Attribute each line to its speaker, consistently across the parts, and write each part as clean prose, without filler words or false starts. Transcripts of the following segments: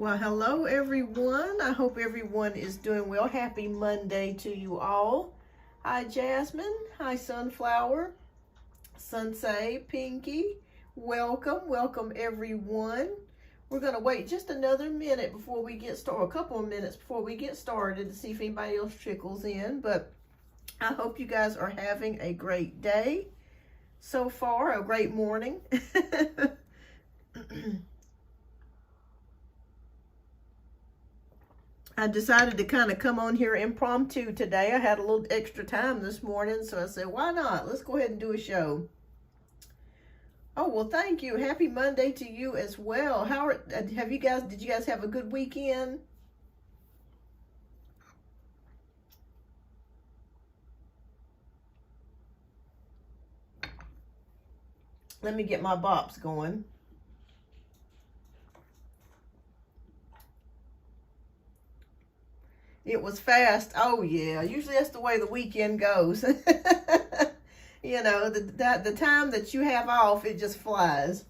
Speaker 1: Well, hello everyone. I hope everyone is doing well. Happy Monday to you all. Hi Jasmine. Hi Sunflower. Sunsay, Pinky. Welcome everyone. We're going to wait just another minute before we get started, a couple of minutes before we get started to see if anybody else trickles in. But I hope you guys are having a great day so far, a great morning. I decided to kind of come on here impromptu today. I had a little extra time this morning, so I said, why not? Let's go ahead and do a show. Oh, well, thank you. Happy Monday to you as well. Did you guys have a good weekend? Let me get my bops going. It was fast. Oh, yeah. Usually that's the way the weekend goes. You know, the time that you have off, it just flies.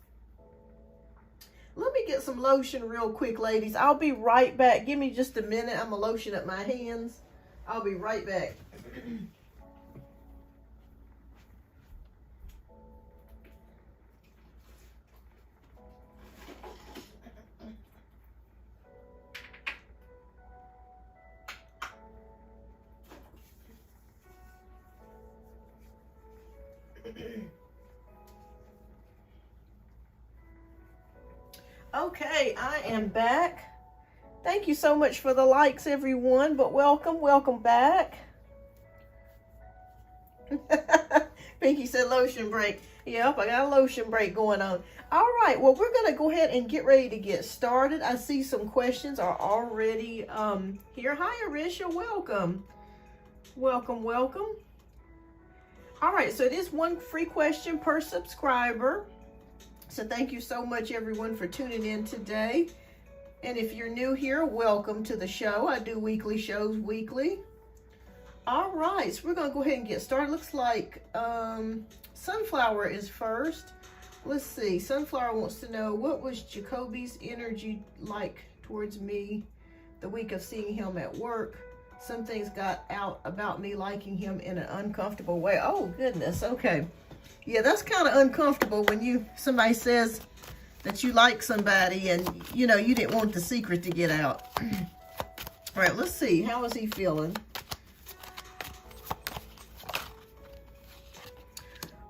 Speaker 1: Let me get some lotion real quick, ladies. I'll be right back. Give me just a minute. I'm going to lotion up my hands. I'll be right back. Okay, I am back. Thank you so much for the likes, everyone, but welcome back. Pinky said lotion break. Yep, I got a lotion break going on. All right, well, we're going to go ahead and get ready to get started. I see some questions are already here. Hi, Arisha, welcome. Welcome. All right, so it is one free question per subscriber. So thank you so much, everyone, for tuning in today. And if you're new here, welcome to the show. I do weekly shows weekly. All right, so we're going to go ahead and get started. Looks like Sunflower is first. Let's see. Sunflower wants to know, what was Jacoby's energy like towards me the week of seeing him at work? Some things got out about me liking him in an uncomfortable way. Oh, goodness. Okay. Yeah, that's kind of uncomfortable when somebody says that you like somebody and, you know, you didn't want the secret to get out. All right, let's see. How is he feeling?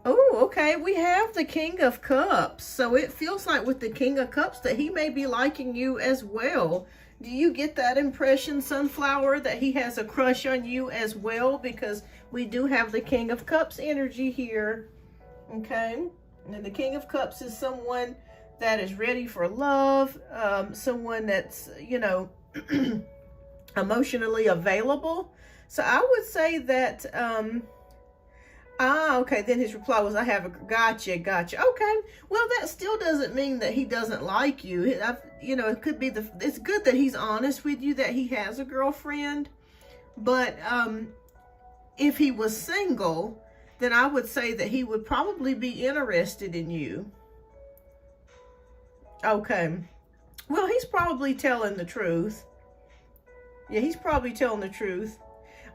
Speaker 1: Oh, okay. We have the King of Cups. So it feels like with the King of Cups that he may be liking you as well. Do you get that impression, Sunflower, that he has a crush on you as well? Because we do have the King of Cups energy here. Okay, and the King of Cups is someone that is ready for love, someone that's, you know, emotionally available. So I would say that, okay, then his reply was, I have a, gotcha. Okay, well, that still doesn't mean that he doesn't like you. You know, it could be it's good that he's honest with you, that he has a girlfriend, but if he was single, then I would say that he would probably be interested in you. Okay. Well, he's probably telling the truth. Yeah, he's probably telling the truth.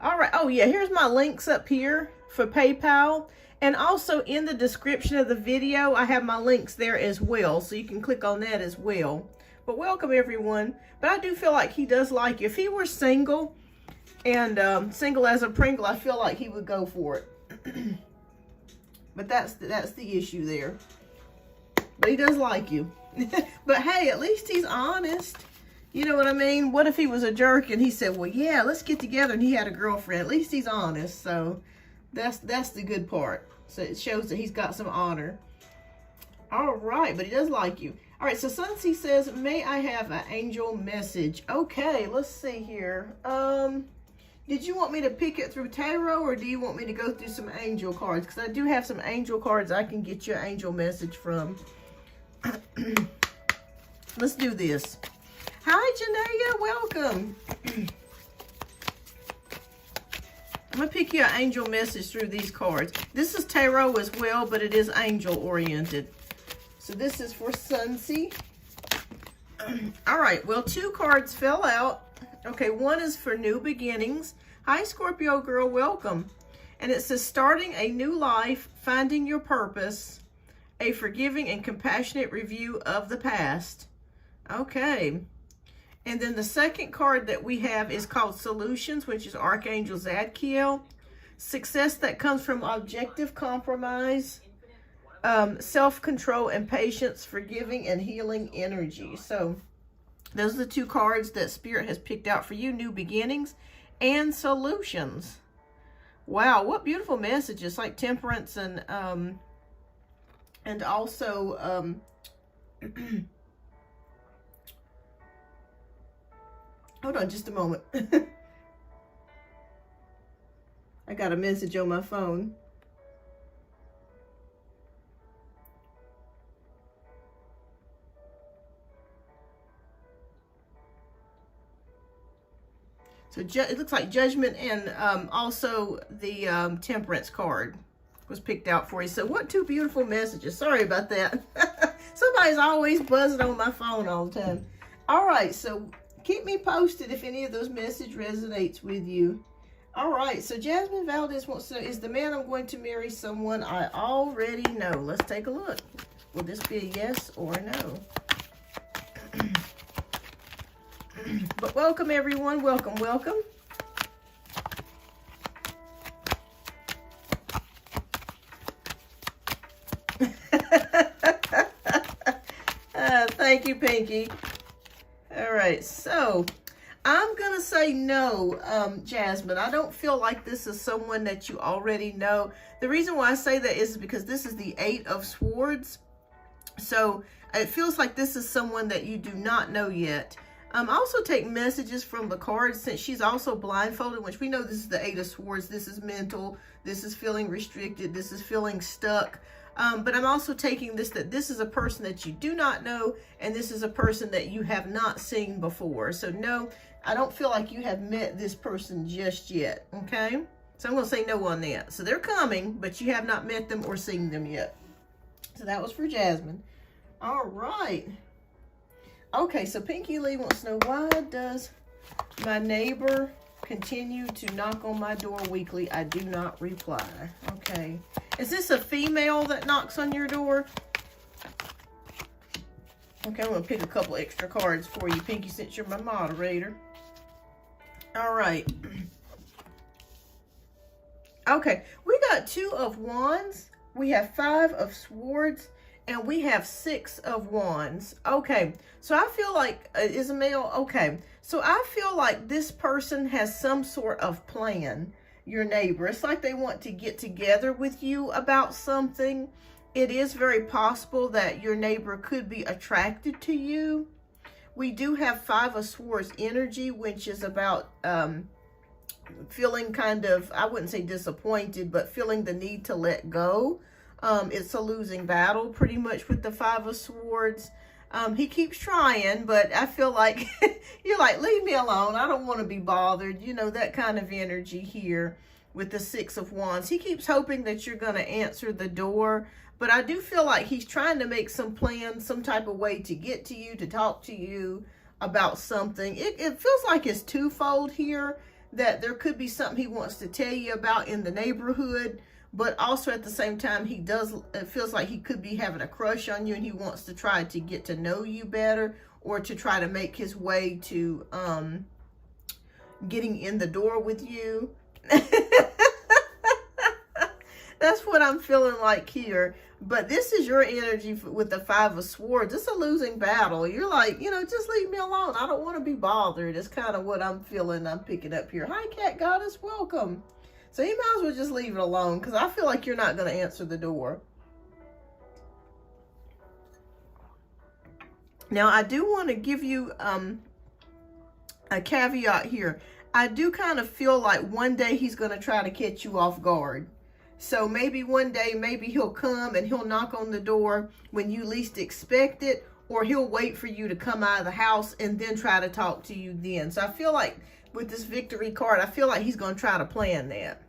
Speaker 1: All right. Oh, yeah, here's my links up here for PayPal. And also in the description of the video, I have my links there as well. So you can click on that as well. But welcome, everyone. But I do feel like he does like you. If he were single and single as a Pringle, I feel like he would go for it. But that's the issue there. But he does like you. But hey, at least he's honest. You know what I mean? What if he was a jerk and he said, well, yeah, let's get together, and he had a girlfriend? At least he's honest. So that's the good part. So it shows that he's got some honor. All right, but he does like you. All right, so Sunsea says, may I have an angel message? Okay, let's see here. Did you want me to pick it through tarot, or do you want me to go through some angel cards? Because I do have some angel cards I can get you an angel message from. Let's do this. Hi, Janaea. Welcome. I'm going to pick you an angel message through these cards. This is tarot as well, but it is angel oriented. So this is for Sunsea. All right, well, 2 cards fell out. Okay, one is for new beginnings. Hi, Scorpio girl, welcome. And it says starting a new life, finding your purpose, a forgiving and compassionate review of the past. Okay. And then the second card that we have is called Solutions, which is Archangel Zadkiel. Success that comes from objective compromise, self-control and patience, forgiving and healing energy. So those are the 2 cards that Spirit has picked out for you, new beginnings and solutions. Wow, what beautiful messages, like temperance and also hold on just a moment. I got a message on my phone. So it looks like Judgment and also the Temperance card was picked out for you. So what 2 beautiful messages. Sorry about that. Somebody's always buzzing on my phone all the time. All right, so keep me posted if any of those messages resonates with you. All right, so Jasmine Valdez wants to know, is the man I'm going to marry someone I already know? Let's take a look. Will this be a yes or a no? But welcome, everyone. Welcome, welcome. Thank you, Pinky. All right, so I'm going to say no, Jasmine. I don't feel like this is someone that you already know. The reason why I say that is because this is the 8 of Swords. So it feels like this is someone that you do not know yet. Also take messages from the cards, since she's also blindfolded, which we know this is the 8 of Swords. This is mental. This is feeling restricted. This is feeling stuck. But I'm also taking this, that this is a person that you do not know, and this is a person that you have not seen before. So no, I don't feel like you have met this person just yet, okay? So I'm going to say no on that. So they're coming, but you have not met them or seen them yet. So that was for Jasmine. All right. Okay, so Pinky Lee wants to know, why does my neighbor continue to knock on my door weekly? I do not reply. Okay. Is this a female that knocks on your door? Okay, I'm going to pick a couple extra cards for you, Pinky, since you're my moderator. All right. Okay, we got 2 of Wands. We have 5 of Swords. And we have 6 of Wands. Okay, so I feel like, is a male? Okay, so I feel like this person has some sort of plan, your neighbor. It's like they want to get together with you about something. It is very possible that your neighbor could be attracted to you. We do have 5 of Swords energy, which is about feeling kind of, I wouldn't say disappointed, but feeling the need to let go. It's a losing battle pretty much with the 5 of Swords. He keeps trying, but I feel like you're like, leave me alone. I don't want to be bothered. You know, that kind of energy here with the 6 of Wands. He keeps hoping that you're going to answer the door, but I do feel like he's trying to make some plans, some type of way to get to you, to talk to you about something. It feels like it's twofold here, that there could be something he wants to tell you about in the neighborhood, but also at the same time, it feels like he could be having a crush on you, and he wants to try to get to know you better, or to try to make his way to getting in the door with you. That's what I'm feeling like here. But this is your energy with the 5 of Swords. It's a losing battle. You're like, you know, just leave me alone. I don't want to be bothered. It's kind of what I'm feeling. I'm picking up here. Hi, Cat Goddess. Welcome. So you might as well just leave it alone, because I feel like you're not going to answer the door. Now, I do want to give you a caveat here. I do kind of feel like one day he's going to try to catch you off guard. So maybe one day, maybe he'll come and he'll knock on the door when you least expect it, or he'll wait for you to come out of the house and then try to talk to you then. So I feel like with this Victory card, I feel like he's going to try to plan that.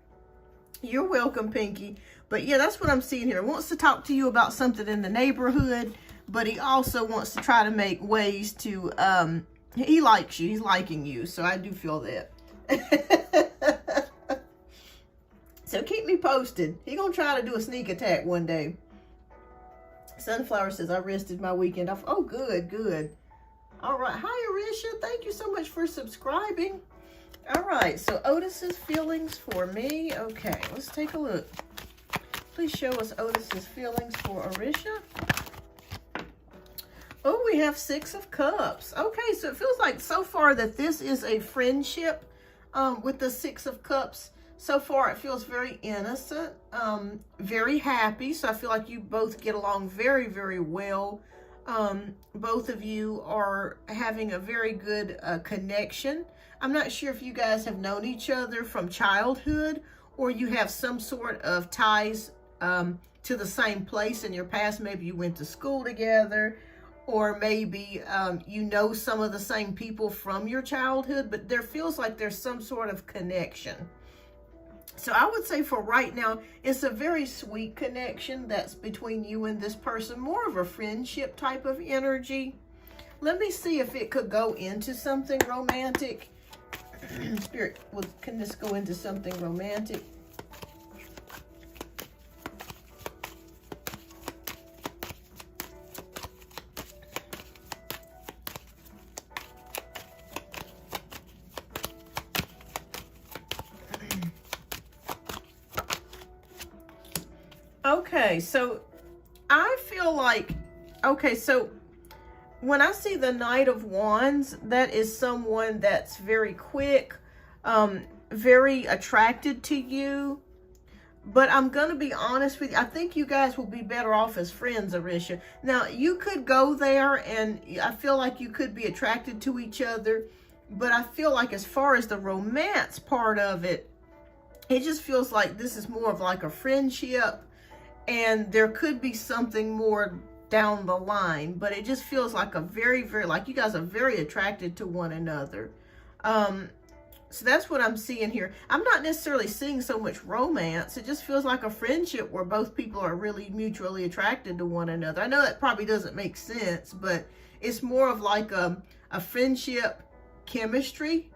Speaker 1: You're welcome, Pinky. But yeah, that's what I'm seeing here. He wants to talk to you about something in the neighborhood, but he also wants to try to make ways to, he likes you. He's liking you. So I do feel that. So keep me posted. He gonna try to do a sneak attack one day. Sunflower says, I rested my weekend off. Oh, good, good. All right. Hi, Arisha. Thank you so much for subscribing. All right. So Otis's feelings for me. Okay, let's take a look. Please show us Otis's feelings for Arisha. Oh, we have 6 of Cups. Okay, so it feels like so far that this is a friendship with the 6 of Cups. So far, it feels very innocent, very happy. So I feel like you both get along very, very well. Both of you are having a very good connection. I'm not sure if you guys have known each other from childhood or you have some sort of ties to the same place in your past. Maybe you went to school together, or maybe you know some of the same people from your childhood, but there feels like there's some sort of connection. So I would say for right now, it's a very sweet connection that's between you and this person, more of a friendship type of energy. Let me see if it could go into something romantic. Spirit, can this go into something romantic? Okay, so I feel like, okay, so when I see the Knight of Wands, that is someone that's very quick, very attracted to you. But I'm going to be honest with you. I think you guys will be better off as friends, Arisha. Now, you could go there, and I feel like you could be attracted to each other. But I feel like as far as the romance part of it, it just feels like this is more of like a friendship. And there could be something more down the line, but it just feels like a very, very, like you guys are very attracted to one another. So that's what I'm seeing here. I'm not necessarily seeing so much romance. It just feels like a friendship where both people are really mutually attracted to one another. I know that probably doesn't make sense, but it's more of like a friendship chemistry.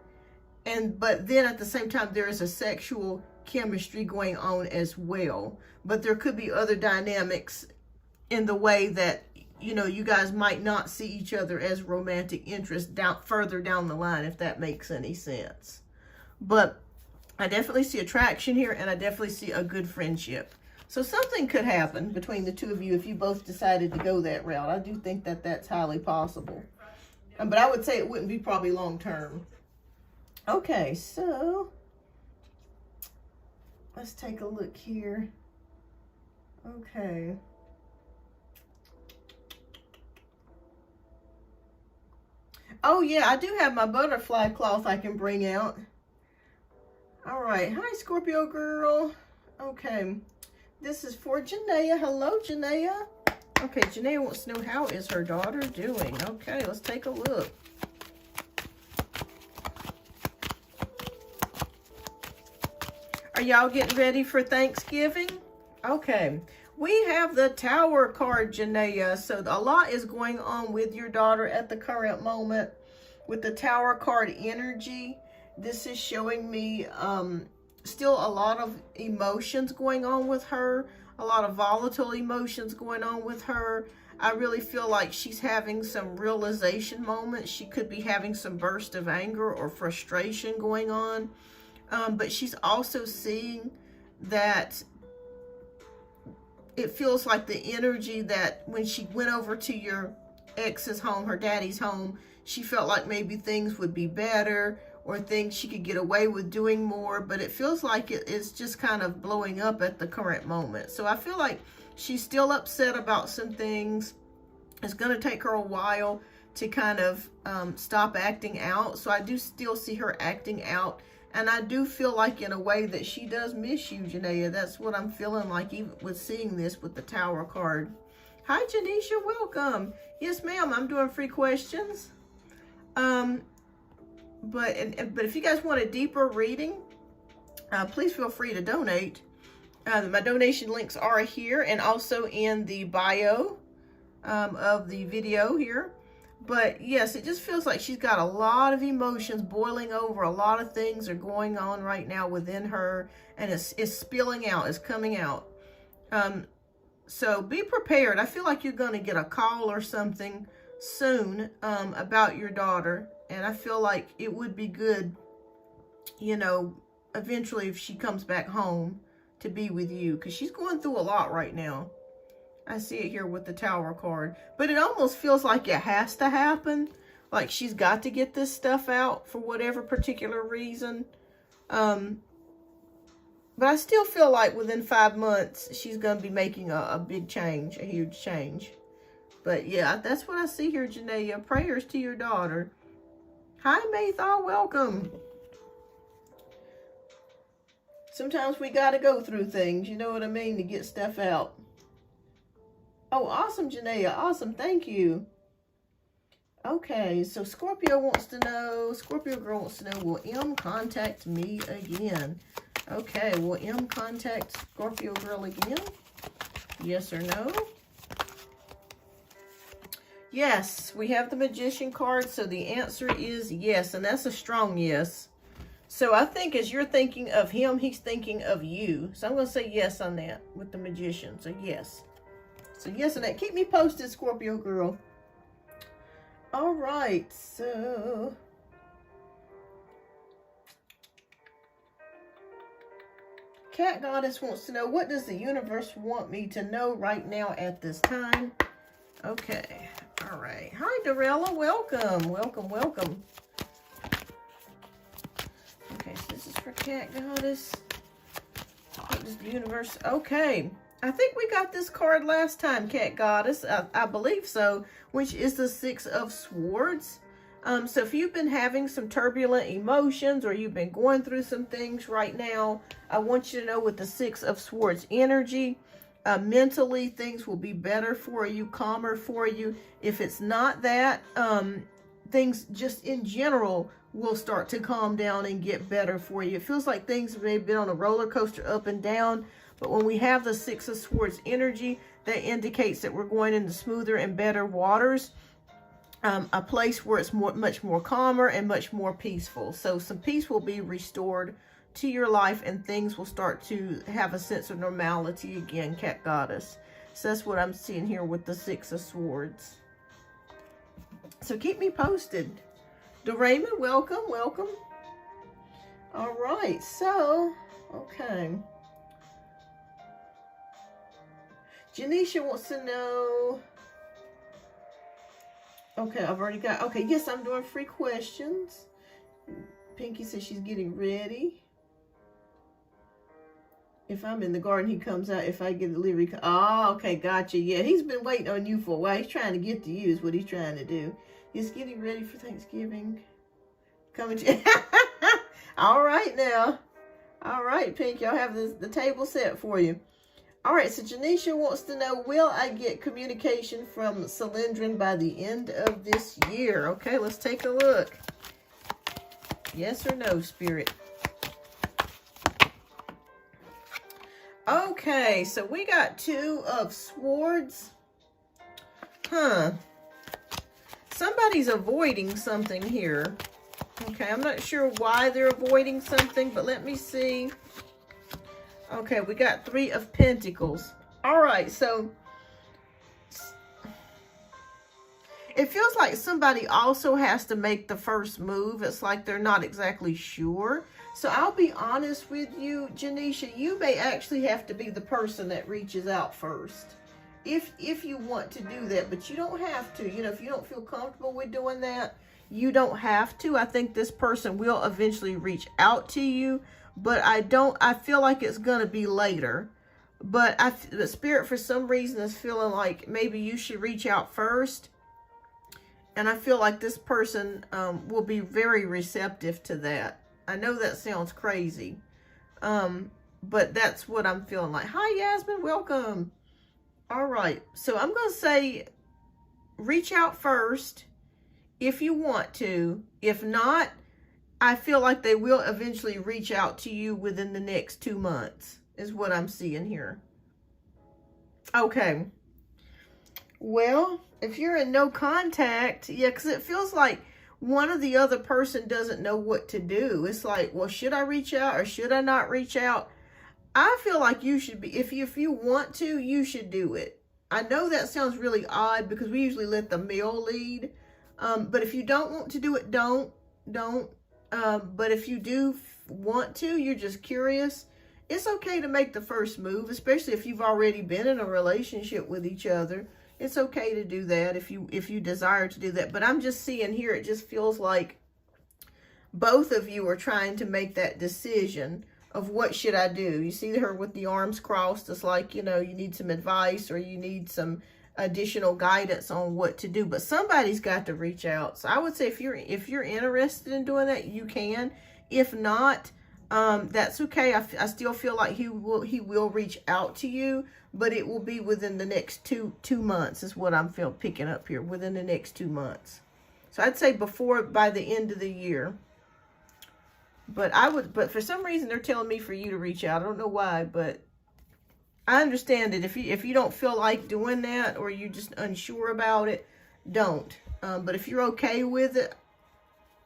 Speaker 1: But then at the same time, there is a sexual chemistry going on as well. But there could be other dynamics in the way that, you know, you guys might not see each other as romantic interests further down the line, if that makes any sense. But I definitely see attraction here, and I definitely see a good friendship. So something could happen between the two of you if you both decided to go that route. I do think that that's highly possible. But I would say it wouldn't be probably long term. Okay, so let's take a look here. Okay. Oh, yeah, I do have my butterfly cloth I can bring out. All right. Hi, Scorpio girl. Okay. This is for Janaea. Hello, Janaea. Okay, Janaea wants to know, how is her daughter doing? Okay, let's take a look. Are y'all getting ready for Thanksgiving? Okay. We have the Tower card, Janaea. So a lot is going on with your daughter at the current moment with the Tower card energy. This is showing me still a lot of emotions going on with her, a lot of volatile emotions going on with her. I really feel like she's having some realization moments. She could be having some burst of anger or frustration going on. But she's also seeing that it feels like the energy that when she went over to your ex's home, her daddy's home, she felt like maybe things would be better or things she could get away with doing more. But it feels like it's just kind of blowing up at the current moment. So I feel like she's still upset about some things. It's going to take her a while to kind of stop acting out. So I do still see her acting out. And I do feel like in a way that she does miss you, Janaea. That's what I'm feeling like even with seeing this with the Tower card. Hi, Janisha. Welcome. Yes, ma'am. I'm doing free questions. But if you guys want a deeper reading, please feel free to donate. My donation links are here and also in the bio of the video here. But yes, it just feels like she's got a lot of emotions boiling over. A lot of things are going on right now within her, and it's spilling out, it's coming out. So be prepared. I feel like you're going to get a call or something soon about your daughter. And I feel like it would be good, you know, eventually if she comes back home to be with you, because she's going through a lot right now. I see it here with the Tower card. But it almost feels like it has to happen. Like she's got to get this stuff out for whatever particular reason. But I still feel like within 5 months, she's going to be making a big change, a huge change. But yeah, that's what I see here, Janaea. Prayers to your daughter. Hi, Maythal. Welcome. Sometimes we got to go through things, you know what I mean, to get stuff out. Oh, awesome, Janaea. Awesome. Thank you. Okay, so Scorpio wants to know, Scorpio girl wants to know, will M contact me again? Okay, will M contact Scorpio girl again? Yes or no? Yes, we have the Magician card, so the answer is yes, and that's a strong yes. So I think as you're thinking of him, he's thinking of you. So I'm going to say yes on that with the Magician, so yes. So yes on that. Keep me posted, Scorpio girl. All right, so Cat Goddess wants to know, what does the universe want me to know right now at this time? Okay, all right. Hi, Dorella. Welcome, welcome, welcome. Okay, so this is for Cat Goddess. What does the universe... Okay. I think we got this card last time, Cat Goddess. I believe so, which is the Six of Swords. So if you've been having some turbulent emotions or you've been going through some things right now, I want you to know with the Six of Swords energy, mentally things will be better for you, calmer for you. If it's not that, things just in general will start to calm down and get better for you. It feels like things may have been on a roller coaster up and down. But when we have the Six of Swords energy, that indicates that we're going into smoother and better waters. A place where it's much more calmer and much more peaceful. So some peace will be restored to your life and things will start to have a sense of normality again, Cat Goddess. So that's what I'm seeing here with the Six of Swords. So keep me posted. Doraemon, welcome, welcome. All right, so, okay. Janisha wants to know, okay, I've already got, okay, yes, I'm doing free questions. Pinky says she's getting ready. If I'm in the garden, he comes out. If I get a delivery, oh, okay, gotcha. Yeah, he's been waiting on you for a while. He's trying to get to you is what he's trying to do. He's getting ready for Thanksgiving. Coming to all right now. All right, Pinky, I'll have the table set for you. All right, so Janisha wants to know, will I get communication from Cylindrin by the end of this year? Okay, let's take a look. Yes or no, Spirit? Okay, so we got Two of Swords. Somebody's avoiding something here. Okay, I'm not sure why they're avoiding something, but let me see. Okay, we got Three of Pentacles. All right, so it feels like somebody also has to make the first move. It's like they're not exactly sure. So I'll be honest with you, Janisha, you may actually have to be the person that reaches out first. If you want to do that, but you don't have to. You know, if you don't feel comfortable with doing that, you don't have to. I think this person will eventually reach out to you, but I feel like it's going to be later. But the Spirit, for some reason, is feeling like maybe you should reach out first. And I feel like this person will be very receptive to that. I know that sounds crazy, but that's what I'm feeling like. Hi, Yasmin. Welcome. All right. So I'm going to say reach out first if you want to. If not, I feel like they will eventually reach out to you within the next 2 months is what I'm seeing here. Okay. Well, if you're in no contact, yeah, because it feels like one of the other person doesn't know what to do. It's like, well, should I reach out or should I not reach out? I feel like you should be, if you want to, you should do it. I know that sounds really odd because we usually let the male lead. But if you don't want to do it, don't. But if you do want to, you're just curious, it's okay to make the first move, especially if you've already been in a relationship with each other. It's okay to do that if you desire to do that. But I'm just seeing here, it just feels like both of you are trying to make that decision of what should I do. You see her with the arms crossed. It's like, you know, you need some advice or you need some additional guidance on what to do. But somebody's got to reach out. So I would say if you're interested in doing that, you can. If not, that's okay. I still feel like he will reach out to you, but it will be within the next two months is what I'm picking up here, within the next 2 months. So I'd say by the end of the year. But for some reason they're telling me for you to reach out. I don't know why, but I understand it. If you don't feel like doing that or you're just unsure about it, don't. But if you're okay with it,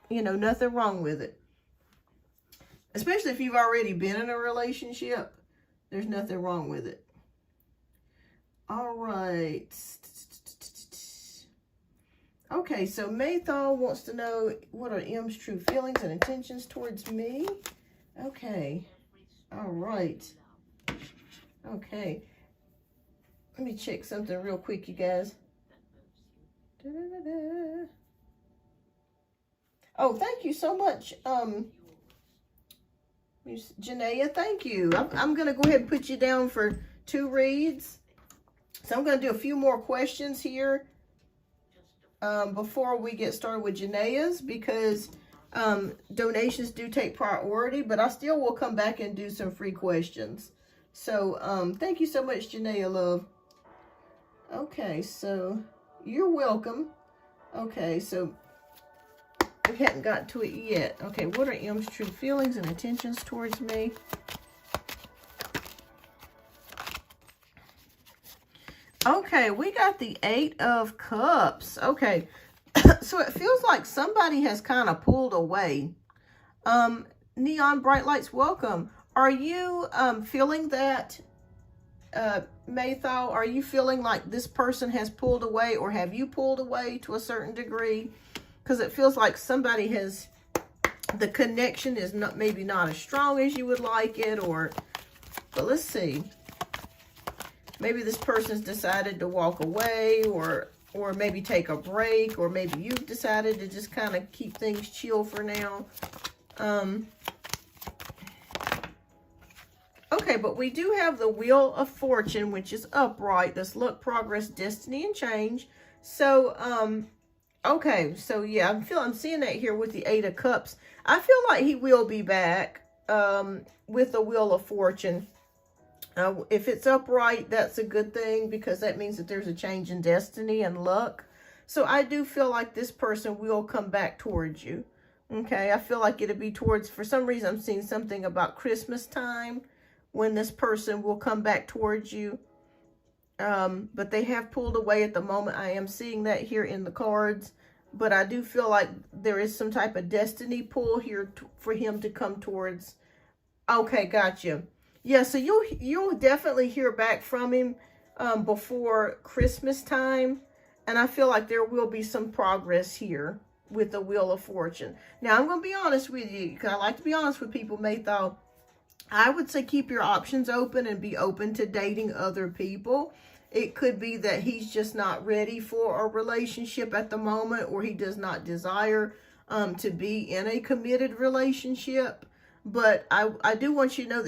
Speaker 1: you know, nothing wrong with it. Especially if you've already been in a relationship, there's nothing wrong with it. All right. Okay, so Maythal wants to know, what are M's true feelings and intentions towards me? Okay. All right. Okay. Let me check something real quick, you guys. Oh, thank you so much, Janaea, thank you. I'm going to go ahead and put you down for 2 reads. So I'm going to do a few more questions here before we get started with Janaea's, because donations do take priority, but I still will come back and do some free questions. So thank you so much, Janaea, love. Okay, so you're welcome. Okay, so we hadn't got to it yet. Okay, what are M's true feelings and intentions towards me? Okay, we got the 8 of Cups. Okay, so it feels like somebody has kind of pulled away. Neon Bright Lights, welcome. Are you feeling that, Maythal? Are you feeling like this person has pulled away, or have you pulled away to a certain degree? Because it feels like somebody has, the connection is maybe not as strong as you would like it, but let's see. Maybe this person's decided to walk away, or maybe take a break, or maybe you've decided to just kind of keep things chill for now. Okay, but we do have the Wheel of Fortune, which is upright. That's luck, progress, destiny, and change. So, okay, so yeah, I'm seeing that here with the 8 of Cups. I feel like he will be back with the Wheel of Fortune. If it's upright, that's a good thing, because that means that there's a change in destiny and luck. So I do feel like this person will come back towards you. Okay, I feel like it'll be towards, for some reason I'm seeing something about Christmas time when this person will come back towards you. But they have pulled away at the moment. I am seeing that here in the cards. But I do feel like there is some type of destiny pull here for him to come towards. Okay, gotcha. Yeah, so you'll definitely hear back from him before Christmas time. And I feel like there will be some progress here with the Wheel of Fortune. Now, I'm going to be honest with you, because I like to be honest with people, Maythal. I would say keep your options open and be open to dating other people. It could be that he's just not ready for a relationship at the moment, or he does not desire to be in a committed relationship. But I do want you to know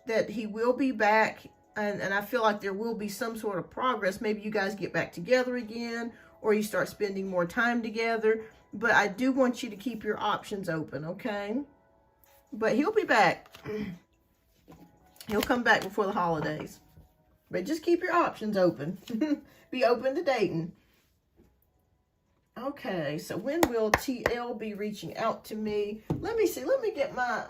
Speaker 1: that he will be back, and I feel like there will be some sort of progress. Maybe you guys get back together again, or you start spending more time together. But I do want you to keep your options open, okay? But he'll be back. He'll come back before the holidays. But just keep your options open. Be open to dating. Okay, so when will TL be reaching out to me? Let me see. Let me get my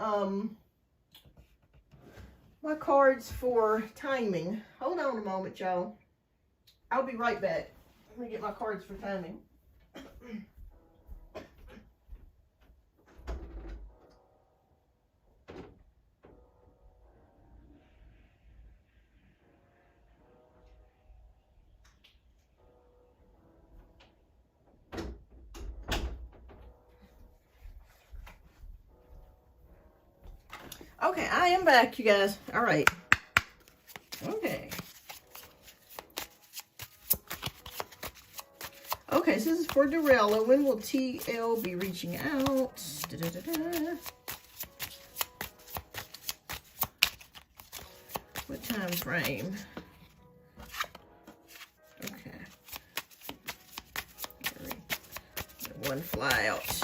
Speaker 1: my cards for timing. Hold on a moment, y'all. I'll be right back. Let me get my cards for timing. Okay, I am back, you guys. All right. Okay. Okay, so this is for Dorella. When will TL be reaching out? Da-da-da-da. What time frame? Okay. One fly out.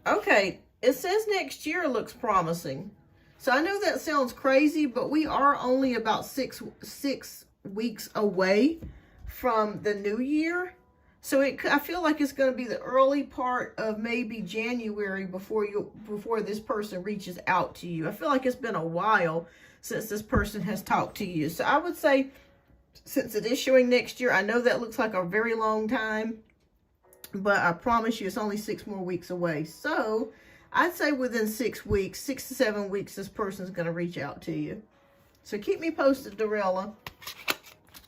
Speaker 1: Okay. It says next year looks promising. So I know that sounds crazy, but we are only about six weeks away from the new year. So I feel like it's going to be the early part of maybe January before this person reaches out to you. I feel like it's been a while since this person has talked to you. So I would say, since it is showing next year, I know that looks like a very long time, but I promise you it's only 6 more weeks away. So I'd say within 6 weeks, 6 to 7 weeks, this person's going to reach out to you. So keep me posted, Dorella.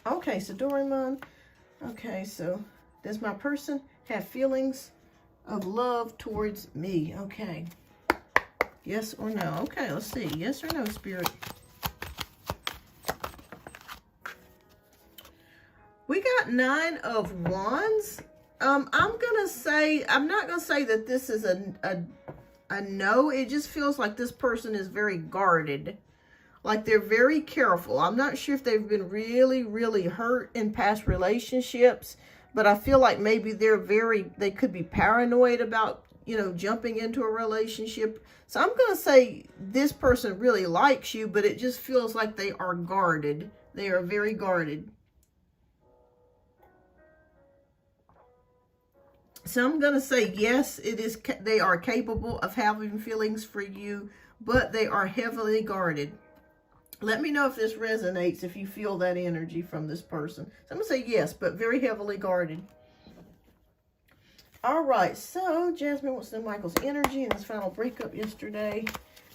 Speaker 1: Okay, so Doraemon. Okay, so does my person have feelings of love towards me? Okay. Yes or no? Okay, let's see. Yes or no, Spirit? We got 9 of Wands. I'm not going to say that this is a no. It just feels like this person is very guarded. Like they're very careful. I'm not sure if they've been really, really hurt in past relationships, but I feel like maybe they could be paranoid about, jumping into a relationship. So I'm going to say this person really likes you, but it just feels like they are guarded. They are very guarded. So I'm going to say, yes, they are capable of having feelings for you, but they are heavily guarded. Let me know if this resonates, if you feel that energy from this person. So I'm going to say yes, but very heavily guarded. All right, so Jasmine wants to know Michael's energy in his final breakup yesterday.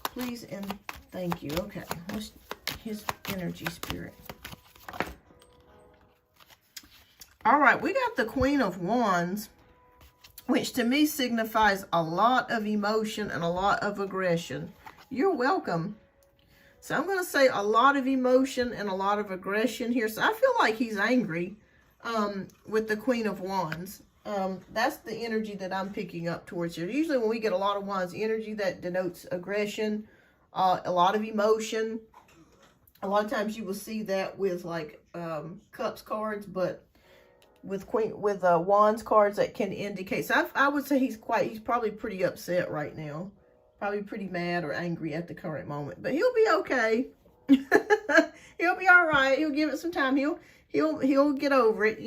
Speaker 1: Please and thank you. Okay, what's his energy, Spirit? All right, we got the Queen of Wands, which to me signifies a lot of emotion and a lot of aggression. You're welcome. So I'm going to say a lot of emotion and a lot of aggression here. So I feel like he's angry with the Queen of Wands. That's the energy that I'm picking up towards here. Usually when we get a lot of Wands energy, that denotes aggression, a lot of emotion. A lot of times you will see that with like Cups cards, but with Wands cards that can indicate. So I would say he's probably pretty upset right now. Probably pretty mad or angry at the current moment, but he'll be okay. He'll be all right. He'll give it some time. He'll get over it,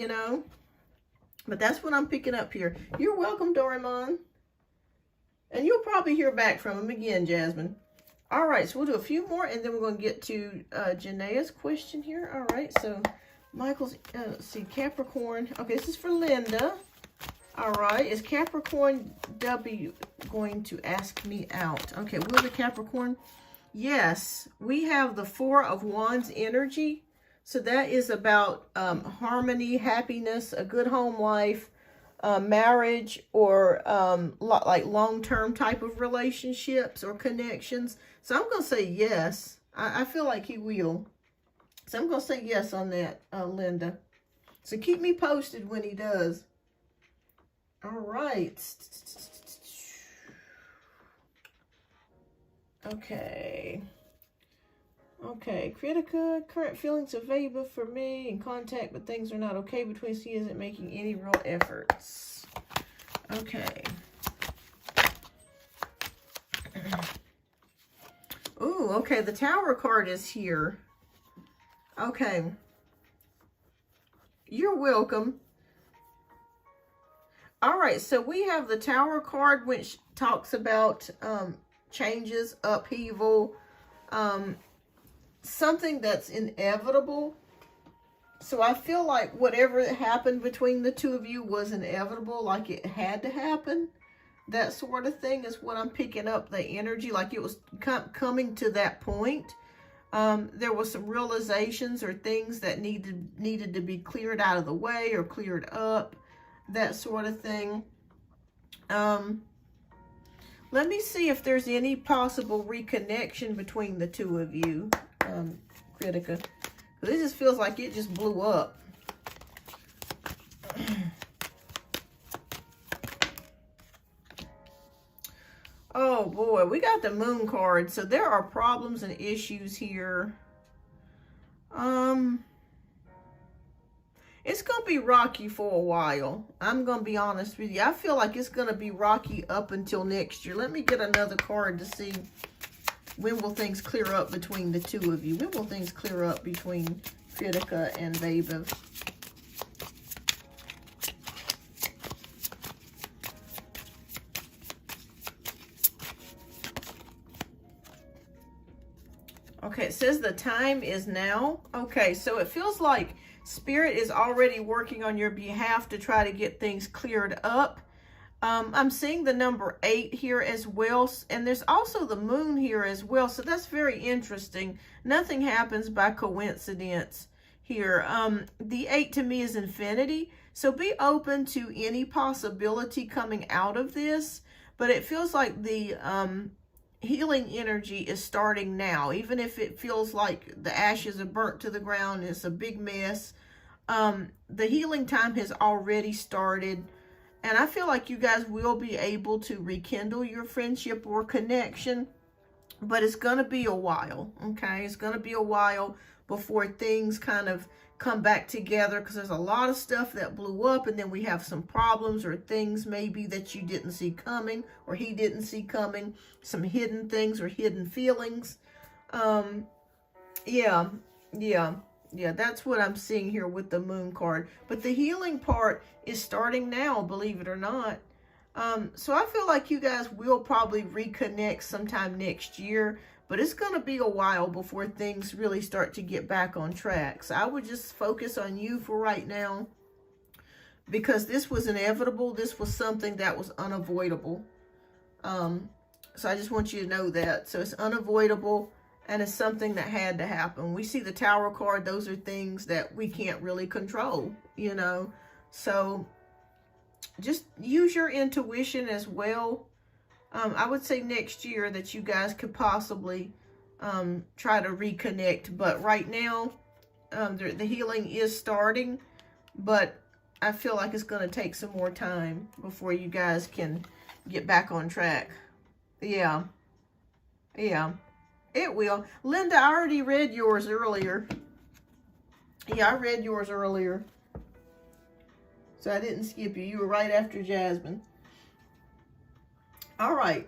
Speaker 1: But that's what I'm picking up here. You're welcome, Doraemon. And you'll probably hear back from him again, Jasmine. All right, so we'll do a few more, and then we're going to get to Janae's question here. All right, so Michael's, let's see, Capricorn. Okay, this is for Linda. All right, is Capricorn W going to ask me out? Okay, will the Capricorn? Yes, we have the 4 of Wands energy. So that is about harmony, happiness, a good home life, marriage, or like long-term type of relationships or connections. So I'm going to say yes. I feel like he will. So I'm going to say yes on that, Linda. So keep me posted when he does. All right. Okay. Okay. Kritika, current feelings of Ava for me in contact, but things are not okay between us. He isn't making any real efforts. Okay. Ooh, okay. The Tower card is here. Okay. You're welcome. All right, so we have the Tower card, which talks about changes, upheaval, something that's inevitable. So I feel like whatever happened between the two of you was inevitable, like it had to happen. That sort of thing is what I'm picking up, the energy, like it was coming to that point. There was some realizations or things that needed to be cleared out of the way or cleared up, that sort of thing. Let me see if there's any possible reconnection between the two of you, Critica. This just feels like it just blew up. Oh boy, we got the Moon card. So there are problems and issues here. It's going to be rocky for a while. I'm going to be honest with you. I feel like it's going to be rocky up until next year. Let me get another card to see when will things clear up between the two of you. When will things clear up between Critica and Babe? Okay, it says the time is now. Okay, so it feels like Spirit is already working on your behalf to try to get things cleared up. I'm seeing the number 8 here as well, and there's also the Moon here as well, so that's very interesting. Nothing happens by coincidence here. The 8 to me is infinity, so be open to any possibility coming out of this, but it feels like the healing energy is starting now, even if it feels like the ashes are burnt to the ground, it's a big mess. The healing time has already started. And I feel like you guys will be able to rekindle your friendship or connection, but it's going to be a while, okay? It's going to be a while before things kind of come back together, because there's a lot of stuff that blew up, and then we have some problems or things maybe that you didn't see coming or he didn't see coming, some hidden things or hidden feelings. Yeah, that's what I'm seeing here with the Moon card. But the healing part is starting now, believe it or not. So I feel like you guys will probably reconnect sometime next year, but it's going to be a while before things really start to get back on track. So I would just focus on you for right now, because this was inevitable. This was something that was unavoidable. So I just want you to know that. So it's unavoidable. And it's something that had to happen. We see the Tower card. Those are things that we can't really control, you know. So just use your intuition as well. I would say next year that you guys could possibly try to reconnect. But right now, the healing is starting. But I feel like it's going to take some more time before you guys can get back on track. Yeah. It will. Linda, I already read yours earlier. Yeah, I read yours earlier. So I didn't skip you. You were right after Jasmine. All right.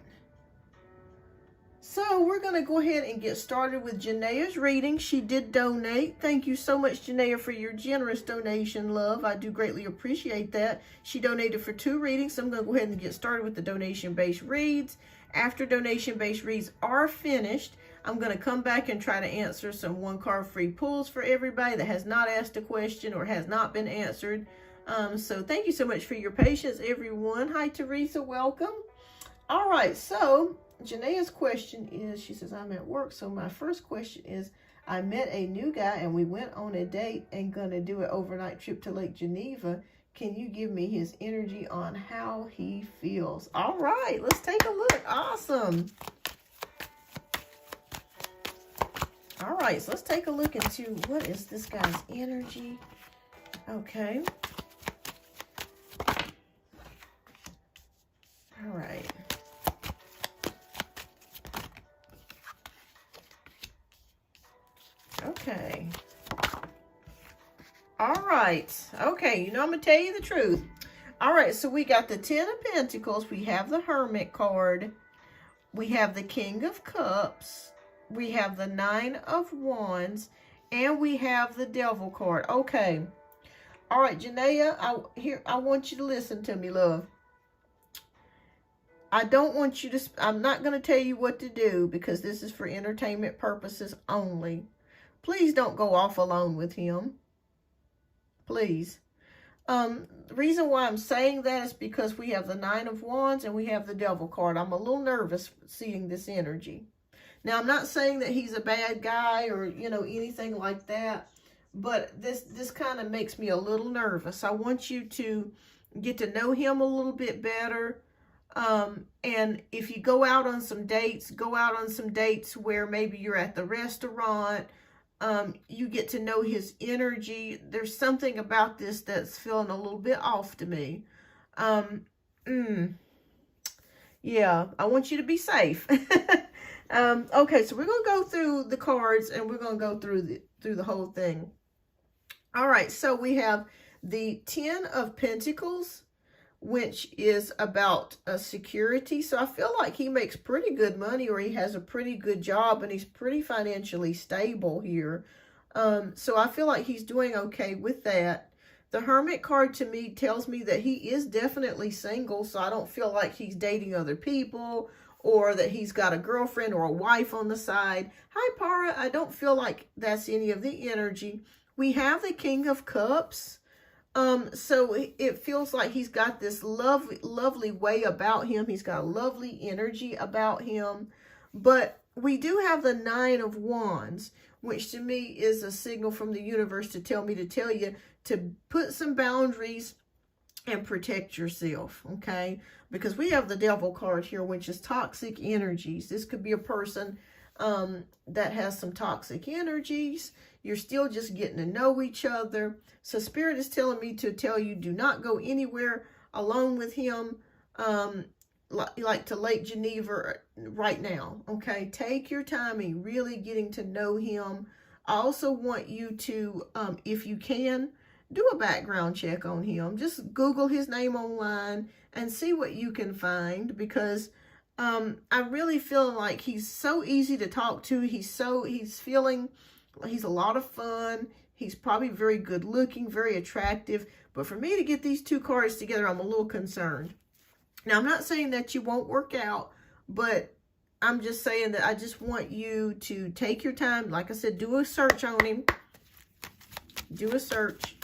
Speaker 1: So we're going to go ahead and get started with Janaea's reading. She did donate. Thank you so much, Janaea, for your generous donation, love. I do greatly appreciate that. She donated for 2 readings. So I'm going to go ahead and get started with the donation-based reads. After donation-based reads are finished, I'm going to come back and try to answer some 1-card free pulls for everybody that has not asked a question or has not been answered. So thank you so much for your patience, everyone. Hi, Teresa. Welcome. All right. So Janaea's question is, she says, I'm at work. So my first question is, I met a new guy and we went on a date and going to do an overnight trip to Lake Geneva. Can you give me his energy on how he feels? All right. Let's take a look. Awesome. All right, so let's take a look into what is this guy's energy. Okay. All right. Okay. All right. Okay, you know I'm going to tell you the truth. All right, so we got the 10 of Pentacles. We have the Hermit card. We have the King of Cups. We have the 9 of Wands, and we have the Devil card. Okay. All right, Janaea, I want you to listen to me, love. I don't want you to, I'm not going to tell you what to do because this is for entertainment purposes only. Please don't go off alone with him. Please. The reason why I'm saying that is because we have the Nine of Wands and we have the Devil card. I'm a little nervous seeing this energy. Now, I'm not saying that he's a bad guy or, you know, anything like that, but this kind of makes me a little nervous. I want you to get to know him a little bit better. And if you go out on some dates, go out on some dates where maybe you're at the restaurant. You get to know his energy. There's something about this that's feeling a little bit off to me. Yeah, I want you to be safe. Okay, so we're going to go through the cards and we're going to go through the whole thing. All right, so we have the 10 of Pentacles, which is about security. So I feel like he makes pretty good money, or he has a pretty good job, and he's pretty financially stable here. So I feel like he's doing okay with that. The Hermit card to me tells me that he is definitely single, so I don't feel like he's dating other people or that he's got a girlfriend or a wife on the side. Hi, Para. I don't feel like that's any of the energy. We have the King of Cups. So it feels like he's got this lovely way about him. He's got a lovely energy about him. But we do have the Nine of Wands, which to me is a signal from the universe to tell me to tell you to put some boundaries and protect yourself, okay? Because we have the Devil card here, which is toxic energies. This could be a person that has some toxic energies. You're still just getting to know each other. So Spirit is telling me to tell you, do not go anywhere alone with him, like to Lake Geneva right now, okay? Take your time in really getting to know him. I also want you to, if you can, do a background check on him. Just Google his name online and see what you can find, because I really feel like he's so easy to talk to. He's a lot of fun. He's probably very good looking, very attractive. But for me to get these two cards together, I'm a little concerned. Now, I'm not saying that you won't work out, but I'm just saying that I just want you to take your time. Like I said, do a search on him. Do a search.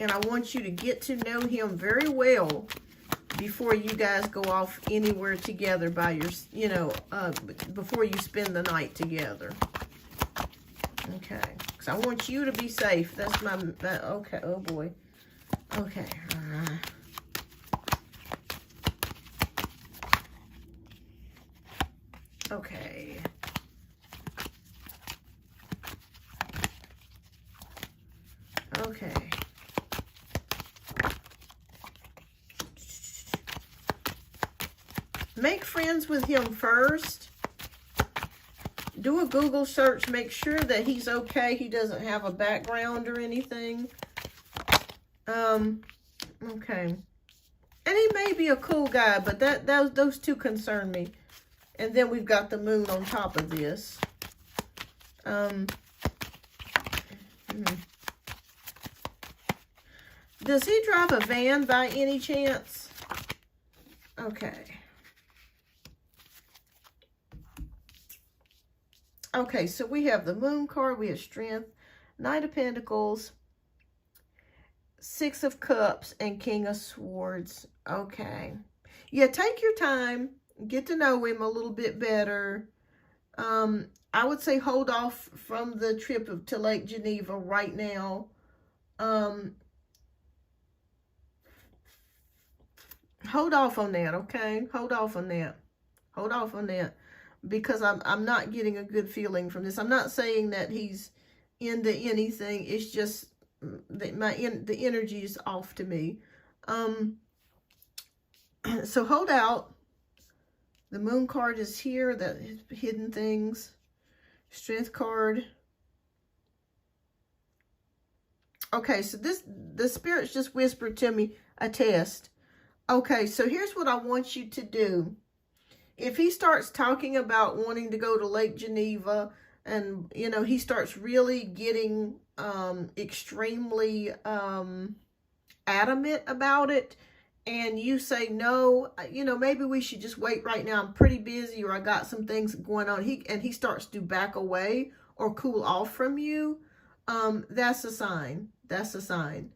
Speaker 1: And I want you to get to know him very well before you guys go off anywhere together by your, before you spend the night together. Okay. Because I want you to be safe. That's my, okay. Oh, boy. Okay. Okay. Okay. Make friends with him first. Do a Google search. Make sure that he's okay. He doesn't have a background or anything. Okay. And he may be a cool guy, but those two concern me. And then we've got the moon on top of this. Does he drive a van by any chance? Okay. Okay, so we have the Moon card, we have Strength, Knight of Pentacles, Six of Cups, and King of Swords. Okay. Yeah, take your time. Get to know him a little bit better. I would say hold off from the trip to Lake Geneva right now. Hold off on that, okay? Hold off on that. Hold off on that. Because I'm not getting a good feeling from this. I'm not saying that he's into anything. It's just that the energy is off to me. So hold out. The Moon card is here. That hidden things. Strength card. Okay, so the spirits just whispered to me a test. Okay, so here's what I want you to do. If he starts talking about wanting to go to Lake Geneva and, he starts really getting extremely adamant about it, and you say, no, maybe we should just wait right now. I'm pretty busy, or I got some things going on. He starts to back away or cool off from you. that's a sign. That's a sign.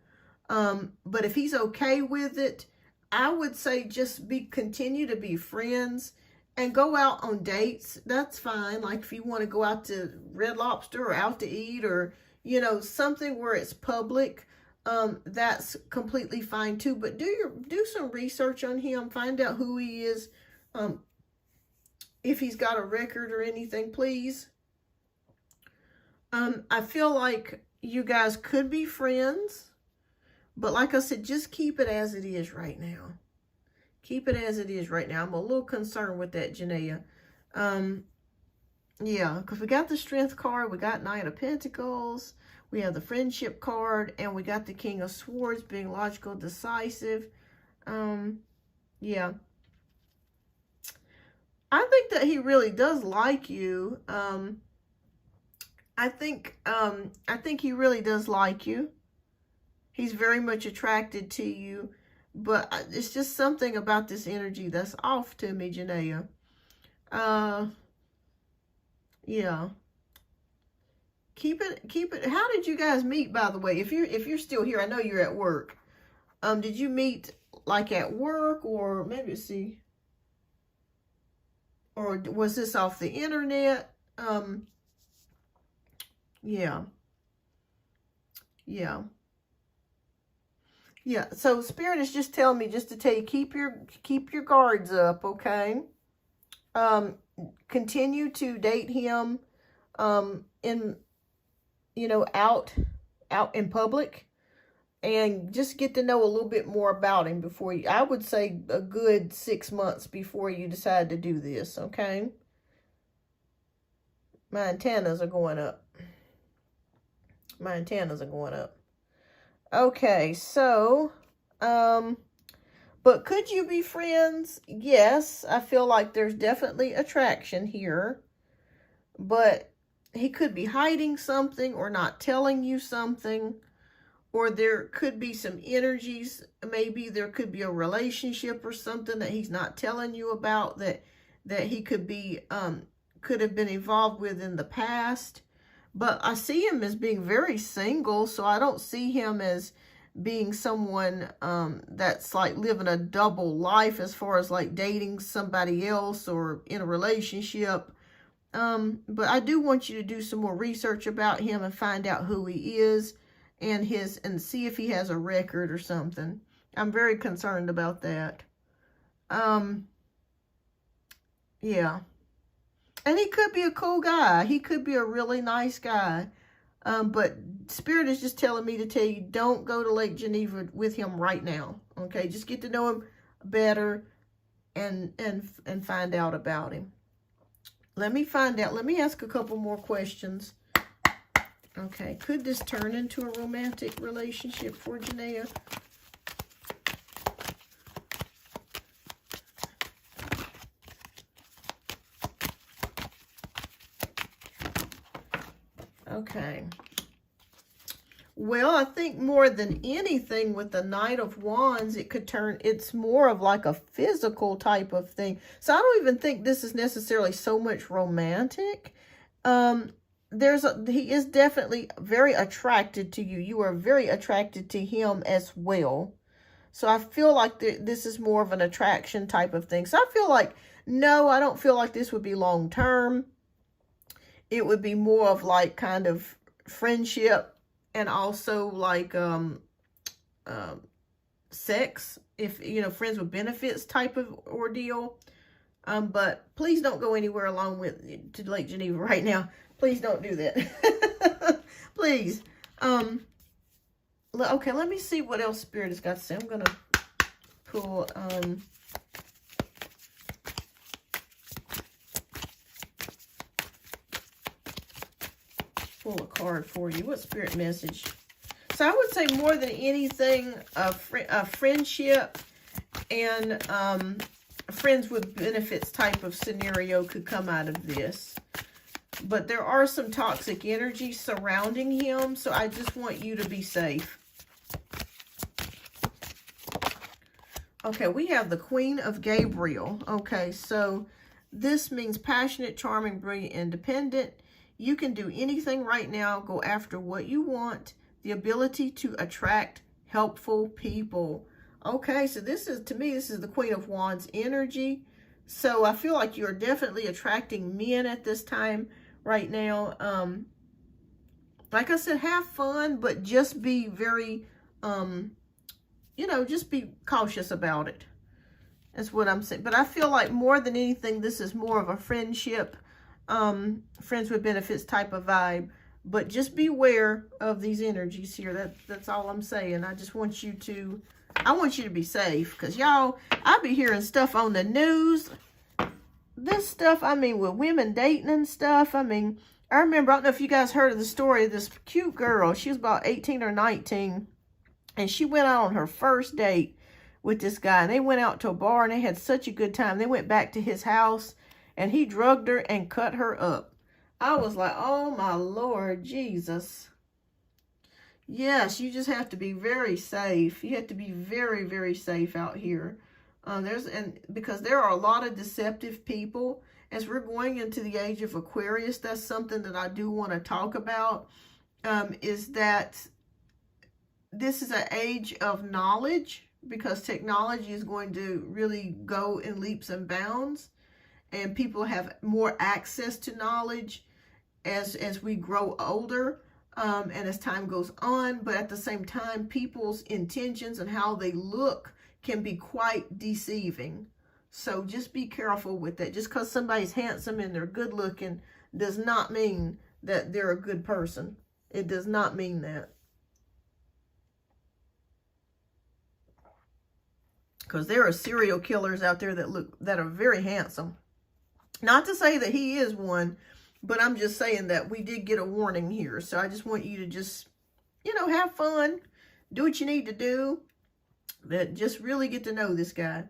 Speaker 1: But if he's okay with it, I would say just continue to be friends and go out on dates. That's fine. Like if you want to go out to Red Lobster or out to eat, or, you know, something where it's public, that's completely fine too. But do some research on him. Find out who he is. If he's got a record or anything, please. I feel like you guys could be friends. But like I said, just keep it as it is right now. Keep it as it is right now. I'm a little concerned with that, Janaea. Yeah, because we got the Strength card. We got Knight of Pentacles. We have the Friendship card. And we got the King of Swords being logical, decisive. Yeah. I think that he really does like you. I think he really does like you. He's very much attracted to you, but it's just something about this energy that's off to me, Janaea. Yeah. Keep it. How did you guys meet, by the way? If you're still here, I know you're at work. Did you meet like at work, or maybe see, or was this off the internet? Yeah. Yeah. Yeah, so Spirit is just telling me just to tell you, keep your guards up, okay? Continue to date him in, you know, out in public, and just get to know a little bit more about him before you, I would say a good 6 months before you decide to do this, okay? My antennas are going up. My antennas are going up. Okay, so, but could you be friends? Yes, I feel like there's definitely attraction here, but he could be hiding something or not telling you something, or there could be some energies. Maybe there could be a relationship or something that he's not telling you about that he could be, could have been involved with in the past. But I see him as being very single, so I don't see him as being someone that's like living a double life as far as like dating somebody else or in a relationship. But I do want you to do some more research about him and find out who he is and see if he has a record or something. I'm very concerned about that. Yeah. And he could be a cool guy. He could be a really nice guy. But Spirit is just telling me to tell you, don't go to Lake Geneva with him right now. Okay, just get to know him better and find out about him. Let me find out. Let me ask a couple more questions. Okay, could this turn into a romantic relationship for Janaea? Okay. Well, I think more than anything with the Knight of Wands, it could turn, it's more of like a physical type of thing. So I don't even think this is necessarily so much romantic. He is definitely very attracted to you. You are very attracted to him as well. So I feel like this is more of an attraction type of thing. So I feel like, no, I don't feel like this would be long term. It would be more of like kind of friendship and also like sex, if, you know, friends with benefits type of ordeal. But please don't go anywhere alone to Lake Geneva right now. Please don't do that. Please. Okay, let me see what else Spirit has got to say. I'm going to pull... pull a card for you. What Spirit message? So I would say more than anything, a friendship and friends with benefits type of scenario could come out of this. But there are some toxic energy surrounding him, so I just want you to be safe. Okay, we have the Queen of Gabriel. Okay, so this means passionate, charming, brilliant, independent. You can do anything right now. Go after what you want. The ability to attract helpful people. Okay, so this is, to me, this is the Queen of Wands energy. So I feel like you're definitely attracting men at this time right now. Like I said, have fun, but just be very, you know, just be cautious about it. That's what I'm saying. But I feel like more than anything, this is more of a friendship, friends with benefits type of vibe. But just beware of these energies here. That's all I'm saying. I just want you to, I want you to be safe. Because y'all, I be hearing stuff on the news. This stuff, I mean, with women dating and stuff. I mean, I remember, I don't know if you guys heard of the story of this cute girl. She was about 18 or 19. And she went out on her first date with this guy. And they went out to a bar and they had such a good time. They went back to his house and he drugged her and cut her up. I was like, oh my Lord Jesus. Yes, you just have to be very safe. You have to be very, very safe out here. Because there are a lot of deceptive people. As we're going into the age of Aquarius, that's something that I do want to talk about. Is that this is an age of knowledge, because technology is going to really go in leaps and bounds, and people have more access to knowledge as we grow older, and as time goes on. But at the same time, people's intentions and how they look can be quite deceiving. So just be careful with that. Just because somebody's handsome and they're good looking does not mean that they're a good person. It does not mean that. Because there are serial killers out there that are very handsome. Not to say that he is one, but I'm just saying that we did get a warning here. So I just want you to just, you know, have fun. Do what you need to do. But just really get to know this guy.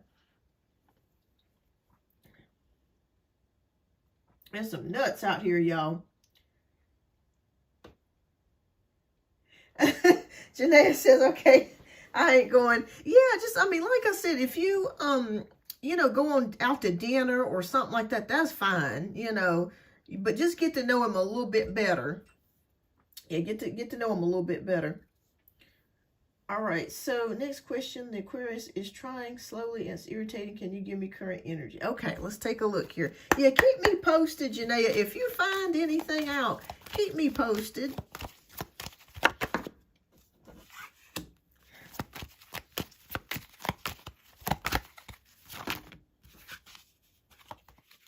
Speaker 1: There's some nuts out here, y'all. Janaea says, okay, I ain't going. Yeah, just, I mean, like I said, if you, you know, go out to dinner or something like that, that's fine, you know. But just get to know him a little bit better. Yeah, get to know him a little bit better. All right, so next question. The Aquarius is trying slowly and it's irritating. Can you give me current energy? Okay, let's take a look here. Yeah, keep me posted, Janaea. If you find anything out, keep me posted.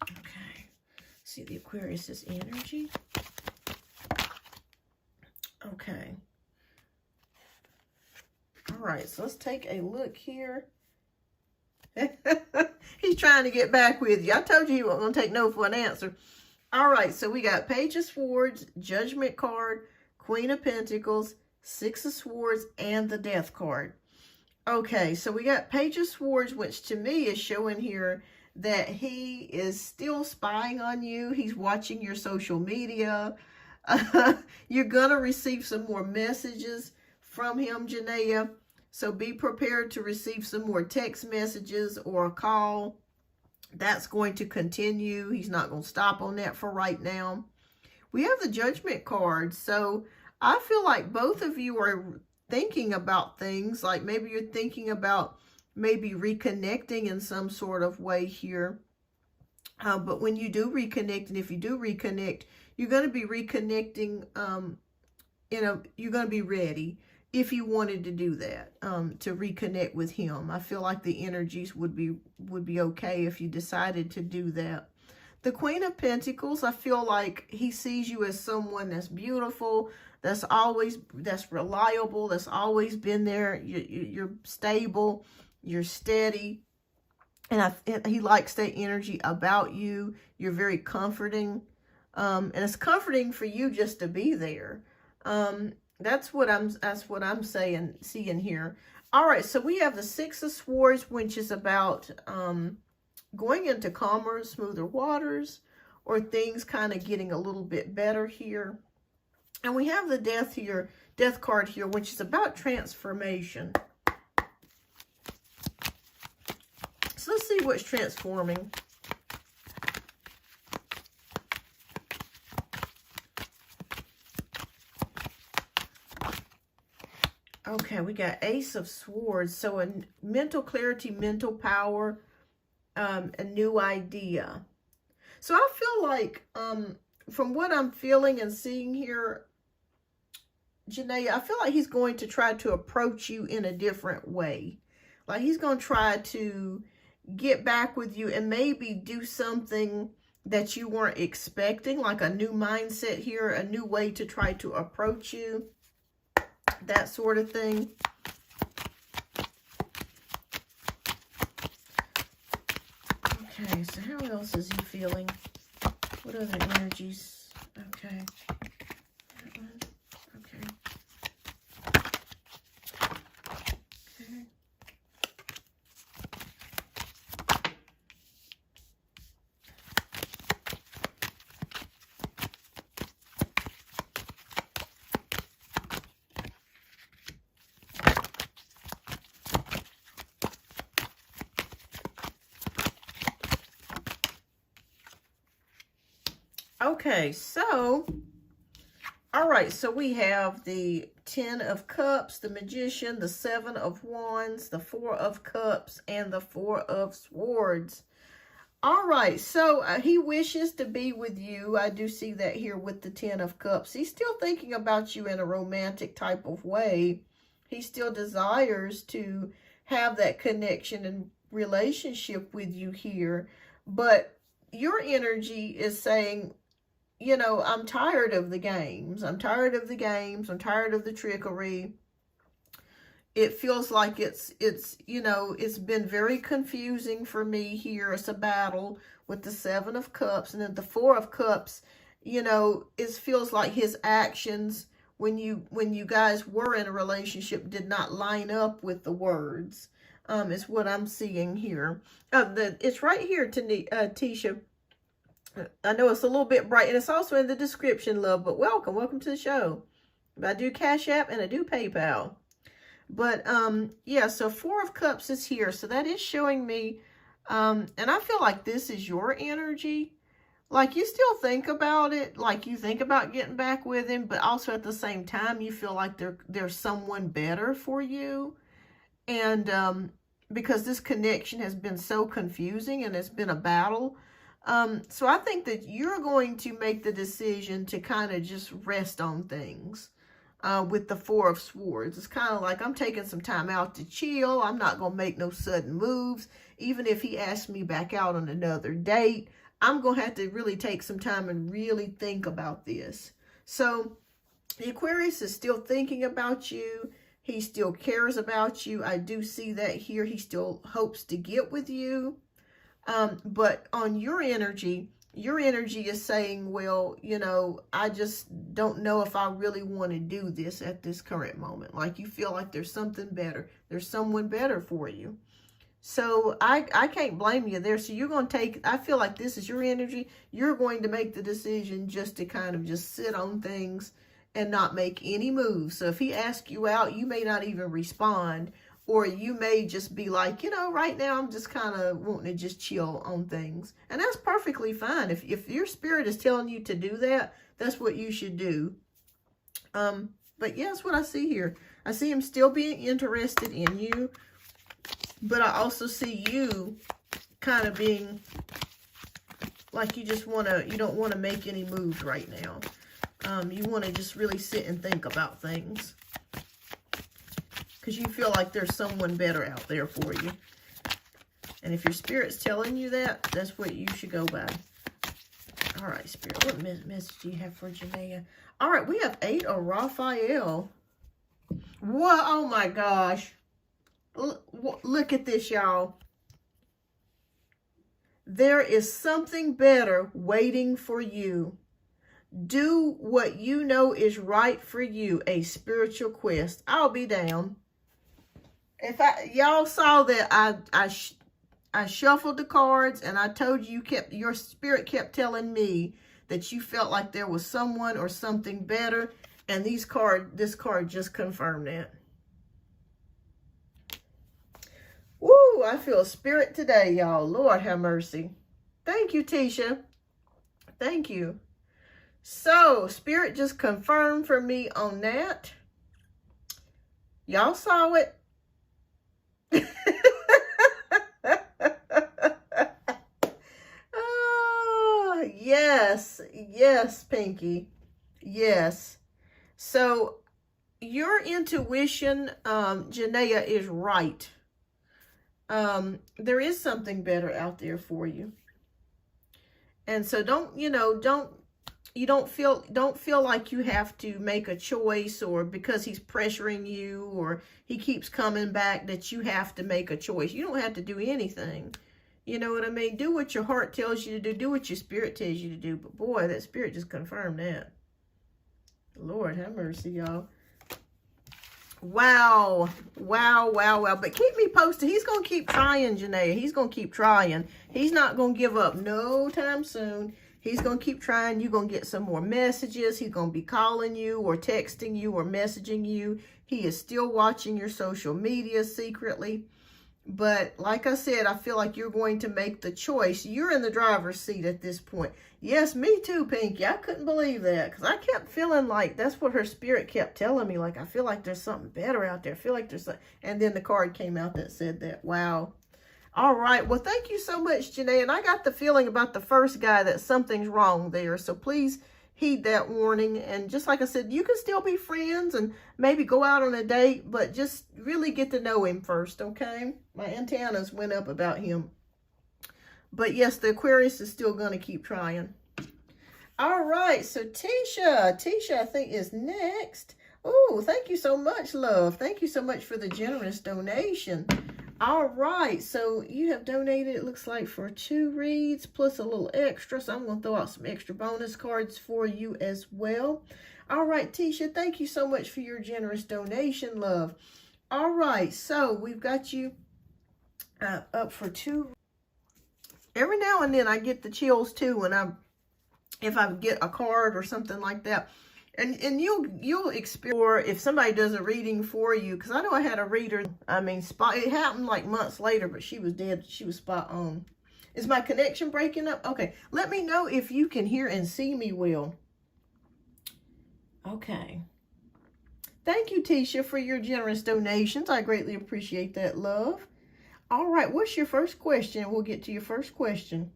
Speaker 1: Okay, see the Aquarius's energy. Okay. All right, so let's take a look here. He's trying to get back with you. I told you he wasn't going to take no for an answer. All right, so we got Page of Swords, Judgment card, Queen of Pentacles, Six of Swords, and the Death card. Okay, so we got Page of Swords, which to me is showing here that he is still spying on you. He's watching your social media. You're going to receive some more messages from him, Janaea. So be prepared to receive some more text messages or a call. That's going to continue. He's not going to stop on that for right now. We have the Judgment card. So I feel like both of you are thinking about things. Like maybe you're thinking about maybe reconnecting in some sort of way here. But when you do reconnect, and if you do reconnect, you're going to be reconnecting, you're going to be ready. If you wanted to do that, to reconnect with him. I feel like the energies would be okay if you decided to do that. The Queen of Pentacles, I feel like he sees you as someone that's beautiful, that's reliable, that's always been there. You're stable, you're steady, and he likes that energy about you. You're very comforting, and it's comforting for you just to be there. That's what I'm seeing here. All right, so we have the Six of Swords, which is about going into calmer, smoother waters, or things kind of getting a little bit better here. And we have the Death card here, which is about transformation. So let's see what's transforming. Okay, we got Ace of Swords. So a mental clarity, mental power, a new idea. So I feel like, from what I'm feeling and seeing here, Janae, I feel like he's going to try to approach you in a different way. Like he's going to try to get back with you and maybe do something that you weren't expecting, like a new mindset here, a new way to try to approach you, that sort of thing. Okay, so how else is he feeling? What other energies? Okay. Okay. Okay. Okay, so, all right, so we have the 10 of Cups, the Magician, the 7 of Wands, the 4 of Cups, and the 4 of Swords. All right, so he wishes to be with you. I do see that here with the 10 of Cups. He's still thinking about you in a romantic type of way. He still desires to have that connection and relationship with you here. But your energy is saying, you know, I'm tired of the games. I'm tired of the games. I'm tired of the trickery. It feels like it's you know, it's been very confusing for me here. It's a battle with the 7 of Cups. And then the 4 of Cups, you know, it feels like his actions when you guys were in a relationship did not line up with the words. Is what I'm seeing here. It's right here, Tisha. I know it's a little bit bright, and it's also in the description, love, but welcome to the show. I do Cash App and I do PayPal. But, yeah, so 4 of Cups is here. So that is showing me, and I feel like this is your energy. Like, you still think about it, like you think about getting back with him, but also at the same time, you feel like there's someone better for you. And, because this connection has been so confusing and it's been a battle. So I think that you're going to make the decision to kind of just rest on things with the 4 of Swords. It's kind of like I'm taking some time out to chill. I'm not going to make no sudden moves. Even if he asks me back out on another date, I'm going to have to really take some time and really think about this. So the Aquarius is still thinking about you. He still cares about you. I do see that here. He still hopes to get with you. But on your energy is saying, well, you know, I just don't know if I really want to do this at this current moment. Like you feel like there's something better. There's someone better for you. So I can't blame you there. So you're going to take, I feel like this is your energy. You're going to make the decision just to kind of just sit on things and not make any moves. So if he asks you out, you may not even respond. Or you may just be like, you know, right now I'm just kind of wanting to just chill on things. And that's perfectly fine. If your spirit is telling you to do that, that's what you should do. But yeah, that's what I see here. I see him still being interested in you. But I also see you kind of being like you don't want to make any moves right now. You want to just really sit and think about things. Because you feel like there's someone better out there for you. And if your spirit's telling you that, that's what you should go by. All right, Spirit, what message do you have for Janaea? All right, we have 8 of Raphael. What? Oh, my gosh. Look at this, y'all. There is something better waiting for you. Do what you know is right for you, a spiritual quest. I'll be down. If y'all saw that I shuffled the cards and I told you your spirit kept telling me that you felt like there was someone or something better, and this card just confirmed that. Woo, I feel spirit today, y'all. Lord have mercy. Thank you, Tisha. Thank you. So, spirit just confirmed for me on that. Y'all saw it. Oh, yes. Yes, Pinky. Yes. So your intuition, Janaea, is right. There is something better out there for you. And so don't feel like you have to make a choice, or because he's pressuring you or he keeps coming back that you have to make a choice. You don't have to do anything. You know what I mean? Do what your heart tells you to do. Do what your spirit tells you to do. But boy, that spirit just confirmed that. Lord have mercy, y'all. Wow. Wow, wow, wow. But keep me posted. He's going to keep trying, Janaea. He's going to keep trying. He's not going to give up no time soon. He's going to keep trying. You're going to get some more messages. He's going to be calling you or texting you or messaging you. He is still watching your social media secretly. But like I said, I feel like you're going to make the choice. You're in the driver's seat at this point. Yes, me too, Pinky. I couldn't believe that, because I kept feeling like that's what her spirit kept telling me. Like, I feel like there's something better out there. I feel like there's something. And then the card came out that said that. Wow. All right. Well, thank you so much, Janae. And I got the feeling about the first guy that something's wrong there. So please heed that warning. And just like I said, you can still be friends and maybe go out on a date, but just really get to know him first, okay? My antennas went up about him. But yes, the Aquarius is still going to keep trying. All right, so Tisha, I think, is next. Oh, thank you so much, love. Thank you so much for the generous donation. All right, so you have donated, it looks like, for 2 reads plus a little extra. So I'm going to throw out some extra bonus cards for you as well. All right, Tisha, thank you so much for your generous donation, love. All right, so we've got you up for 2. Every now and then I get the chills too when if I get a card or something like that. And you'll experience, or if somebody does a reading for you, because I know I had a reader, it happened like months later, but she was dead. She was spot on. Is my connection breaking up? Okay, let me know if you can hear and see me well. Okay. Thank you, Tisha, for your generous donations. I greatly appreciate that, love. All right, what's your first question? We'll get to your first question.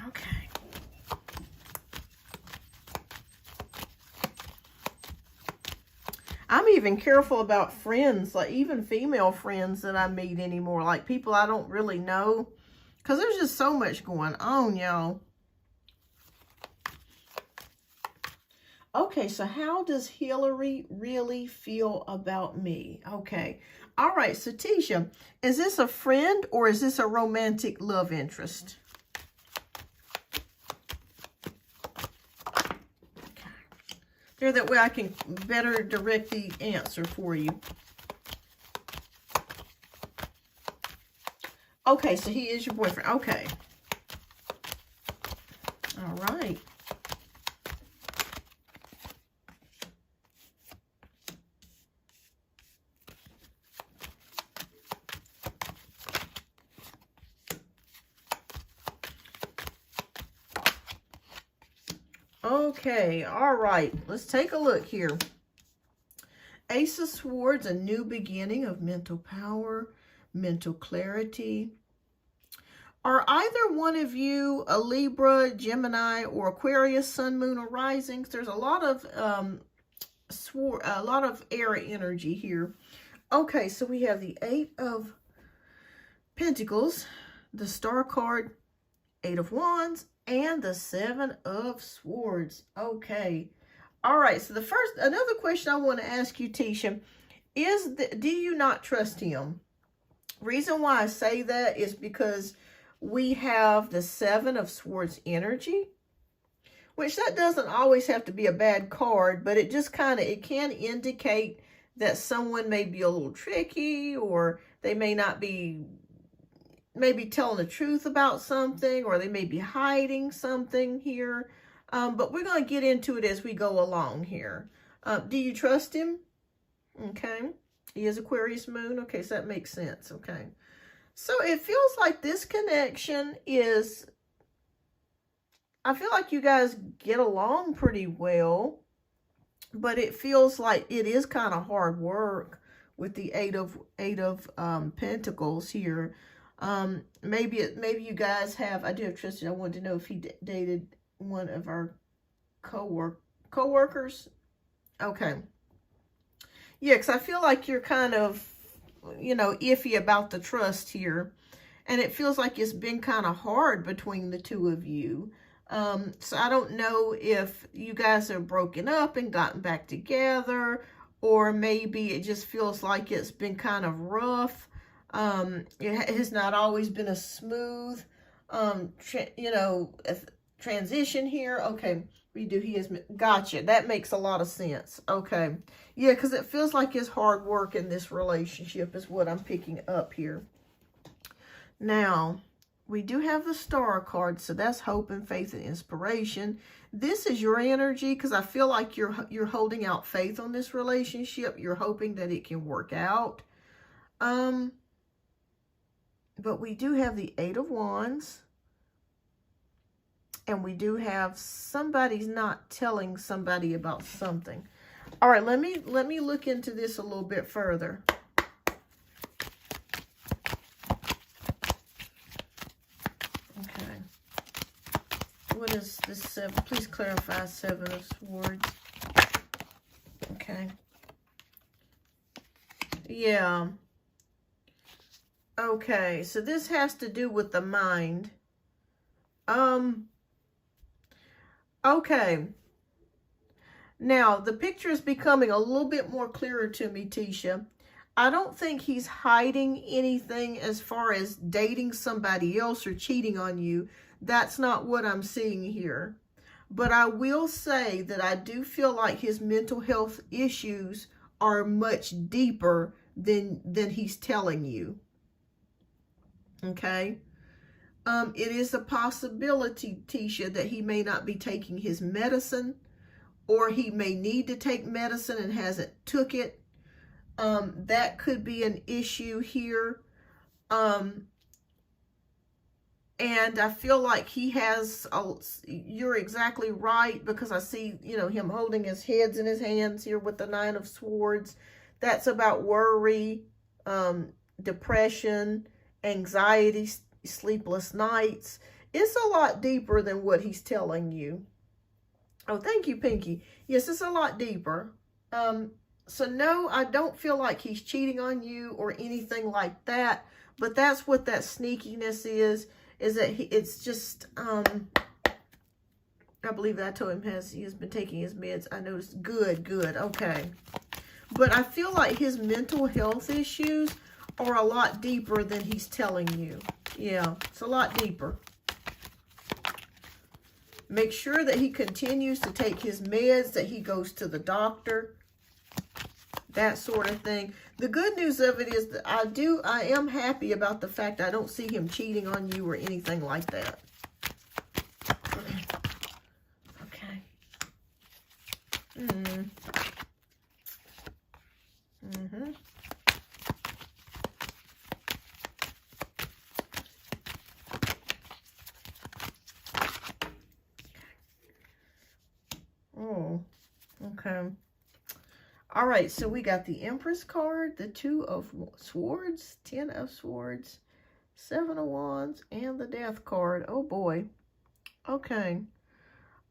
Speaker 1: Okay. I'm even careful about friends, like even female friends that I meet anymore, like people I don't really know, because there's just so much going on, y'all. Okay, so how does Hillary really feel about me? Okay. All right, so Tisha, is this a friend or is this a romantic love interest? There, that way I can better direct the answer for you. Okay, so he is your boyfriend. Okay. All right. Okay, all right. Let's take a look here. Ace of Swords, a new beginning of mental power, mental clarity. Are either one of you a Libra, Gemini, or Aquarius, Sun, Moon, or Risings? There's a lot of air energy here. Okay, so we have the 8 of Pentacles, the Star card, 8 of Wands, and the 7 of Swords. Okay. All right. So another question I want to ask you, Tisha, is do you not trust him? Reason why I say that is because we have the 7 of Swords energy, which that doesn't always have to be a bad card, but it just it can indicate that someone may be a little tricky, or they may not be maybe telling the truth about something, or they may be hiding something here. But we're going to get into it as we go along here. Do you trust him? Okay. He is Aquarius moon. Okay, so that makes sense. Okay. So it feels like this connection is, I feel like you guys get along pretty well, but it feels like it is kind of hard work with the eight of Pentacles here. Maybe you guys have, I do have Tristan. I wanted to know if he dated one of our co-workers. Okay. Yeah, because I feel like you're kind of, you know, iffy about the trust here. And it feels like it's been kind of hard between the two of you. So I don't know if you guys are broken up and gotten back together, or maybe it just feels like it's been kind of rough. It has not always been a smooth, you know, transition here. Okay, we do. He is, gotcha. That makes a lot of sense. Okay. Yeah, because it feels like it's hard work in this relationship is what I'm picking up here. Now, we do have the Star card, so that's hope and faith and inspiration. This is your energy because I feel like you're holding out faith on this relationship. You're hoping that it can work out. But we do have the Eight of Wands. And we do have somebody's not telling somebody about something. All right, let me look into this a little bit further. Okay. What is this seven? Please clarify Seven of Swords. Okay. Yeah. Okay, so this has to do with the mind. Okay. Now, the picture is becoming a little bit more clearer to me, Tisha. I don't think he's hiding anything as far as dating somebody else or cheating on you. That's not what I'm seeing here. But I will say that I do feel like his mental health issues are much deeper than he's telling you. Okay? It is a possibility, Tisha, that he may not be taking his medicine, or he may need to take medicine and hasn't took it. That could be an issue here. And I feel like he has, you're exactly right, because I see, you know, him holding his heads in his hands here with the Nine of Swords. That's about worry, depression, anxiety, sleepless nights. It's a lot deeper than what he's telling you. Oh, thank you, Pinky. Yes, it's a lot deeper. So no, I don't feel like he's cheating on you or anything like that. But that's what that sneakiness is that it's just, I believe that I told him he has been taking his meds. I noticed. Good, okay. But I feel like his mental health issues are a lot deeper than he's telling you. Yeah, it's a lot deeper. Make sure that he continues to take his meds, that he goes to the doctor, that sort of thing. The good news of it is that I am happy about the fact I don't see him cheating on you or anything like that. Okay. Oh, okay. All right, so we got the Empress card, the Two of Swords, Ten of Swords, Seven of Wands, and the Death card. Oh, boy. Okay.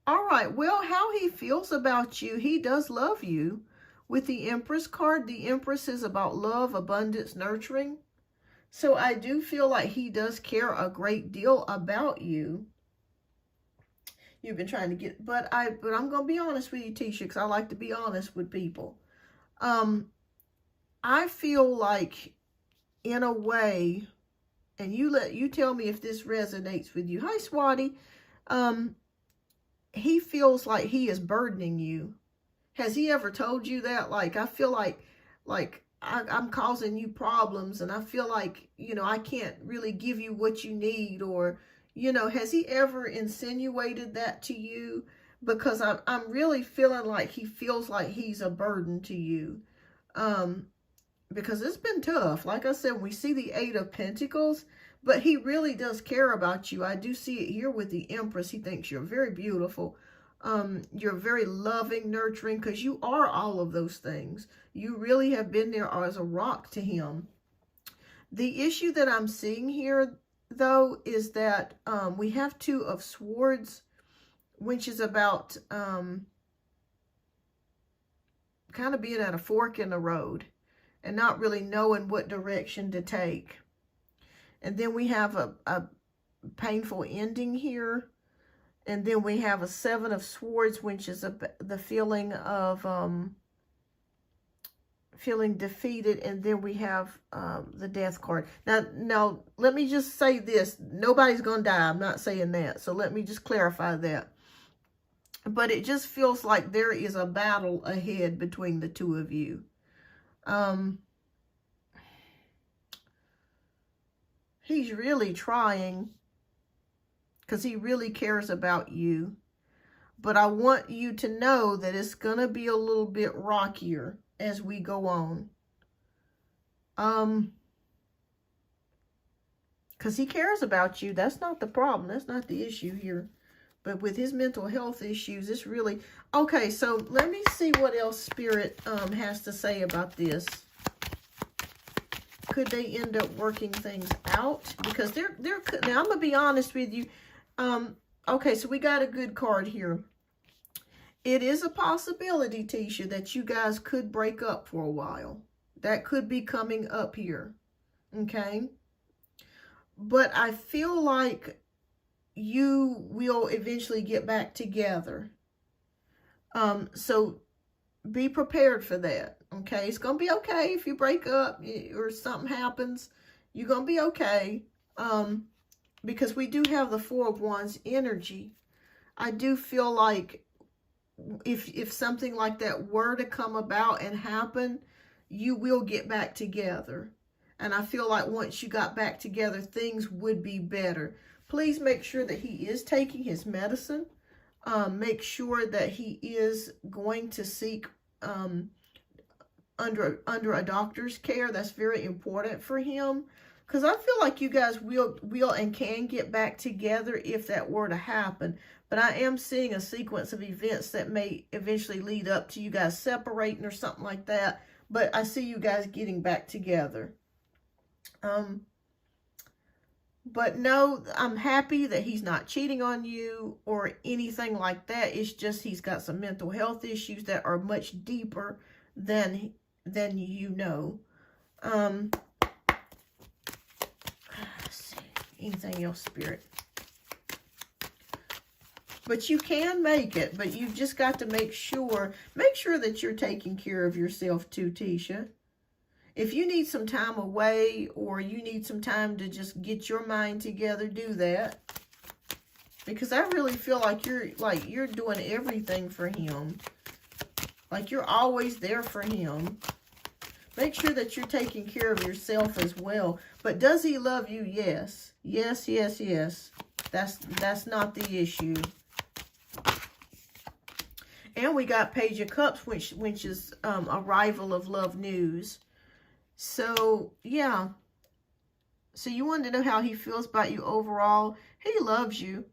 Speaker 1: All right, well, how he feels about you, he does love you. With the Empress card, the Empress is about love, abundance, nurturing. So I do feel like he does care a great deal about you. You've been trying to get, but I'm going to be honest with you, Tisha, because I like to be honest with people. I feel like, in a way, and you tell me if this resonates with you. Hi, Swati. He feels like he is burdening you. Has he ever told you that? Like, I feel like I'm causing you problems, and I feel like, you know, I can't really give you what you need, or, you know, has he ever insinuated that to you? Because I'm really feeling like he feels like he's a burden to you. Because it's been tough. Like I said, we see the Eight of Pentacles, but he really does care about you. I do see it here with the Empress. He thinks you're very beautiful. You're very loving, nurturing, because you are all of those things. You really have been there as a rock to him. The issue that I'm seeing here, though, is that we have Two of Swords, which is about kind of being at a fork in the road and not really knowing what direction to take. And then we have a painful ending here. And then we have a Seven of Swords, which is the feeling of feeling defeated. And then we have the Death card. Now, let me just say this. Nobody's going to die. I'm not saying that. So let me just clarify that. But it just feels like there is a battle ahead between the two of you. He's really trying because he really cares about you. But I want you to know that it's going to be a little bit rockier as we go on. Because he cares about you. That's not the problem. That's not the issue here. But with his mental health issues, it's really... Okay, so let me see what else Spirit has to say about this. Could they end up working things out? Because they're now, I'm going to be honest with you. Okay, so we got a good card here. It is a possibility, Tisha, that you guys could break up for a while. That could be coming up here. Okay? But I feel like you will eventually get back together. So be prepared for that. Okay, it's going to be okay if you break up or something happens. You're going to be okay. Because we do have the Four of Wands energy. I do feel like if something like that were to come about and happen, you will get back together. And I feel like once you got back together, things would be better. Please make sure that he is taking his medicine. Make sure that he is going to seek under a doctor's care. That's very important for him. Because I feel like you guys will and can get back together if that were to happen. But I am seeing a sequence of events that may eventually lead up to you guys separating or something like that. But I see you guys getting back together. But no, I'm happy that he's not cheating on you or anything like that. It's just he's got some mental health issues that are much deeper than you know. Let's see. Anything else, Spirit? But you can make it, but you've just got to make sure that you're taking care of yourself too, Tisha. If you need some time away or you need some time to just get your mind together, do that. Because I really feel like you're doing everything for him. Like you're always there for him. Make sure that you're taking care of yourself as well. But does he love you? Yes. Yes, yes, yes. That's not the issue. And we got Page of Cups, which is arrival of love news. So, yeah. So you wanted to know how he feels about you overall. He loves you.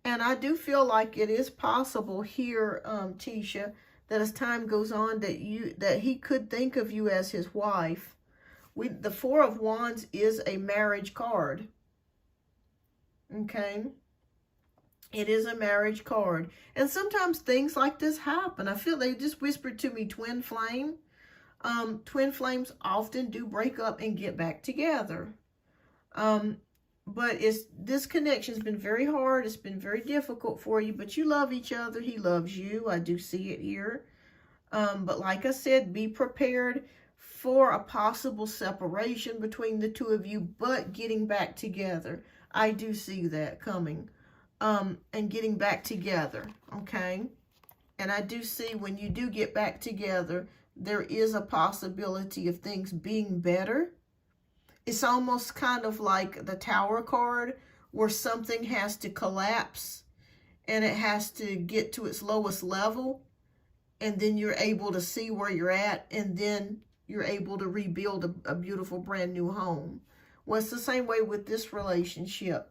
Speaker 1: And I do feel like it is possible here, Tisha, that as time goes on that he could think of you as his wife. The Four of Wands is a marriage card. Okay? It is a marriage card. And sometimes things like this happen. I feel they just whispered to me twin flame. Twin flames often do break up and get back together. But this connection's been very hard. It's been very difficult for you, but you love each other. He loves you. I do see it here. But like I said, be prepared for a possible separation between the two of you, but getting back together. I do see that coming. And getting back together, okay? And I do see when you do get back together, there is a possibility of things being better. It's almost kind of like the Tower card where something has to collapse and it has to get to its lowest level. and then you're able to see where you're at, and then you're able to rebuild a beautiful brand new home. Well, it's the same way with this relationship.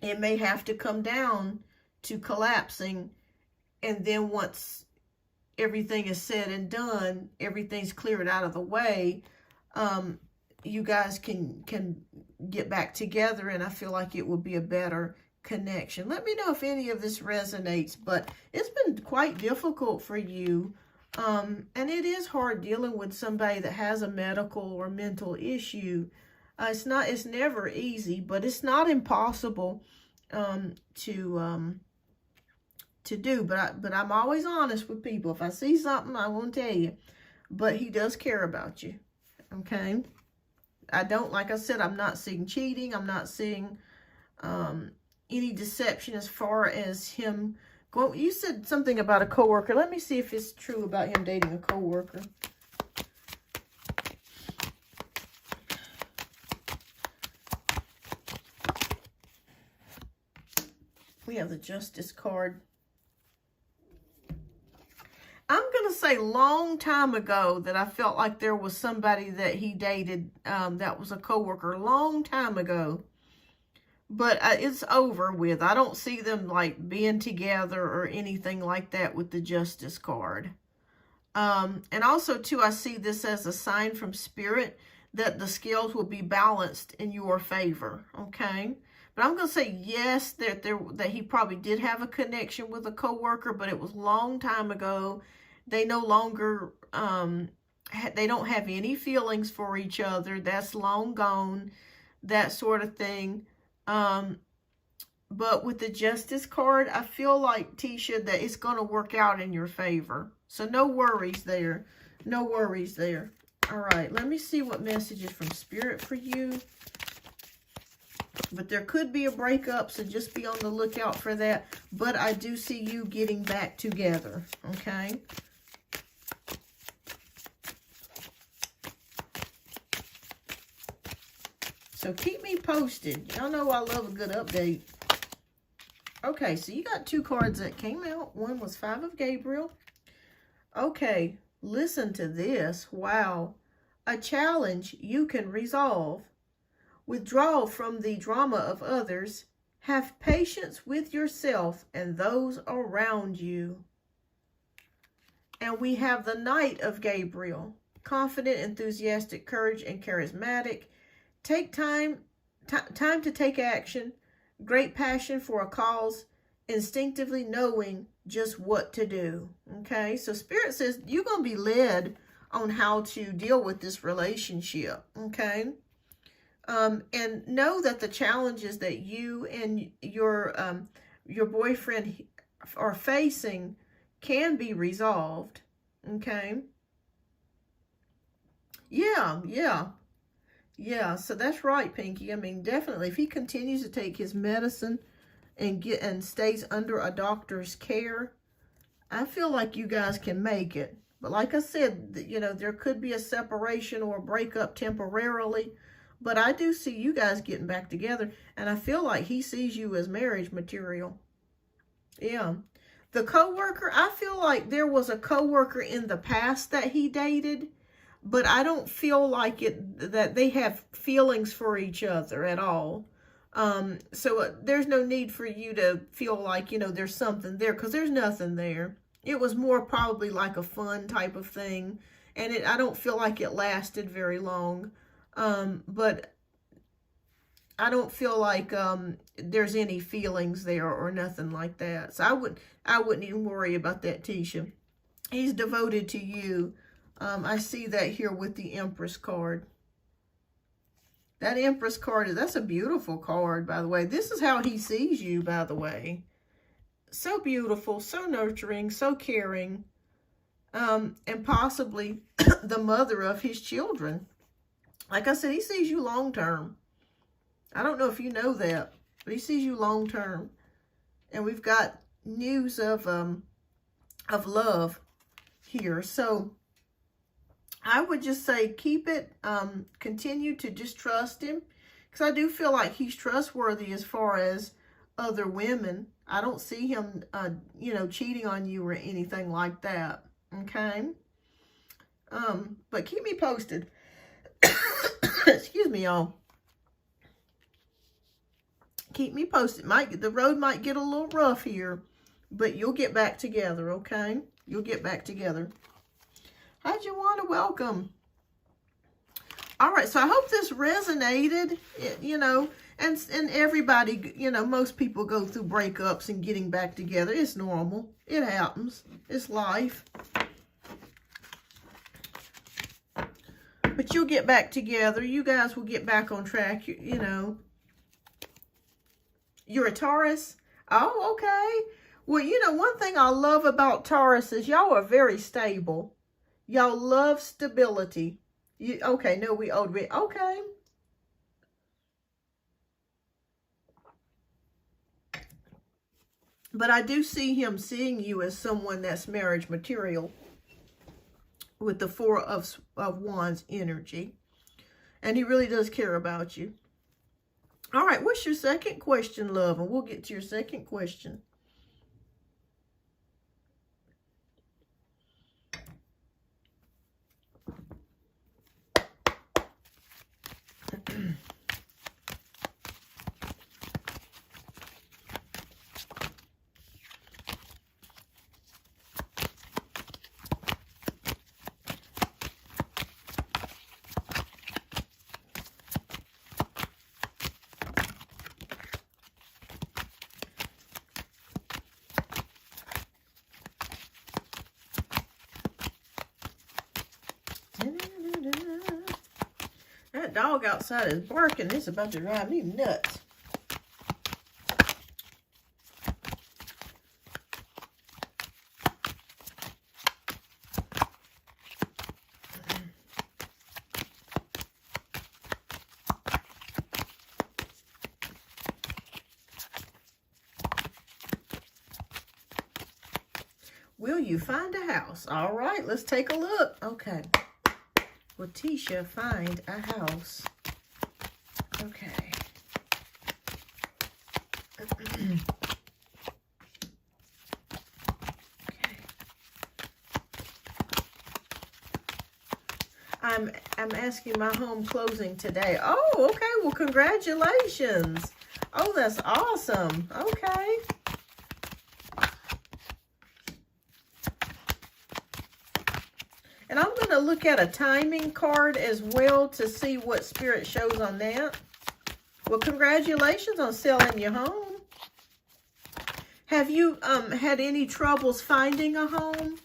Speaker 1: It may have to come down to collapsing, and then once everything is said and done, everything's cleared out of the way, you guys can get back together, and I feel like it will be a better connection. Let me know if any of this resonates, but it's been quite difficult for you, and it is hard dealing with somebody that has a medical or mental issue. It's never easy, but it's not impossible to do. But I'm always honest with people. If I see something, I won't tell you. But he does care about you. Okay? I don't, like I said, I'm not seeing cheating. I'm not seeing any deception as far as him going. You said something about a coworker. Let me see if it's true about him dating a coworker. We have the Justice card. I'm going to say long time ago that I felt like there was somebody that he dated that was a coworker long time ago. But it's over with. I don't see them like being together or anything like that with the Justice card. And also, too, I see this as a sign from Spirit that the scales will be balanced in your favor. Okay? But I'm going to say yes, that he probably did have a connection with a coworker, but it was a long time ago. They no longer, they don't have any feelings for each other. That's long gone, that sort of thing. But with the Justice card, I feel like, Tisha, that it's going to work out in your favor. So no worries there. No worries there. All right, let me see what messages from Spirit for you. But there could be a breakup, so just be on the lookout for that. But I do see you getting back together, okay? So keep me posted. Y'all know I love a good update. Okay, so you got two cards that came out. One was Five of Gabriel. Okay, listen to this. Wow. A challenge you can resolve. Withdraw from the drama of others. Have patience with yourself and those around you. And we have the Knight of Gabriel. Confident, enthusiastic, courage, and charismatic. Take time to take action. Great passion for a cause. Instinctively knowing just what to do. Okay, so Spirit says you're going to be led on how to deal with this relationship. Okay. And know that the challenges that you and your boyfriend are facing can be resolved. Okay. Yeah. So that's right, Pinky. I mean, definitely, if he continues to take his medicine and stays under a doctor's care, I feel like you guys can make it. But like I said, you know, there could be a separation or a breakup temporarily. But I do see you guys getting back together. And I feel like he sees you as marriage material. Yeah. The coworker, I feel like there was a coworker in the past that he dated. But I don't feel like that they have feelings for each other at all. So there's no need for you to feel like, you know, there's something there. Because there's nothing there. It was more probably like a fun type of thing. And I don't feel like it lasted very long. But I don't feel like there's any feelings there or nothing like that. So I wouldn't even worry about that, Tisha. He's devoted to you. I see that here with the Empress card. That Empress card, that's a beautiful card, by the way. This is how he sees you, by the way. So beautiful, so nurturing, so caring, and possibly the mother of his children. Like I said, he sees you long term. I don't know if you know that, but he sees you long term. And we've got news of love here. So I would just say keep it, continue to just trust him. Because I do feel like he's trustworthy as far as other women. I don't see him, you know, cheating on you or anything like that. Okay. But keep me posted. Excuse me, y'all. Keep me posted. The road might get a little rough here, but you'll get back together, okay? You'll get back together. Hi, Joanna. Welcome. All right, so I hope this resonated, you know, and everybody, you know, most people go through breakups and getting back together. It's normal. It happens. It's life. But you'll get back together. You guys will get back on track, you know. You're a Taurus? Oh, okay. Well, you know, one thing I love about Taurus is y'all are very stable. Y'all love stability. Okay, no, okay. But I do see him seeing you as someone that's marriage material with the Four of Wands energy. And he really does care about you. All right, what's your second question, love? And we'll get to your second question. That dog outside is barking. It's about to drive me nuts. Will you find a house? All right, let's take a look. Okay. Will Tisha find a house? Okay. Okay. I'm asking my home closing today. Oh, okay. Well, congratulations. Oh, that's awesome. Okay. And I'm going to look at a timing card as well to see what Spirit shows on that. Well, congratulations on selling your home. Have you had any troubles finding a home?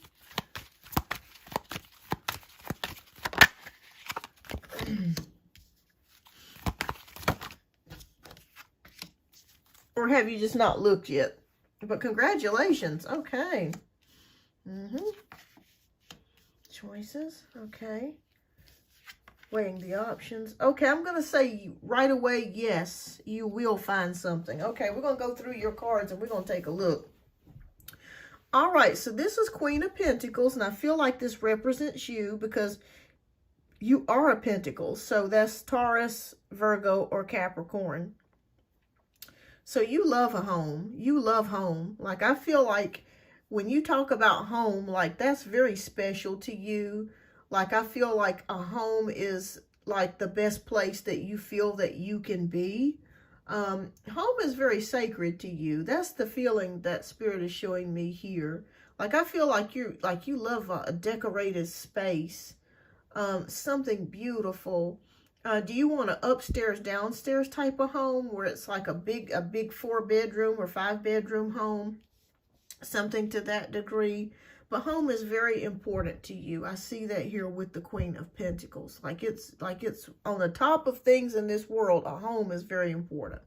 Speaker 1: Or have you just not looked yet? But congratulations. Okay. Choices. Okay. Weighing the options. Okay, I'm going to say right away, yes, you will find something. Okay, we're going to go through your cards and we're going to take a look. All right, so this is Queen of Pentacles, and I feel like this represents you because you are a Pentacles. So that's Taurus, Virgo, or Capricorn. So you love a home. You love home. Like, I feel like when you talk about home, like, that's very special to you. Like, I feel like a home is like the best place that you feel that you can be. Home is very sacred to you. That's the feeling that Spirit is showing me here. Like, I feel like you love a decorated space, something beautiful. Do you want an upstairs, downstairs type of home where it's like a big 4-bedroom or 5-bedroom home? Something to that degree. But home is very important to you. I see that here with the Queen of Pentacles. Like it's on the top of things in this world. A home is very important.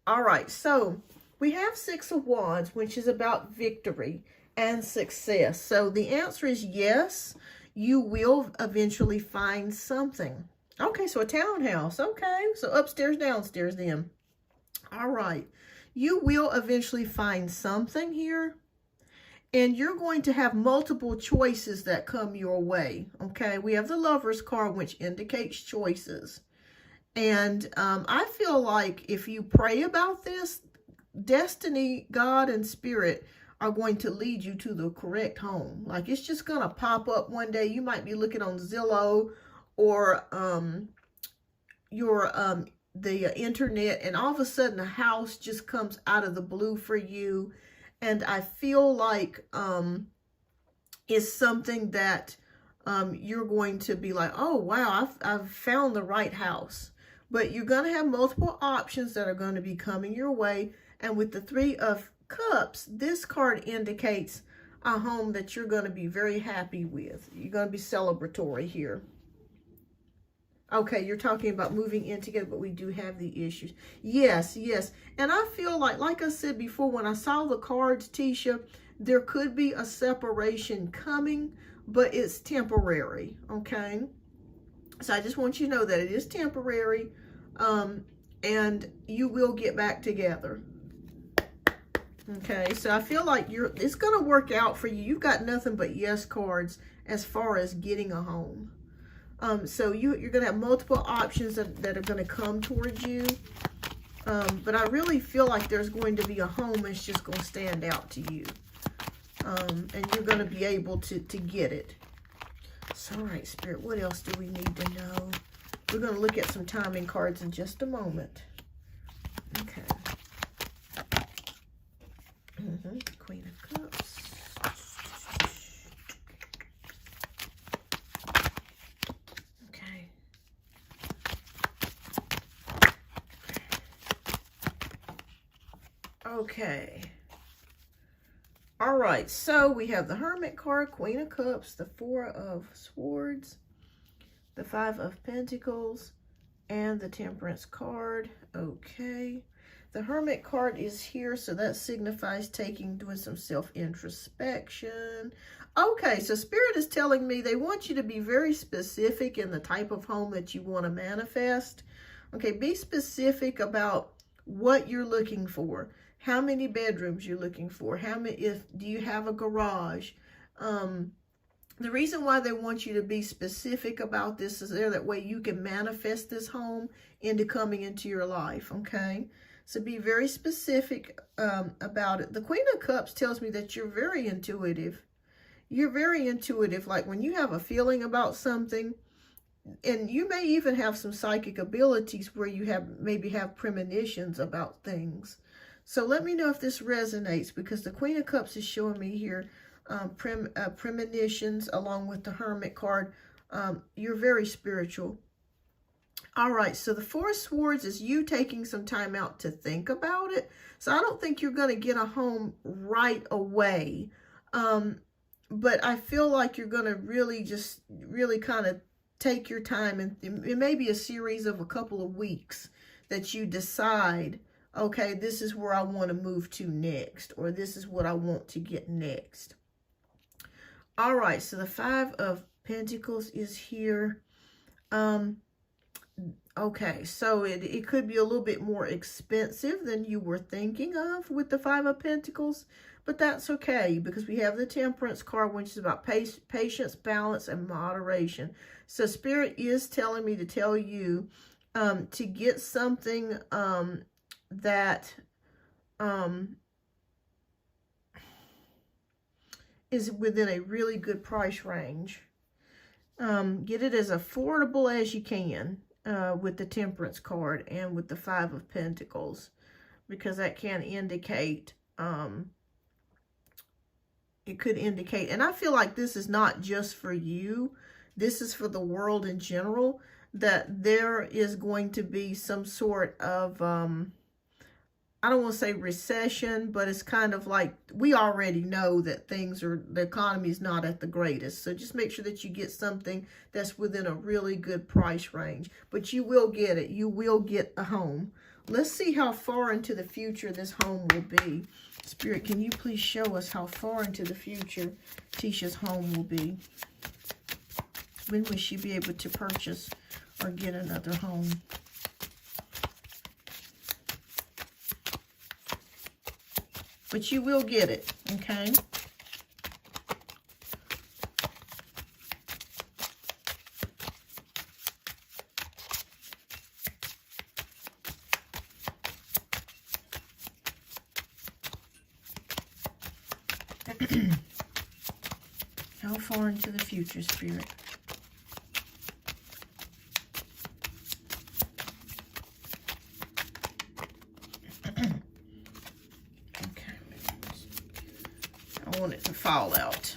Speaker 1: All right, so we have 6 of Wands, which is about victory and success. So the answer is yes, you will eventually find something. Okay, so a townhouse. Okay, so upstairs, downstairs then. All right, you will eventually find something here. And you're going to have multiple choices that come your way, okay? We have the Lover's card, which indicates choices. And I feel like if you pray about this, destiny, God, and Spirit are going to lead you to the correct home. Like, it's just going to pop up one day. You might be looking on Zillow or the internet, and all of a sudden a house just comes out of the blue for you. And I feel like it's something that you're going to be like, oh wow, I've found the right house. But you're going to have multiple options that are going to be coming your way. And with the Three of Cups, this card indicates a home that you're going to be very happy with. You're going to be celebratory here. Okay, you're talking about moving in together, but we do have the issues. Yes, yes. And I feel like I said before, when I saw the cards, Tisha, there could be a separation coming, but it's temporary, okay? So I just want you to know that it is temporary, and you will get back together. Okay, so I feel like it's going to work out for you. You've got nothing but yes cards as far as getting a home. So you're going to have multiple options that are going to come towards you. But I really feel like there's going to be a home that's just going to stand out to you. And you're going to be able to get it. So, all right, Spirit, what else do we need to know? We're going to look at some timing cards in just a moment. Okay. Queen of Cups. Okay. Okay. All right, so we have the Hermit card, Queen of Cups, the Four of Swords, the Five of Pentacles, and the Temperance card. Okay. The Hermit card is here, so that signifies doing some self-introspection. Okay, so Spirit is telling me they want you to be very specific in the type of home that you want to manifest. Okay, be specific about what you're looking for. How many bedrooms you're looking for. Do you have a garage? The reason why they want you to be specific about this is that way you can manifest this home into coming into your life, okay? So be very specific about it. The Queen of Cups tells me that you're very intuitive. You're very intuitive. Like when you have a feeling about something, and you may even have some psychic abilities where you maybe have premonitions about things. So let me know if this resonates, because the Queen of Cups is showing me here premonitions along with the Hermit card. You're very spiritual. All right, so the Four of Swords is you taking some time out to think about it. So I don't think you're going to get a home right away. But I feel like you're going to really kind of take your time. And it may be a series of a couple of weeks that you decide, okay, this is where I want to move to next, or this is what I want to get next. All right, so the Five of Pentacles is here. Okay, so it could be a little bit more expensive than you were thinking of with the Five of Pentacles, but that's okay, because we have the Temperance card, which is about patience, balance, and moderation. So Spirit is telling me to tell you to get something that is within a really good price range. Get it as affordable as you can with the Temperance card and with the Five of Pentacles, because that can indicate, it could indicate, and I feel like this is not just for you, this is for the world in general, that there is going to be some sort of, I don't want to say recession, but it's kind of like, we already know that the economy is not at the greatest. So just make sure that you get something that's within a really good price range. But you will get it. You will get a home. Let's see how far into the future this home will be. Spirit, can you please show us how far into the future Tisha's home will be? When will she be able to purchase or get another home? But you will get it, okay? How far into the future, Spirit? Okay. I want it to fall out.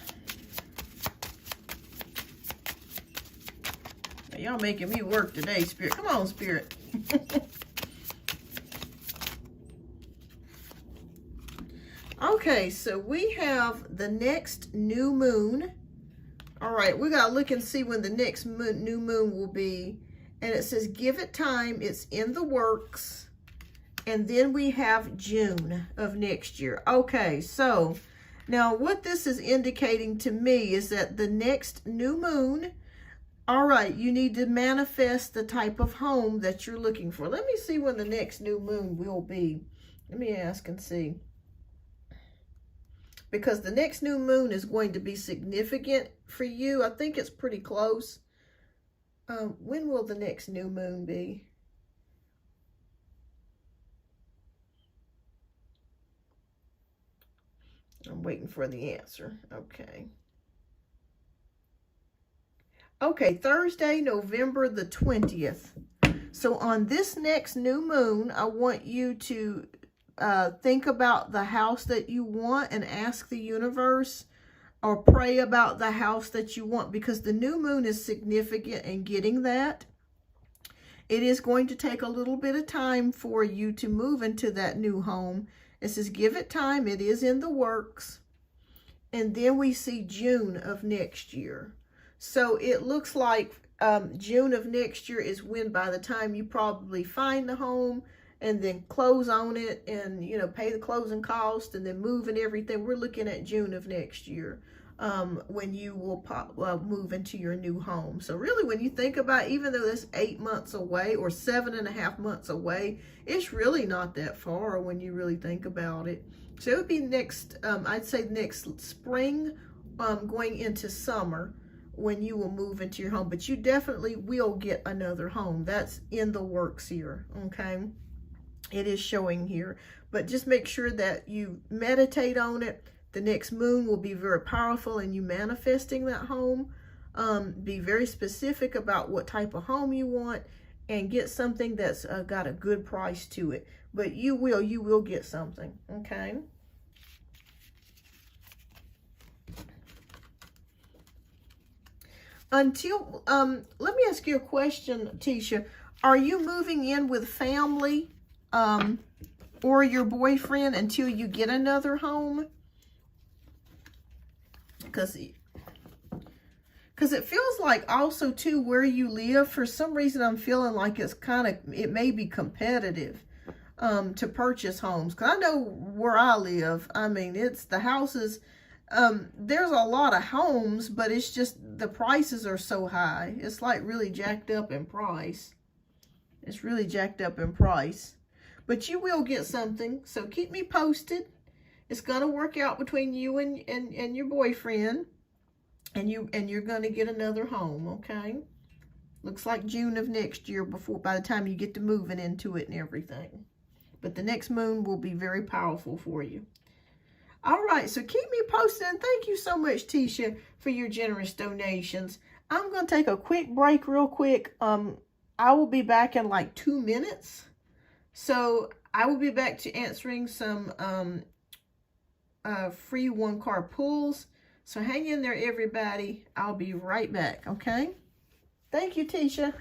Speaker 1: Y'all making me work today, Spirit. Come on, Spirit. Okay, so we have the next new moon. All right, we got to look and see when the next new moon will be. And it says, give it time. It's in the works. And then we have June of next year. Okay, so now what this is indicating to me is that the next new moon, all right, you need to manifest the type of home that you're looking for. Let me see when the next new moon will be. Let me ask and see. Because the next new moon is going to be significant for you. I think it's pretty close. When will the next new moon be? I'm waiting for the answer. Okay. Okay, Thursday, November the 20th. So on this next new moon, I want you to think about the house that you want and ask the universe, or pray about the house that you want, because the new moon is significant in getting that. It is going to take a little bit of time for you to move into that new home. It says give it time. It is in the works. And then we see June of next year. So it looks like June of next year is when, by the time you probably find the home and then close on it and, you know, pay the closing cost and then move and everything, we're looking at June of next year when you will move into your new home. So really, when you think about, even though that's 8 months away or 7.5 months away, it's really not that far when you really think about it. So it would be next, I'd say next spring, going into summer, when you will move into your home. But you definitely will get another home. That's in the works here, okay? It is showing here. But just make sure that you meditate on it. The next moon will be very powerful in you manifesting that home. Be very specific about what type of home you want and get something that's got a good price to it. But you will get something, okay? Until, let me ask you a question, Tisha. Are you moving in with family or your boyfriend until you get another home? Because it feels like also, too, where you live, for some reason I'm feeling like it's it may be competitive to purchase homes. Because I know where I live, I mean, it's the houses, there's a lot of homes, but it's just the prices are so high. It's like really jacked up in price. It's really jacked up in price. But you will get something, so keep me posted. It's going to work out between you and your boyfriend, and you're going to get another home, okay? Looks like June of next year, by the time you get to moving into it and everything. But the next moon will be very powerful for you. All right, so keep me posted, and thank you so much, Tisha, for your generous donations. I'm going to take a quick break real quick. I will be back in like 2 minutes. So I will be back to answering some free one-card pulls. So hang in there, everybody. I'll be right back, okay? Thank you, Tisha.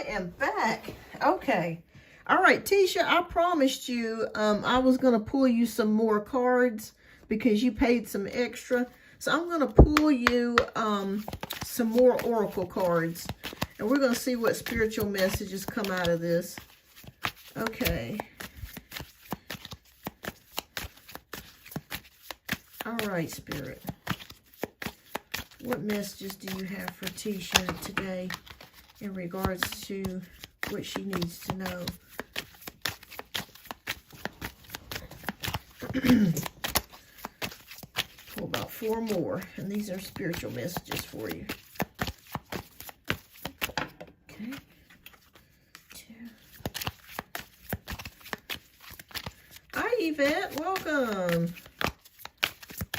Speaker 1: am back. Okay. All right, Tisha, I promised you I was going to pull you some more cards because you paid some extra. So I'm going to pull you some more oracle cards. And we're going to see what spiritual messages come out of this. Okay. All right, Spirit. What messages do you have for Tisha today in regards to what she needs to know? Pull about 4 more, and these are spiritual messages for you. Okay. 2. Hi, Yvette. Welcome.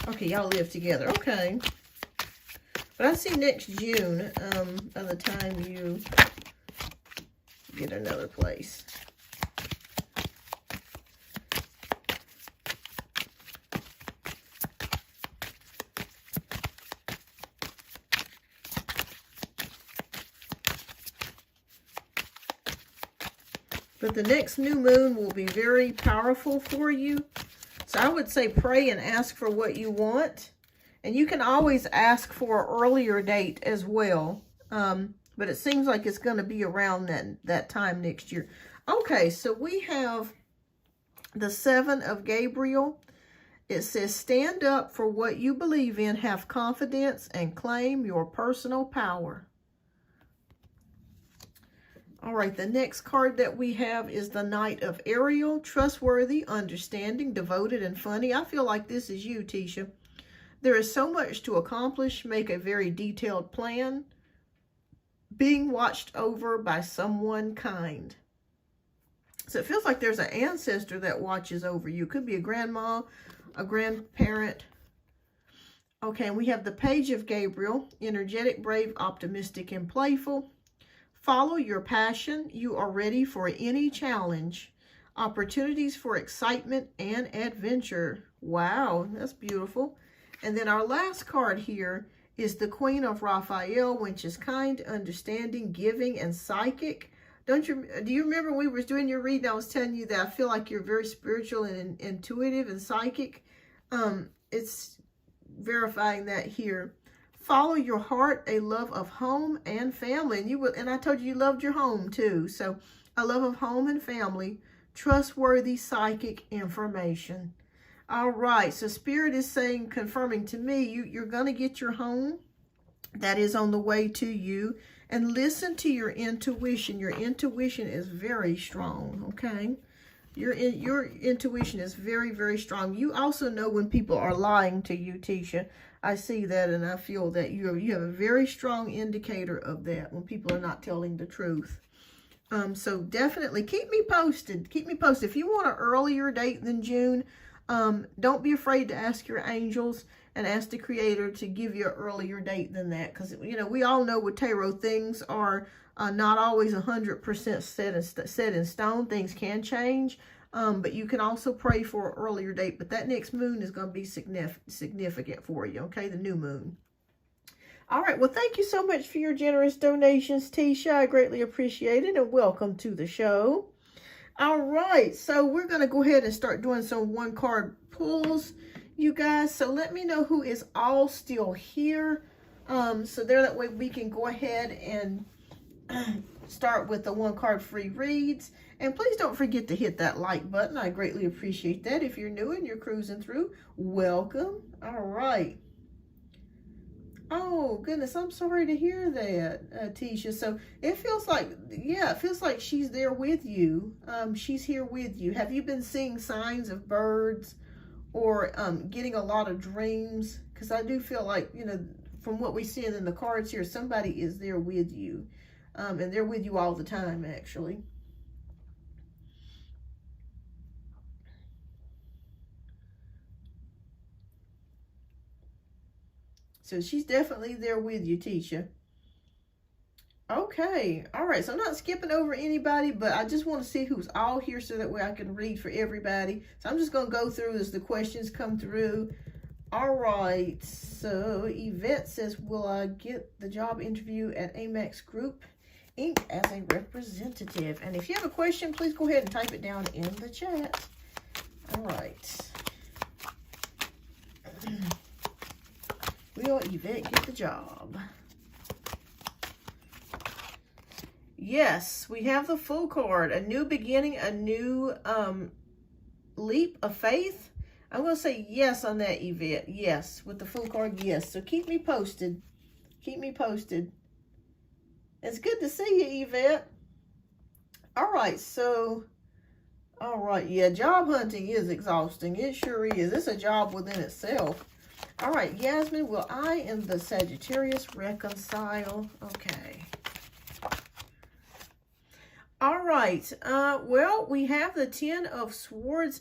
Speaker 1: Okay, y'all live together. Okay. But I see next June, by the time you get another place. But the next new moon will be very powerful for you. So I would say pray and ask for what you want. And you can always ask for an earlier date as well. But it seems like it's going to be around that time next year. Okay, so we have the 7 of Gabriel. It says, stand up for what you believe in, have confidence, and claim your personal power. All right, the next card that we have is the Knight of Ariel. Trustworthy, understanding, devoted, and funny. I feel like this is you, Tisha. There is so much to accomplish. Make a very detailed plan. Being watched over by someone kind. So it feels like there's an ancestor that watches over you. Could be a grandma, a grandparent. Okay, and we have the Page of Gabriel. Energetic, brave, optimistic, and playful. Follow your passion. You are ready for any challenge. Opportunities for excitement and adventure. Wow, that's beautiful. And then our last card here is the Queen of Raphael, which is kind, understanding, giving, and psychic. Do you remember when we were doing your reading, I was telling you that I feel like you're very spiritual and intuitive and psychic. It's verifying that here. Follow your heart, a love of home and family. And I told you loved your home too. So a love of home and family. Trustworthy psychic information. All right. So Spirit is saying, confirming to me, you're going to get your home. That is on the way to you. And listen to your intuition. Your intuition is very strong. Okay. Your intuition is very, very strong. You also know when people are lying to you, Tisha. I see that, and I feel that you have a very strong indicator of that when people are not telling the truth. So definitely keep me posted. Keep me posted. If you want an earlier date than June, don't be afraid to ask your angels and ask the Creator to give you an earlier date than that. Because, you know, we all know with tarot, things are not always 100% set in stone. Things can change. But you can also pray for an earlier date. But that next moon is going to be significant for you, okay? The new moon. All right. Well, thank you so much for your generous donations, Tisha. I greatly appreciate it. And welcome to the show. All right. So we're going to go ahead and start doing some one-card pulls, you guys. So let me know who is all still here. So there, that way we can go ahead and start with the one-card free reads. And please don't forget to hit that like button. I greatly appreciate that. If you're new and you're cruising through, welcome. All right. Oh, goodness. I'm sorry to hear that, Tisha. So it feels like, yeah, it feels like she's there with you. She's here with you. Have you been seeing signs of birds or getting a lot of dreams? Because I do feel like, you know, from what we see in the cards here, somebody is there with you. And they're with you all the time, actually. So she's definitely there with you, Tisha. Okay. All right. So I'm not skipping over anybody, but I just want to see who's all here so that way I can read for everybody. So I'm just going to go through as the questions come through. All right. So Yvette says, will I get the job interview at Amex Group? Inc. as a representative. And if you have a question, please go ahead and type it down in the chat. All right. Will Yvette get the job? Yes, we have the Fool card. A new beginning, a new leap of faith. I'm going to say yes on that, Yvette. Yes, with the Fool card, yes. So keep me posted. Keep me posted. It's good to see you, Yvette. All right, so, all right, yeah, job hunting is exhausting. It sure is. It's a job within itself. All right, Yasmin, will I and the Sagittarius reconcile? Okay. All right, well, we have the Ten of Swords.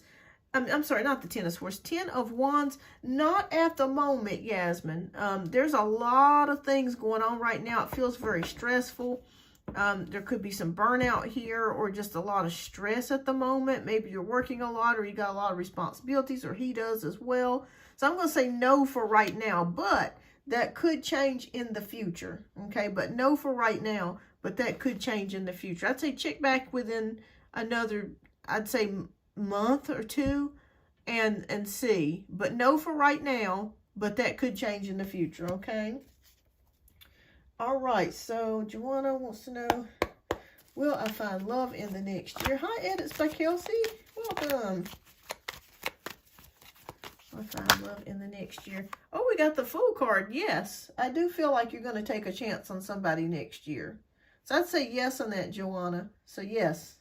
Speaker 1: I'm sorry, not the Ten of Swords, Ten of Wands. Not at the moment, Yasmin. There's a lot of things going on right now. It feels very stressful. There could be some burnout here or just a lot of stress at the moment. Maybe you're working a lot or you got a lot of responsibilities, or he does as well. So I'm going to say no for right now, but that could change in the future. Okay, but no for right now, but that could change in the future. I'd say check back within another, I'd say, month or two and see. But no for right now, but that could change in the future, okay? All right, so Joanna wants to know, will I find love in the next year? Hi, edits by Kelsey. Welcome. I find love in the next year. Oh, we got the Fool card. Yes, I do feel like you're going to take a chance on somebody next year. So I'd say yes on that, Joanna. So yes.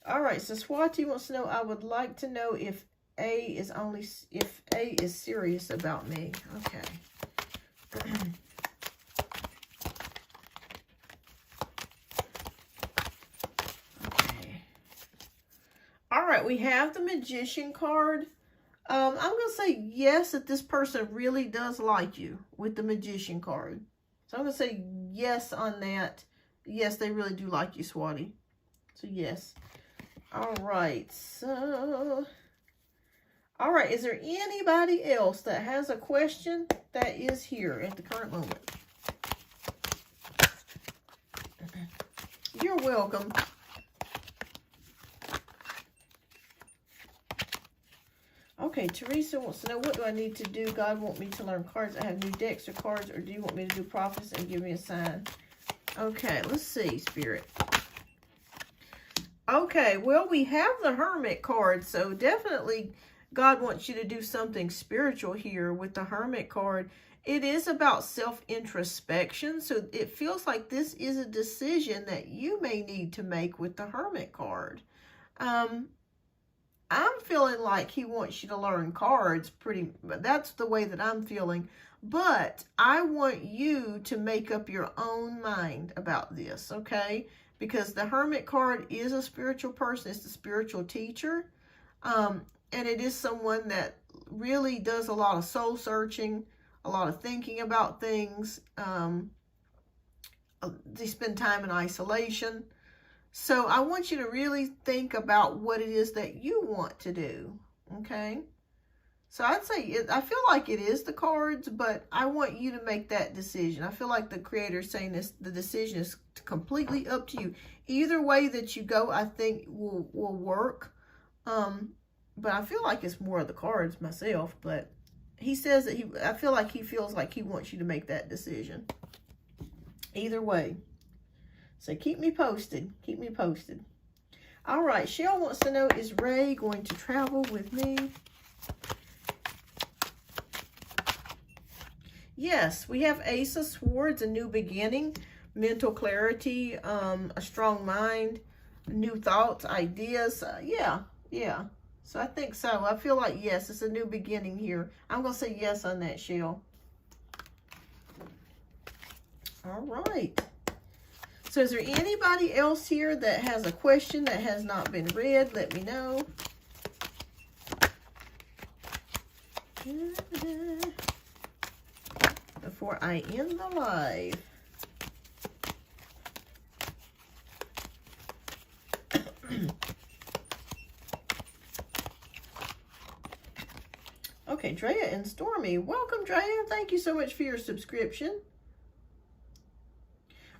Speaker 1: All right, so Swati wants to know, I would like to know if A is serious about me. Okay. Okay. All right, we have the Magician card. I'm going to say yes, that this person really does like you with the Magician card. So I'm going to say yes on that. Yes, they really do like you, Swati. So yes. All right. So, all right. Is there anybody else that has a question that is here at the current moment? You're welcome. Okay, Teresa wants to know, what do I need to do? God want me to learn cards. I have new decks or cards, or do you want me to do prophecy and give me a sign? Okay, let's see, Spirit. Okay, well, we have the Hermit card, so definitely God wants you to do something spiritual here with the Hermit card. It is about self-introspection, so it feels like this is a decision that you may need to make with the Hermit card. I'm feeling like he wants you to learn cards that's the way that I'm feeling. But I want you to make up your own mind about this, okay? Because the Hermit card is a spiritual person. It's the spiritual teacher. And it is someone that really does a lot of soul searching, a lot of thinking about things. They spend time in isolation. So I want you to really think about what it is that you want to do, okay? So I'd say, I feel like it is the cards, but I want you to make that decision. I feel like the Creator is saying this, the decision is completely up to you. Either way that you go, I think will work. But I feel like it's more of the cards myself, but he says that I feel like he feels like he wants you to make that decision. Either way. So keep me posted. Keep me posted. All right. Shell wants to know, is Ray going to travel with me? Yes. We have Ace of Swords, a new beginning, mental clarity, a strong mind, new thoughts, ideas. Yeah. So I think so. I feel like, yes, it's a new beginning here. I'm going to say yes on that, Shell. All right. So is there anybody else here that has a question that has not been read? Let me know. Before I end the live. Okay, Drea and Stormy. Welcome, Drea. Thank you so much for your subscription.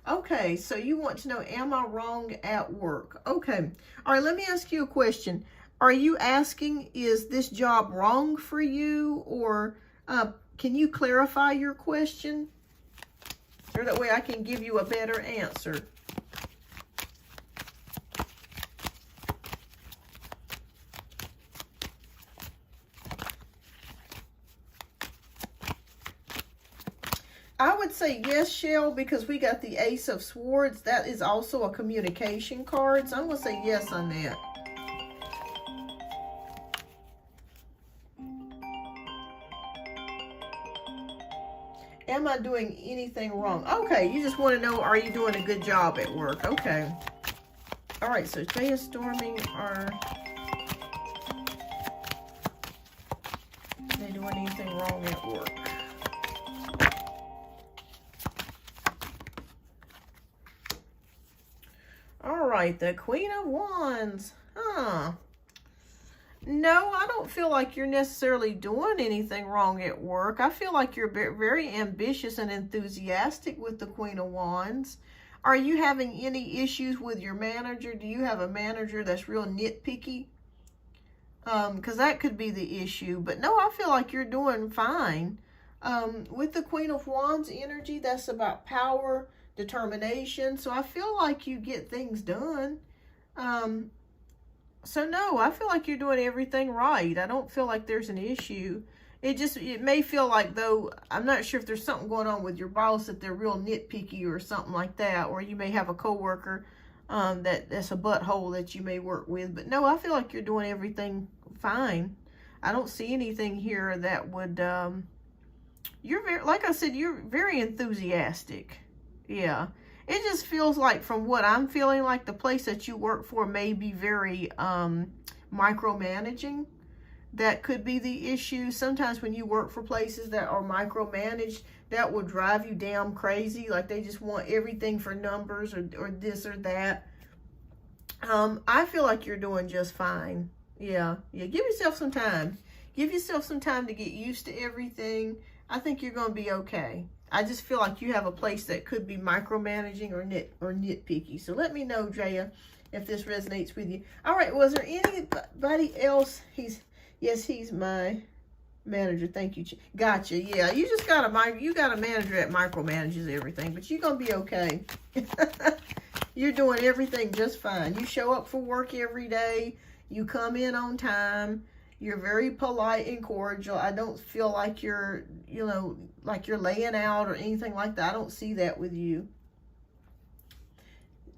Speaker 1: Okay, so you want to know, am I wrong at work? Okay. All right, let me ask you a question. Are you asking, is this job wrong for you? Or can you clarify your question? So that way I can give you a better answer. I would say yes, Shell, because we got the Ace of Swords. That is also a communication card. So I'm going to say yes on that. Am I doing anything wrong? Okay, you just want to know, are you doing a good job at work? Okay. All right, so Jay and Stormy, are they doing anything wrong at work? All right, the Queen of Wands. No, I don't feel like you're necessarily doing anything wrong at work. I feel like you're very ambitious and enthusiastic with the Queen of Wands. Are you having any issues with your manager? Do you have a manager that's real nitpicky? Because that could be the issue. But no, I feel like you're doing fine. With the Queen of Wands energy, that's about power, determination. So I feel like you get things done. So no, I feel like you're doing everything right. I don't feel like there's an issue. It may feel like, though, I'm not sure if there's something going on with your boss, that they're real nitpicky or something like that, or you may have a coworker that's a butthole that you may work with. But no, I feel like you're doing everything fine. I don't see anything here that would, you're very, like I said, you're very enthusiastic. Yeah. It just feels like, from what I'm feeling, like the place that you work for may be very micromanaging. That could be the issue. Sometimes when you work for places that are micromanaged, that will drive you damn crazy. Like they just want everything for numbers or this or that. I feel like you're doing just fine. Yeah. Give yourself some time. Give yourself some time to get used to everything. I think you're going to be okay. I just feel like you have a place that could be micromanaging or nitpicky. So let me know, Drea, if this resonates with you. All right, was there anybody else? Yes, he's my manager. Thank you. Gotcha. Yeah, you just got a manager that micromanages everything, but you're gonna be okay. You're doing everything just fine. You show up for work every day. You come in on time. You're very polite and cordial. I don't feel like you're, like you're laying out or anything like that. I don't see that with you.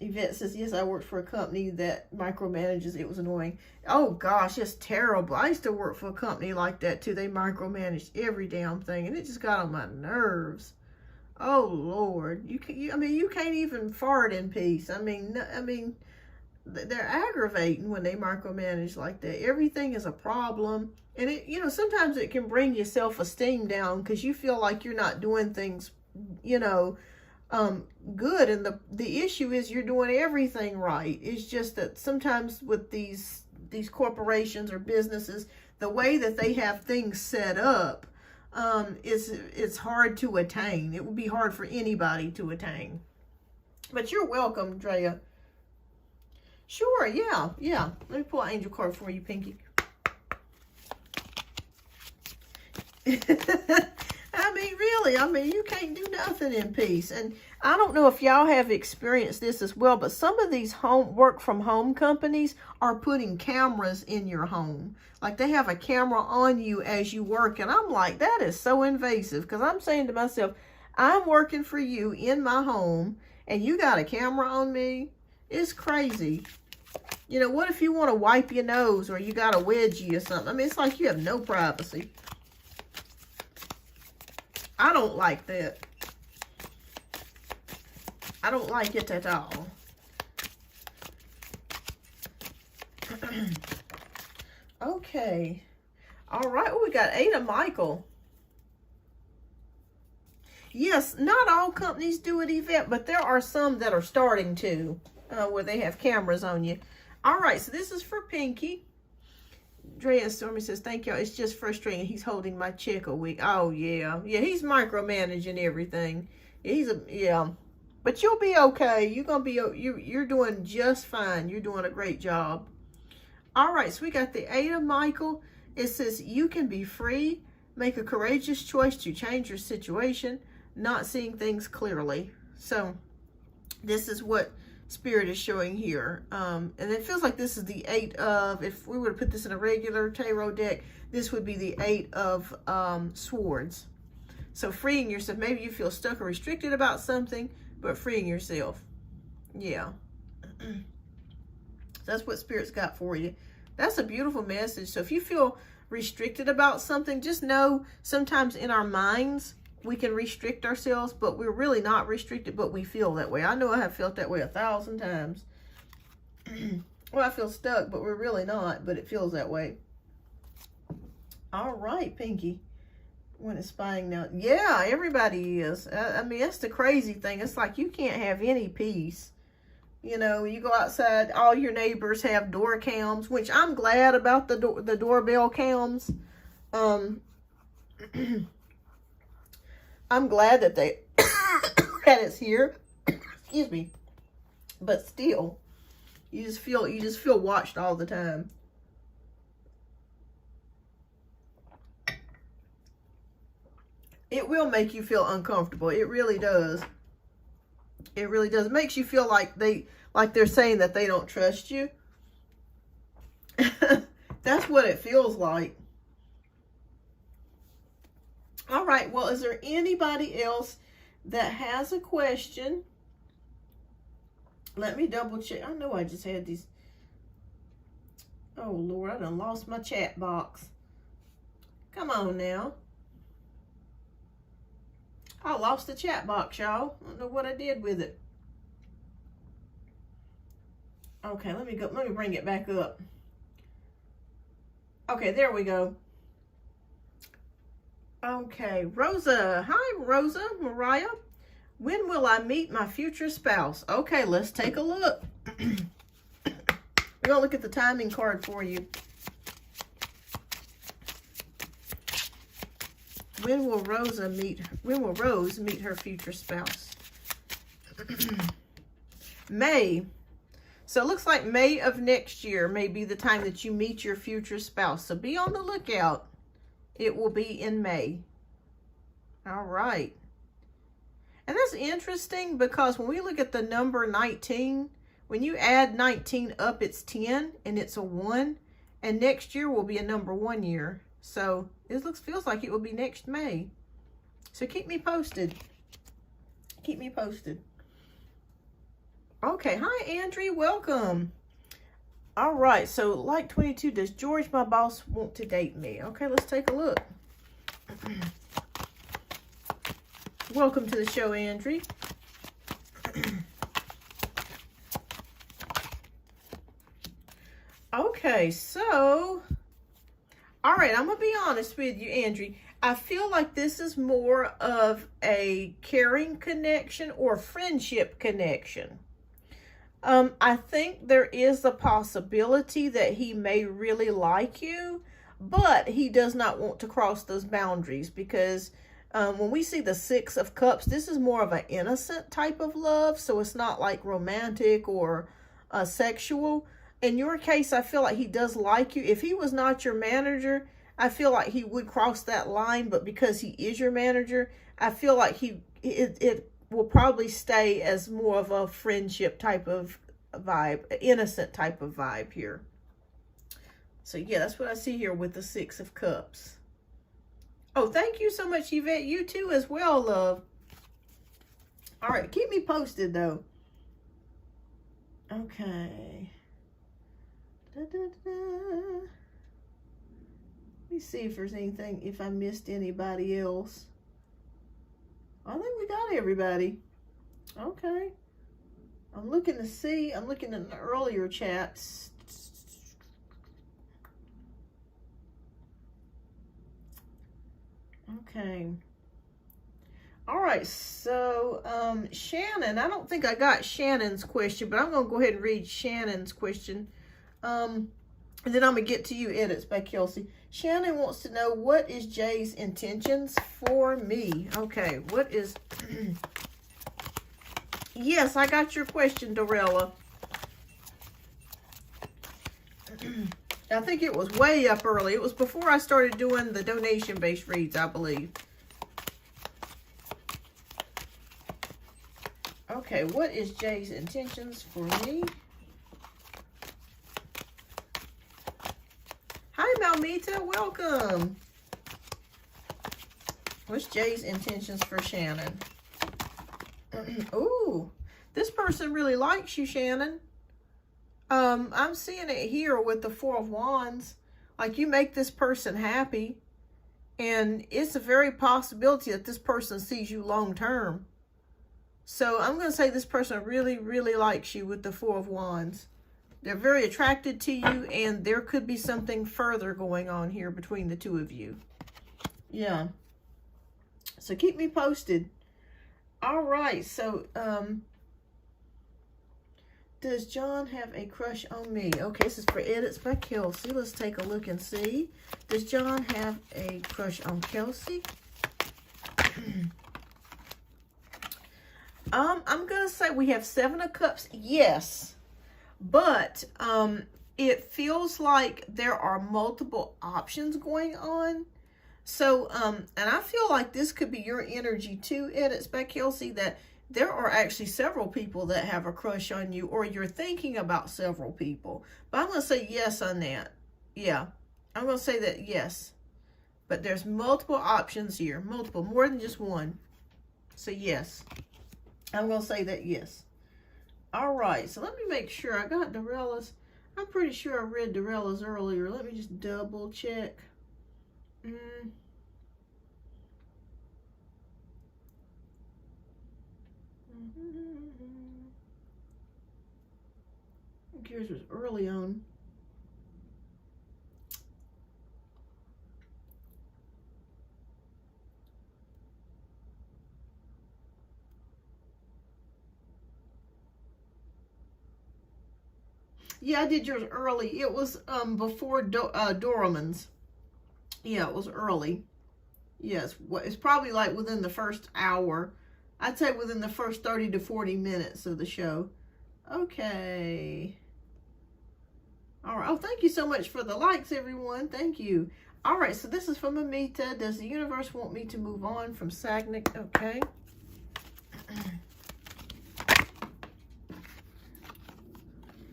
Speaker 1: Yvette says, yes, I worked for a company that micromanages. It was annoying. Oh, gosh, it's terrible. I used to work for a company like that, too. They micromanaged every damn thing, and it just got on my nerves. Oh, Lord. You can't even fart in peace. They're aggravating when they micromanage like that. Everything is a problem. And sometimes it can bring your self-esteem down because you feel like you're not doing things, good. And the issue is you're doing everything right. It's just that sometimes with these corporations or businesses, the way that they have things set up, it's hard to attain. It would be hard for anybody to attain. But you're welcome, Drea. Sure, yeah. Let me pull an angel card for you, Pinky. Really, you can't do nothing in peace. And I don't know if y'all have experienced this as well, but some of these work from home companies are putting cameras in your home. Like they have a camera on you as you work. And I'm like, that is so invasive, because I'm saying to myself, I'm working for you in my home and you got a camera on me? It's crazy. What if you want to wipe your nose or you got a wedgie or something? It's like you have no privacy. I don't like that. I don't like it at all. Okay. All right. Oh, we got Ada Michael. Yes, not all companies do it, Yvette, but there are some that are starting to, where they have cameras on you. All right, so this is for Pinky. Drea Stormy says, thank y'all. It's just frustrating. He's holding my check a week. Oh, yeah. Yeah, he's micromanaging everything. Yeah. But you'll be okay. You're gonna be you're doing just fine. You're doing a great job. All right, so we got the 8 of Michael. It says you can be free, make a courageous choice to change your situation, not seeing things clearly. So this is what Spirit is showing here. And it feels like this is the 8 of, if we were to put this in a regular tarot deck, this would be the 8 of Swords. So freeing yourself. Maybe you feel stuck or restricted about something, but freeing yourself. Yeah. That's what Spirit's got for you. That's a beautiful message. So if you feel restricted about something, just know sometimes in our minds, we can restrict ourselves, but we're really not restricted, but we feel that way. I know I have felt that way 1,000 times. Well, I feel stuck, but we're really not, but it feels that way. All right, Pinky. When it's spying now. Yeah, everybody is. I mean, that's the crazy thing. It's like you can't have any peace. You know, you go outside, all your neighbors have door cams, which I'm glad about the doorbell cams. I'm glad that that it's here. Excuse me. But still, you just feel watched all the time. It will make you feel uncomfortable. It really does. It really does. It makes you feel like they're saying that they don't trust you. That's what it feels like. All right. Well, is there anybody else that has a question? Let me double check. I know I just had these. Oh, Lord, I done lost my chat box. Come on now. I lost the chat box, y'all. I don't know what I did with it. Okay, let me bring it back up. Okay, there we go. Okay, Rosa. Hi, Rosa, Mariah. When will I meet my future spouse? Okay, let's take a look. We're gonna look at the timing card for you. When will Rose meet her future spouse? May. So it looks like May of next year may be the time that you meet your future spouse. So be on the lookout. It will be in May. All right. And that's interesting because when we look at the number 19, when you add 19 up, it's 10 and it's a 1. And next year will be a number 1 year. So it feels like it will be next May. So keep me posted. Keep me posted. Okay. Hi, Andrea. Welcome. All right. So like 22, does George, my boss, want to date me? Okay, let's take a look. Welcome to the show, Andrea. Okay, so... all right, I'm going to be honest with you, Andrea. I feel like this is more of a caring connection or friendship connection. I think there is a possibility that he may really like you, but he does not want to cross those boundaries because when we see the 6 of Cups, this is more of an innocent type of love, so it's not like romantic or sexual. In your case, I feel like he does like you. If he was not your manager, I feel like he would cross that line. But because he is your manager, I feel like it will probably stay as more of a friendship type of vibe, innocent type of vibe here. So yeah, that's what I see here with the 6 of Cups. Oh, thank you so much, Yvette. You too as well, love. All right, keep me posted though. Okay. Let me see if there's anything, if I missed anybody else. I think we got everybody. Okay. I'm looking to see. I'm looking at the earlier chats. Okay. All right. So, Shannon, I don't think I got Shannon's question, but I'm going to go ahead and read Shannon's question. And then I'm going to get to you, edits by Kelsey. Shannon wants to know, what is Jay's intentions for me? Okay, what is Yes, I got your question, Dorella. I think it was way up early. It was before I started doing the donation-based reads, I believe. Okay, what is Jay's intentions for me? Hi, Malmita. Welcome. What's Jay's intentions for Shannon? Ooh, this person really likes you, Shannon. I'm seeing it here with the Four of Wands. Like, you make this person happy. And it's a very possibility that this person sees you long term. So I'm going to say this person really, really likes you with the Four of Wands. They're very attracted to you, and there could be something further going on here between the two of you. Yeah. So keep me posted. All right. So, does John have a crush on me? Okay, this is for edits by Kelsey. Let's take a look and see. Does John have a crush on Kelsey? I'm going to say we have Seven of Cups. Yes. But it feels like there are multiple options going on. So, and I feel like this could be your energy too, edits by Kelsey, that there are actually several people that have a crush on you, or you're thinking about several people. But I'm going to say yes on that. Yeah, I'm going to say that yes. But there's multiple options here. Multiple, more than just one. So yes. I'm going to say that yes. All right, so let me make sure I got Dorella's. I'm pretty sure I read Dorella's earlier. Let me just double check. I think yours was early on. Yeah, I did yours early. It was before Doraemon's. Yeah, it was early. Yes, it's probably like within the first hour. I'd say within the first 30 to 40 minutes of the show. Okay. All right. Oh, thank you so much for the likes, everyone. Thank you. All right, so this is from Amita. Does the universe want me to move on from Sagnic? Okay.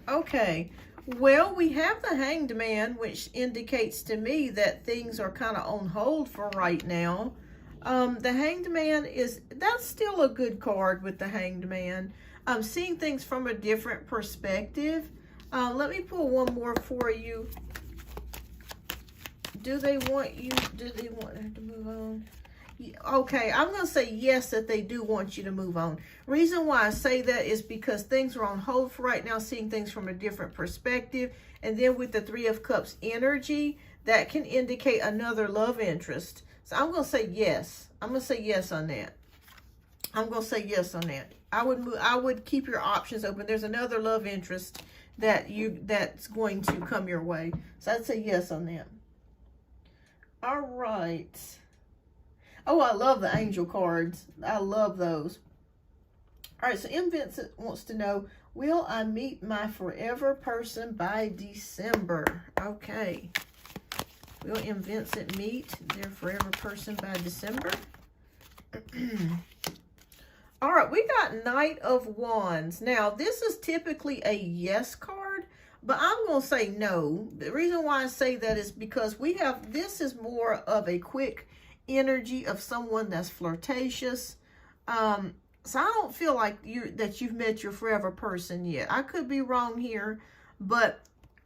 Speaker 1: Okay, well, we have the Hanged Man, which indicates to me that things are kind of on hold for right now. The Hanged Man that's still a good card with the Hanged Man. Seeing things from a different perspective. Let me pull one more for you. Do they want her to move on? Okay, I'm going to say yes, that they do want you to move on. Reason why I say that is because things are on hold for right now, seeing things from a different perspective. And then with the Three of Cups energy, that can indicate another love interest. So I'm going to say yes. I'm going to say yes on that. I'm going to say yes on that. I would keep your options open. There's another love interest that's going to come your way. So I'd say yes on that. All right. Oh, I love the angel cards. I love those. All right, so M. Vincent wants to know, will I meet my forever person by December? Okay. Will M. Vincent meet their forever person by December? All right, we got Knight of Wands. Now, this is typically a yes card, but I'm going to say no. The reason why I say that is because this is more of a quick energy of someone that's flirtatious. So I don't feel like you've met your forever person yet. I could be wrong here, but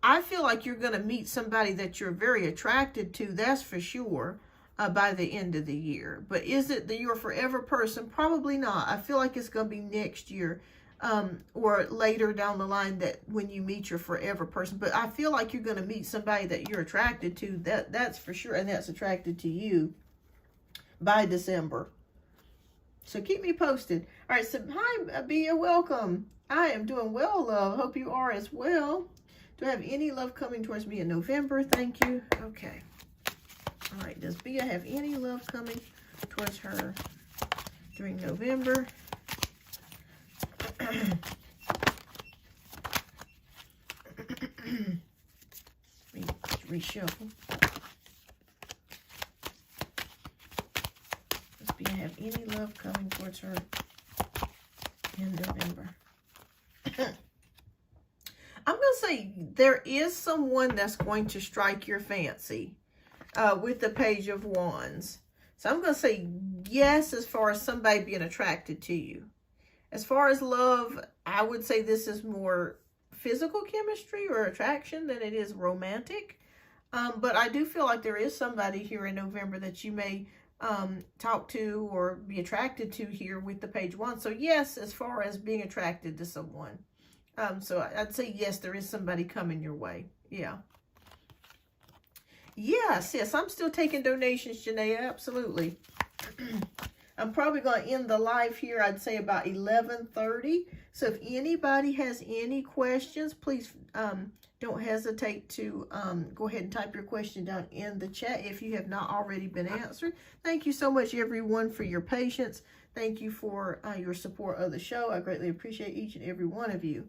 Speaker 1: I feel like you're going to meet somebody that you're very attracted to, that's for sure, by the end of the year. But is it your forever person? Probably not. I feel like it's going to be next year, or later down the line, that when you meet your forever person. But I feel like you're going to meet somebody that you're attracted to, that's for sure, and that's attracted to you by December. So keep me posted. All right, so hi, Bea, welcome. I am doing well, love. Hope you are as well. Do I have any love coming towards me in November? Thank you. Okay. All right, does Bea have any love coming towards her during November? Reshuffle. Does Bea have any love coming towards her in November? I'm going to say there is someone that's going to strike your fancy with the Page of Wands. So I'm going to say yes as far as somebody being attracted to you. As far as love, I would say this is more physical chemistry or attraction than it is romantic. But I do feel like there is somebody here in November that you may talk to or be attracted to here with the Page of Wands. So yes, as far as being attracted to someone. So I'd say yes, there is somebody coming your way. Yeah. Yes, I'm still taking donations, Janae, absolutely. I'm probably going to end the live here, I'd say about 11:30. So if anybody has any questions, please don't hesitate to go ahead and type your question down in the chat if you have not already been answered. Thank you so much, everyone, for your patience. Thank you for your support of the show. I greatly appreciate each and every one of you.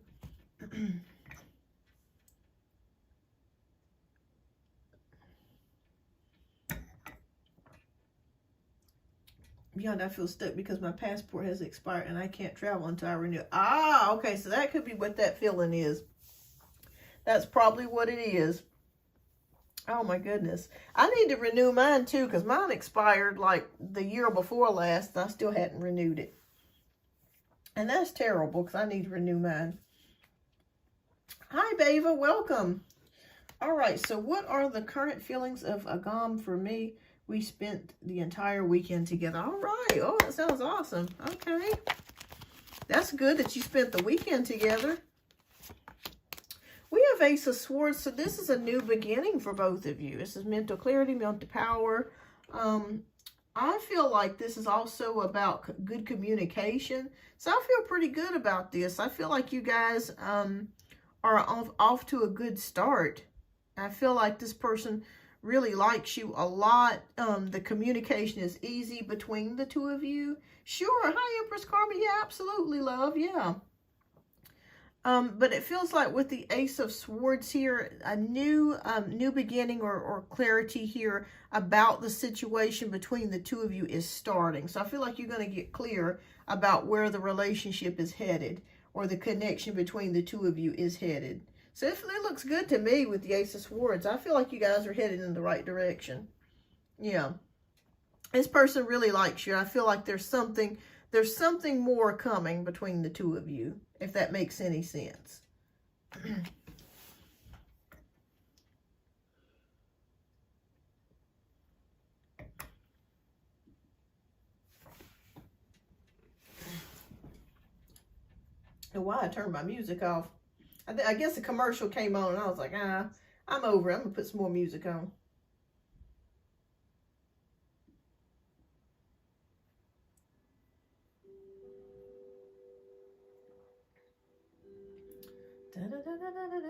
Speaker 1: Beyond, I feel stuck because my passport has expired and I can't travel until I renew. Ah, okay, so that could be what that feeling is. That's probably what it is. Oh my goodness. I need to renew mine too because mine expired like the year before last and I still hadn't renewed it. And that's terrible because I need to renew mine. Hi, Bava, welcome. All right, so what are the current feelings of Agam for me? We spent the entire weekend together. All right. Oh, that sounds awesome. Okay. That's good that you spent the weekend together. We have Ace of Swords, so this is a new beginning for both of you. This is mental clarity, mental power. I feel like this is also about good communication. So I feel pretty good about this. I feel like you guys are off to a good start. I feel like this person really likes you a lot. The communication is easy between the two of you. Sure. Hi, Empress Karma. Yeah, absolutely, love. Yeah. But it feels like with the Ace of Swords here, a new beginning or clarity here about the situation between the two of you is starting. So I feel like you're going to get clear about where the relationship is headed or the connection between the two of you is headed. So it looks good to me with the Ace of Swords. I feel like you guys are headed in the right direction. Yeah. This person really likes you. I feel like there's something more coming between the two of you, if that makes any sense. And why I turned my music off. I guess the commercial came on and I was like, I'm over it. I'm going to put some more music on. Da, da, da, da, da, da.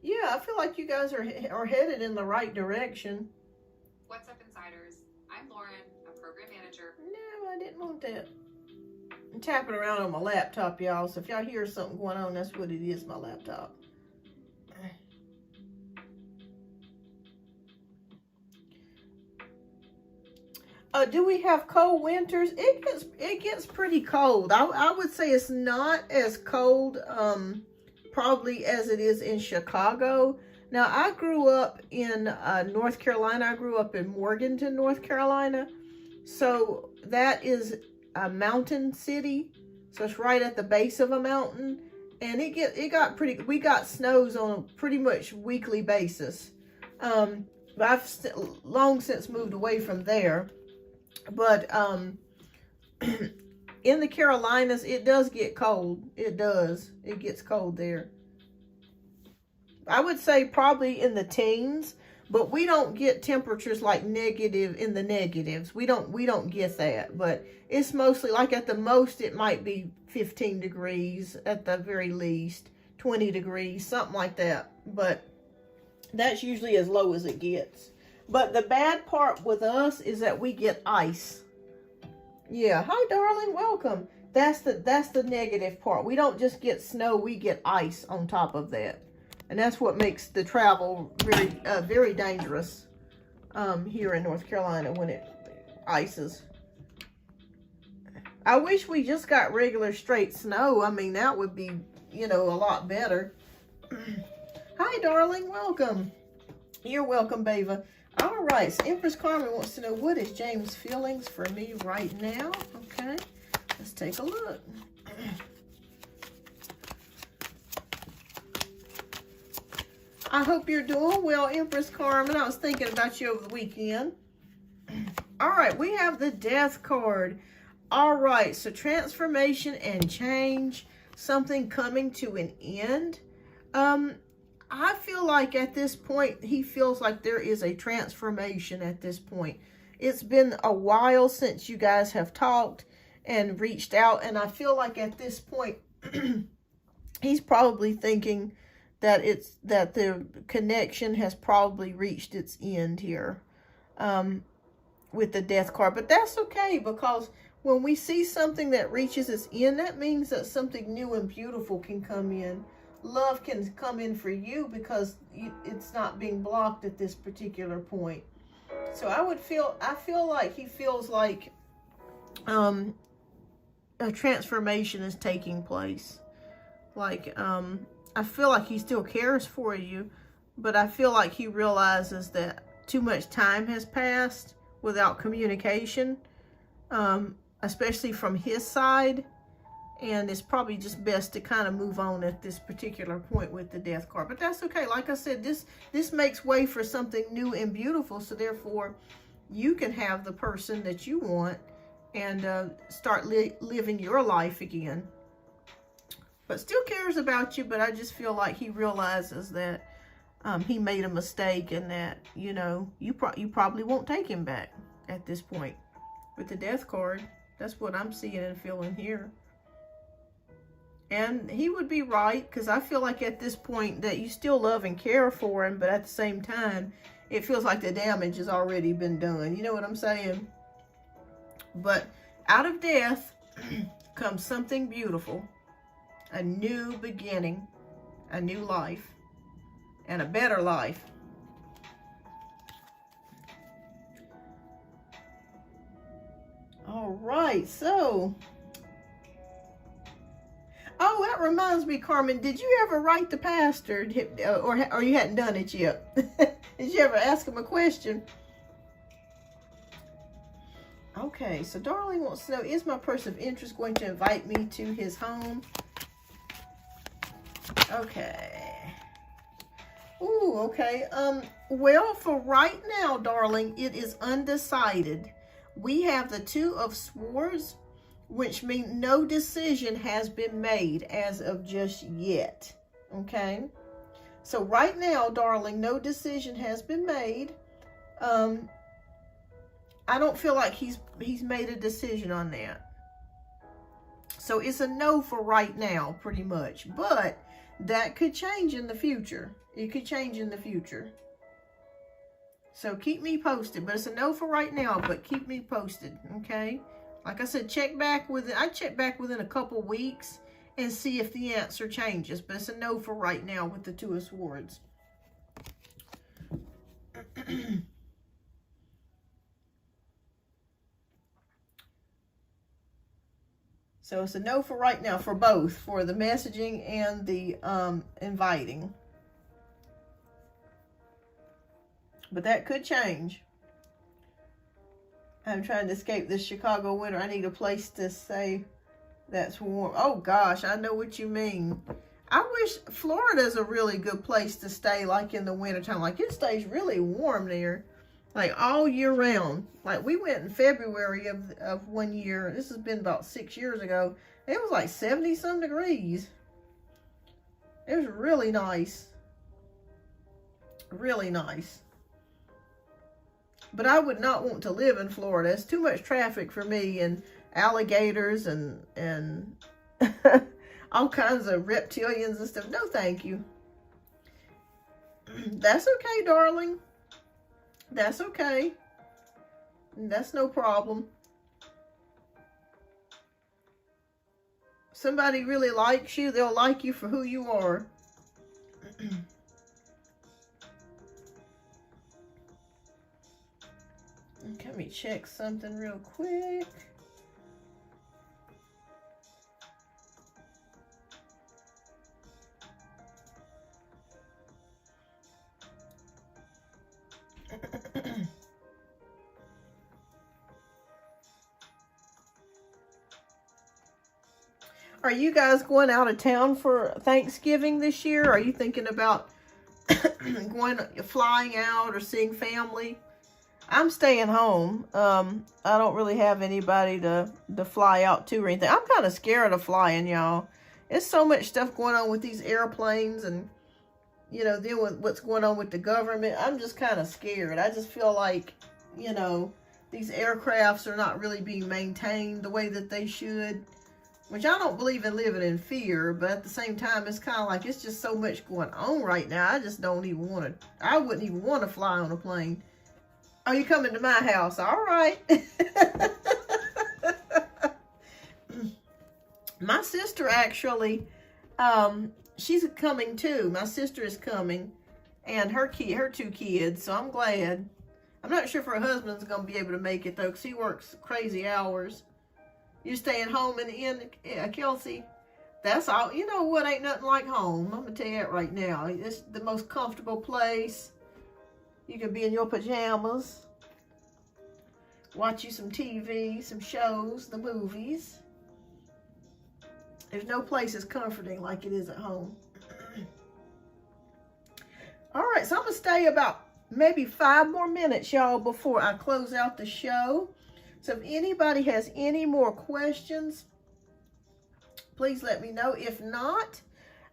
Speaker 1: Yeah, I feel like you guys are headed in the right direction.
Speaker 2: What's up, Insiders? I'm Lauren, a program manager.
Speaker 1: No, I didn't want that. I'm tapping around on my laptop, y'all. So if y'all hear something going on, that's what it is, my laptop. Do we have cold winters? It gets pretty cold. I would say it's not as cold probably as it is in Chicago. Now, I grew up in North Carolina. I grew up in Morganton, North Carolina. So that is a mountain city. So it's right at the base of a mountain. And we got snows on a pretty much weekly basis. But I've long since moved away from there. But in the Carolinas, it does get cold. It does. It gets cold there. I would say probably in the teens, but we don't get temperatures like negative in the negatives. We don't get that, but it's mostly like at the most it might be 15 degrees at the very least, 20 degrees, something like that. But that's usually as low as it gets. But the bad part with us is that we get ice. Yeah, hi darling, welcome. That's the negative part. We don't just get snow, we get ice on top of that. And that's what makes the travel very dangerous here in North Carolina when it ices. I wish we just got regular straight snow. I mean, that would be, you know, a lot better. Hi darling, welcome. You're welcome, Bava. All right, so Empress Carmen wants to know, what is James' feelings for me right now? Okay, let's take a look. I hope you're doing well, Empress Carmen. I was thinking about you over the weekend. All right, we have the Death card. All right, so transformation and change, something coming to an end. I feel like at this point, he feels like there is a transformation at this point. It's been a while since you guys have talked and reached out. And I feel like at this point, he's probably thinking that the connection has probably reached its end here with the Death card. But that's okay, because when we see something that reaches its end, that means that something new and beautiful can come in. Love can come in for you because it's not being blocked at this particular point. So I feel like he feels like a transformation is taking place. Like, I feel like he still cares for you, but I feel like he realizes that too much time has passed without communication, especially from his side. And it's probably just best to kind of move on at this particular point with the Death card. But that's okay. Like I said, this makes way for something new and beautiful. So therefore, you can have the person that you want and start living your life again. But still cares about you. But I just feel like he realizes that he made a mistake and that, you know, you probably won't take him back at this point with the Death card. That's what I'm seeing and feeling here. And he would be right, because I feel like at this point that you still love and care for him, but at the same time, it feels like the damage has already been done. You know what I'm saying? But out of death comes something beautiful, a new beginning, a new life, and a better life. All right, so... Oh, that reminds me, Carmen, did you ever write the pastor, or you hadn't done it yet? Did you ever ask him a question? Okay, so Darling wants to know, is my person of interest going to invite me to his home? Okay. Ooh, okay. Well, for right now, darling, it is undecided. We have the Two of Swords, which means no decision has been made as of just yet. Okay? So right now, darling, no decision has been made. I don't feel like he's made a decision on that. So it's a no for right now, pretty much. But that could change in the future. It could change in the future. So keep me posted. But it's a no for right now, but keep me posted, okay? Like I said, I check back within a couple weeks and see if the answer changes. But it's a no for right now with the Two of Swords. So it's a no for right now for both, for the messaging and the inviting. But that could change. I'm trying to escape this Chicago winter. I need a place to stay that's warm. Oh gosh, I know what you mean. I wish Florida's a really good place to stay, like in the wintertime. Like it stays really warm there, like all year round. Like we went in February of one year. This has been about 6 years ago. It was like 70-some degrees. It was really nice. Really nice. But I would not want to live in Florida. It's too much traffic for me, and alligators and all kinds of reptilians and stuff. No, thank you. That's okay, darling. That's okay. That's no problem. Somebody really likes you, they'll like you for who you are. Let me check something real quick. Are you guys going out of town for Thanksgiving this year? Are you thinking about flying out or seeing family? I'm staying home. I don't really have anybody to fly out to or anything. I'm kind of scared of flying, y'all. There's so much stuff going on with these airplanes and, you know, dealing with what's going on with the government. I'm just kind of scared. I just feel like, you know, these aircrafts are not really being maintained the way that they should. Which I don't believe in living in fear, but at the same time, it's kind of like it's just so much going on right now. I just don't even want to. I wouldn't even want to fly on a plane. Oh, you coming to my house? All right. My sister actually, she's coming too. My sister is coming, and her two kids. So I'm glad. I'm not sure if her husband's gonna be able to make it though, because he works crazy hours. You're staying home in the end, Kelsey? That's all. You know what? Ain't nothing like home. I'm going to tell you that right now. It's the most comfortable place. You can be in your pajamas. Watch you some TV, some shows, the movies. There's no place as comforting like it is at home. All right, so I'm going to stay about maybe 5 more minutes, y'all, before I close out the show. So if anybody has any more questions, please let me know. If not,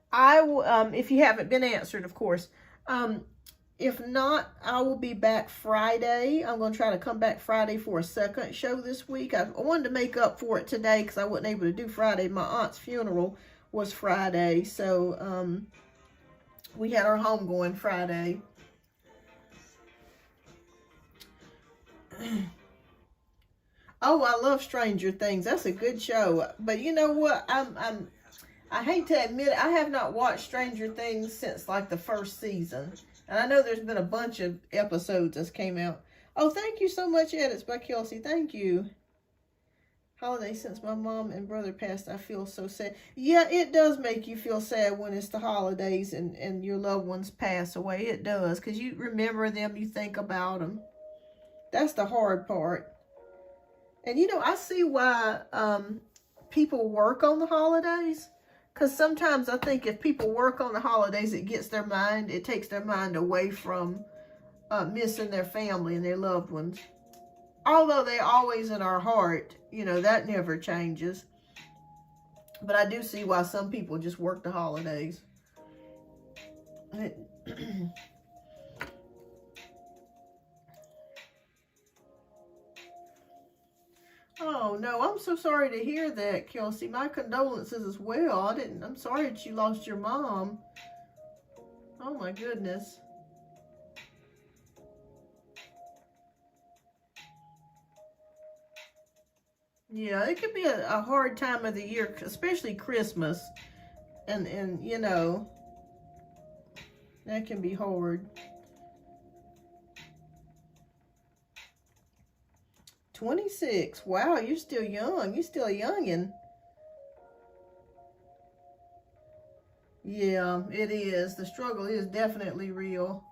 Speaker 1: I will, if you haven't been answered, of course. If not, I will be back Friday. I'm going to try to come back Friday for a second show this week. I wanted to make up for it today because I wasn't able to do Friday. My aunt's funeral was Friday. So we had our homegoing Friday. Oh, I love Stranger Things. That's a good show. But you know what? I hate to admit it, I have not watched Stranger Things since like the first season. And I know there's been a bunch of episodes that came out. Oh, thank you so much, Edits by Kelsey. Thank you. Holiday, since my mom and brother passed, I feel so sad. Yeah, it does make you feel sad when it's the holidays and your loved ones pass away. It does. Because you remember them, you think about them. That's the hard part. And, you know, I see why people work on the holidays. Because sometimes I think if people work on the holidays, it takes their mind away from missing their family and their loved ones. Although they're always in our heart, you know, that never changes. But I do see why some people just work the holidays. Oh, no, I'm so sorry to hear that, Kelsey. My condolences as well. I'm sorry that you lost your mom. Oh, my goodness. Yeah, it could be a hard time of the year, especially Christmas. And you know, that can be hard. 26. Wow, you're still young. You're still a youngin'. Yeah, it is. The struggle is definitely real.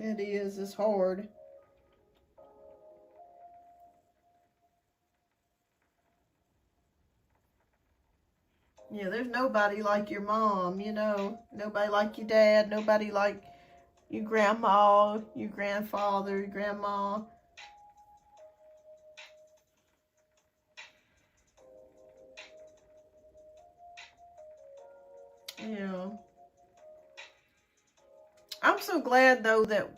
Speaker 1: It is. It's hard. Yeah, there's nobody like your mom, you know. Nobody like your dad. Nobody like your grandma, your grandfather, your grandma. Yeah. I'm so glad, though, that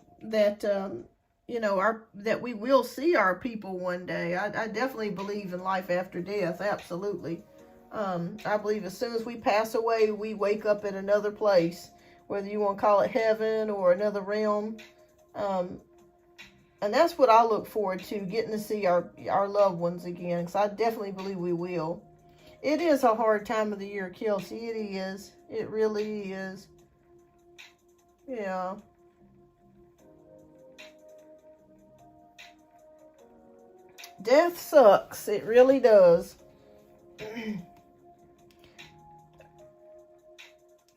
Speaker 1: that we will see our people one day. I definitely believe in life after death. Absolutely. I believe as soon as we pass away, we wake up in another place, whether you want to call it heaven or another realm. And that's what I look forward to, getting to see our loved ones again, because I definitely believe we will. It is a hard time of the year, Kelsey. It is. It really is. Yeah. Death sucks. It really does.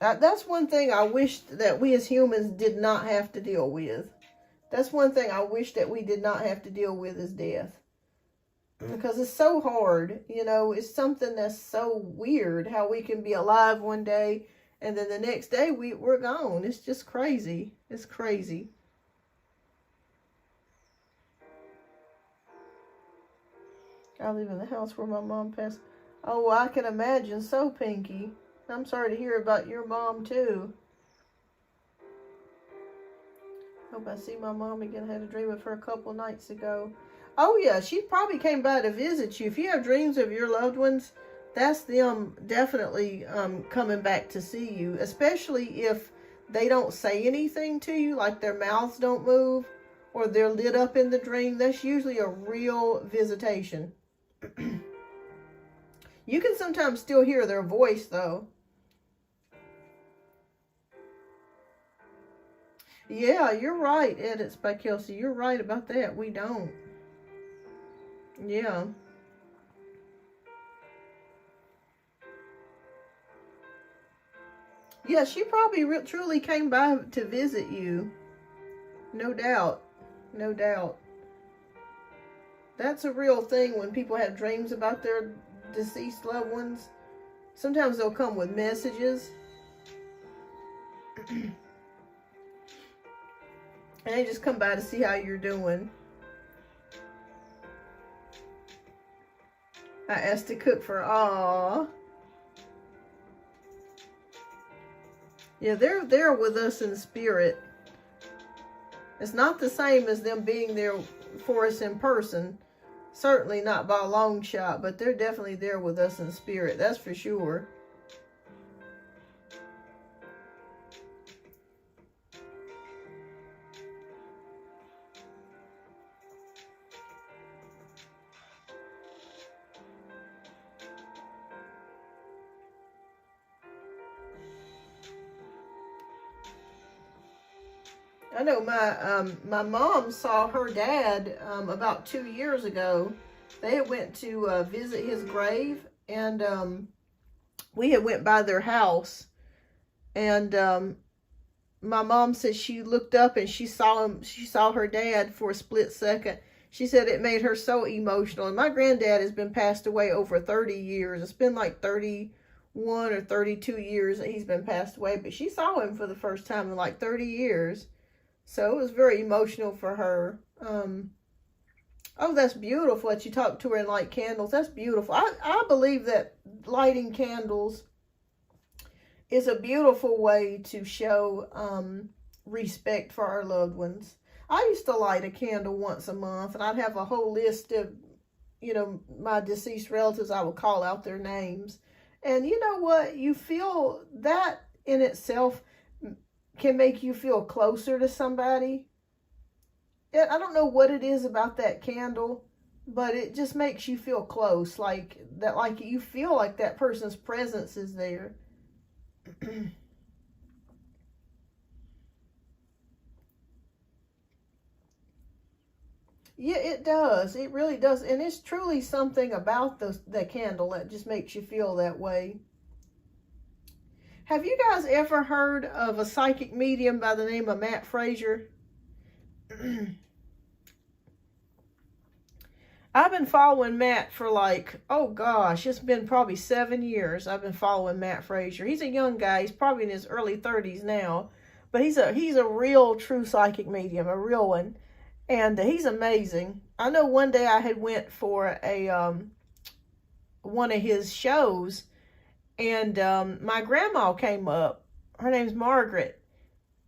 Speaker 1: That's one thing I wish that we as humans did not have to deal with. That's one thing I wish that we did not have to deal with, is death. Because it's so hard. It's something that's so weird, how we can be alive one day and then the next day we're gone. It's just crazy. It's crazy. I live in the house where my mom passed. Oh, I can imagine. So, Pinky, I'm sorry to hear about your mom, too. Hope I see my mom again. I had a dream of her a couple nights ago. Oh, yeah, she probably came by to visit you. If you have dreams of your loved ones, that's them definitely coming back to see you, especially if they don't say anything to you, like their mouths don't move or they're lit up in the dream. That's usually a real visitation. You can sometimes still hear their voice, though. Yeah, you're right, Edits by Kelsey. You're right about that. We don't. Yeah. Yeah, she probably truly came by to visit you. No doubt. No doubt. That's a real thing when people have dreams about their deceased loved ones. Sometimes they'll come with messages. And they just come by to see how you're doing. I asked to cook for aw. Yeah, they're there with us in spirit. It's not the same as them being there for us in person. Certainly not by a long shot, but they're definitely there with us in spirit. That's for sure. I know my mom saw her dad about 2 years ago. They had went to visit his grave, and we had went by their house, and my mom said she looked up and she saw him. She saw her dad for a split second. She said it made her so emotional. And my granddad has been passed away over 30 years. It's been like 31 or 32 years that he's been passed away, but she saw him for the first time in like 30 years. So it was very emotional for her. Oh, that's beautiful that you talk to her and light candles. That's beautiful. I believe that lighting candles is a beautiful way to show respect for our loved ones. I used to light a candle once a month, and I'd have a whole list of, my deceased relatives. I would call out their names. And you know what? You feel that in itself can make you feel closer to somebody. I don't know what it is about that candle, but it just makes you feel close, like that, like you feel like that person's presence is there. Yeah, it does. It really does. And it's truly something about the candle that just makes you feel that way. Have you guys ever heard of a psychic medium by the name of Matt Frazier? I've been following Matt for oh gosh, it's been probably 7 years I've been following Matt Frazier. He's a young guy. He's probably in his early 30s now. But he's a real true psychic medium, a real one. And he's amazing. I know one day I had went for one of his shows, and my grandma came up. Her name's Margaret.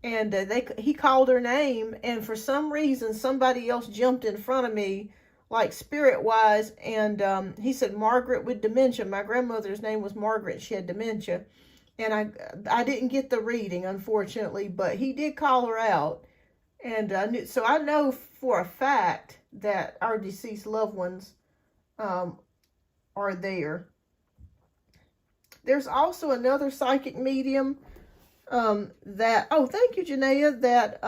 Speaker 1: and he called her name, and for some reason somebody else jumped in front of me, like spirit wise, and he said Margaret with dementia. My grandmother's name was Margaret. She had dementia, and I didn't get the reading, unfortunately, but he did call her out, and so I know for a fact that our deceased loved ones are there. There's also another psychic medium that, oh, thank you, Janaea, that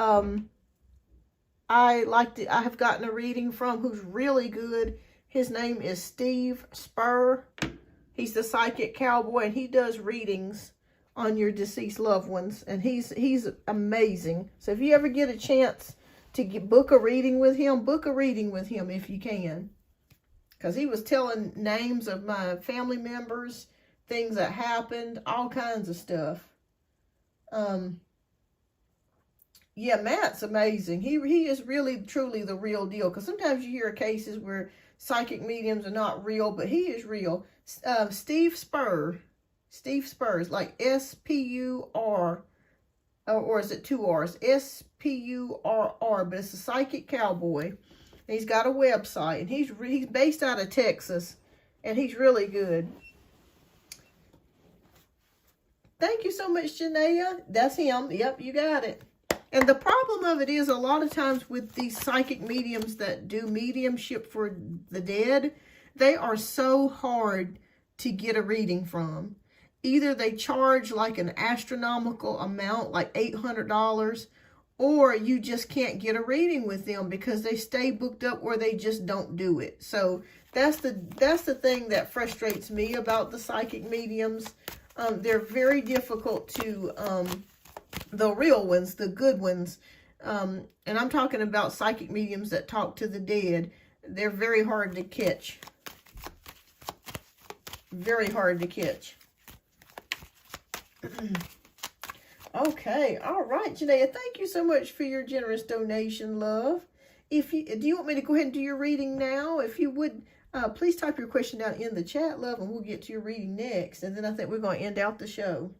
Speaker 1: I have gotten a reading from, who's really good. His name is Steve Spur. He's the psychic cowboy, and he does readings on your deceased loved ones, and he's amazing. So if you ever get a chance to book a reading with him, book a reading with him if you can, because he was telling names of my family members, things that happened, all kinds of stuff. Yeah, Matt's amazing. He is really, truly the real deal. Because sometimes you hear cases where psychic mediums are not real, but he is real. Steve Spurs, like S-P-U-R, or is it 2 R's? S-P-U-R-R, but it's a psychic cowboy. And he's got a website, and he's based out of Texas, and he's really good. Thank you so much, Janaea. That's him. Yep, you got it. And the problem of it is, a lot of times with these psychic mediums that do mediumship for the dead, they are so hard to get a reading from. Either they charge like an astronomical amount, like $800, or you just can't get a reading with them because they stay booked up, or they just don't do it. So that's the thing that frustrates me about the psychic mediums. They're very difficult to, the real ones, the good ones, and I'm talking about psychic mediums that talk to the dead. They're very hard to catch. Very hard to catch. Okay, all right, Janaea, thank you so much for your generous donation, love. Do you want me to go ahead and do your reading now? If you would, please type your question down in the chat, love, and we'll get to your reading next. And then I think we're going to end out the show.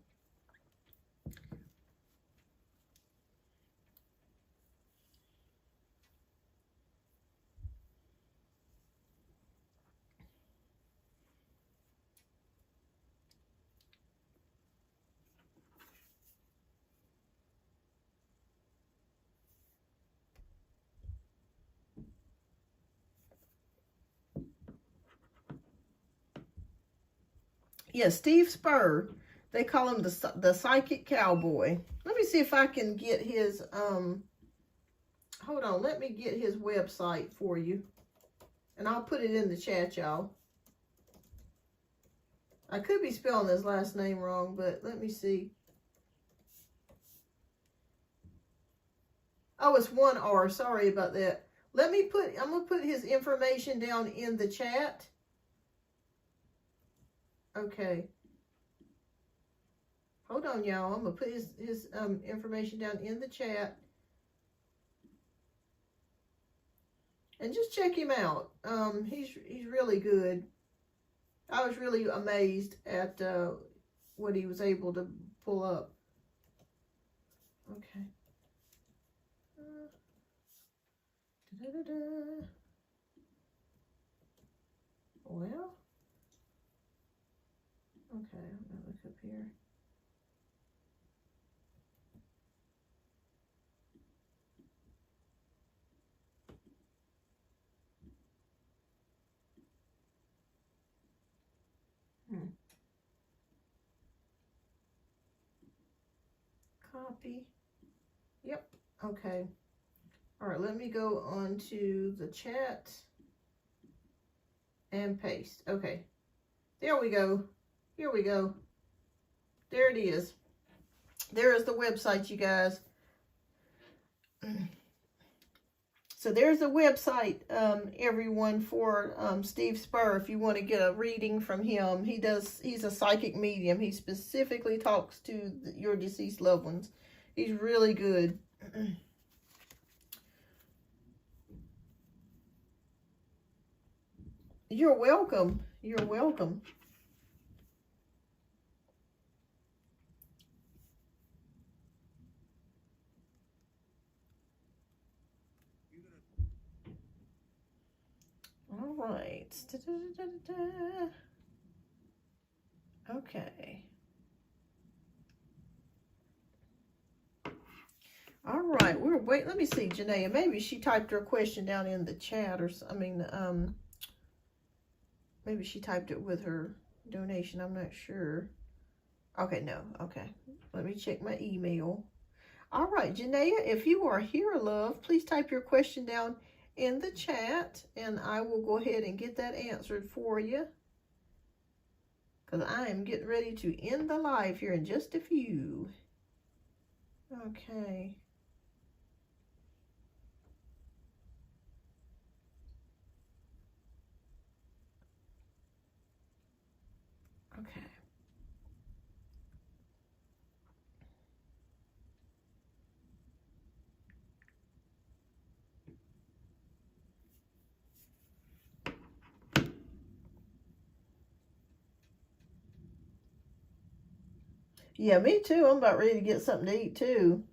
Speaker 1: Yeah, Steve Spur. They call him the psychic cowboy. Let me see if I can get his, hold on, let me get his website for you. And I'll put it in the chat, y'all. I could be spelling his last name wrong, but let me see. Oh, it's 1 R. Sorry about that. I'm going to put his information down in the chat. Okay. Hold on, y'all. I'm going to put his information down in the chat. And just check him out. He's really good. I was really amazed at what he was able to pull up. Okay. Well. Okay, I'm going to look up here. Copy. Yep. Okay. All right, let me go on to the chat and paste. Okay. There we go. Here we go. There it is. There is the website, you guys. So there's the website, everyone, for Steve Spur. If you want to get a reading from him, he's a psychic medium. He specifically talks to your deceased loved ones. He's really good. You're welcome. You're welcome. right. Da-da-da-da-da. Okay. All right, we're waiting. Let me see, Janaea. Maybe she typed her question down in the chat, or maybe she typed it with her donation. I'm not sure. Okay, no. Okay, let me check my email. All right, Janaea, if you are here, love, please type your question down in the chat, and I will go ahead and get that answered for you. Because I am getting ready to end the live here in just a few. Okay. Okay. Yeah, me too. I'm about ready to get something to eat too.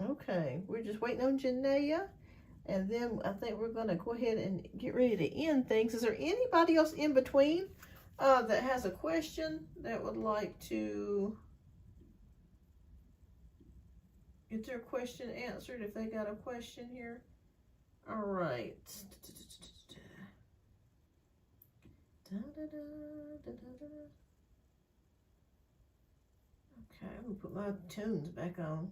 Speaker 1: Okay, we're just waiting on Janaea. And then I think we're going to go ahead and get ready to end things. Is there anybody else in between that has a question that would like to get their question answered if they got a question here? All right. Okay, I'm going to put my tunes back on.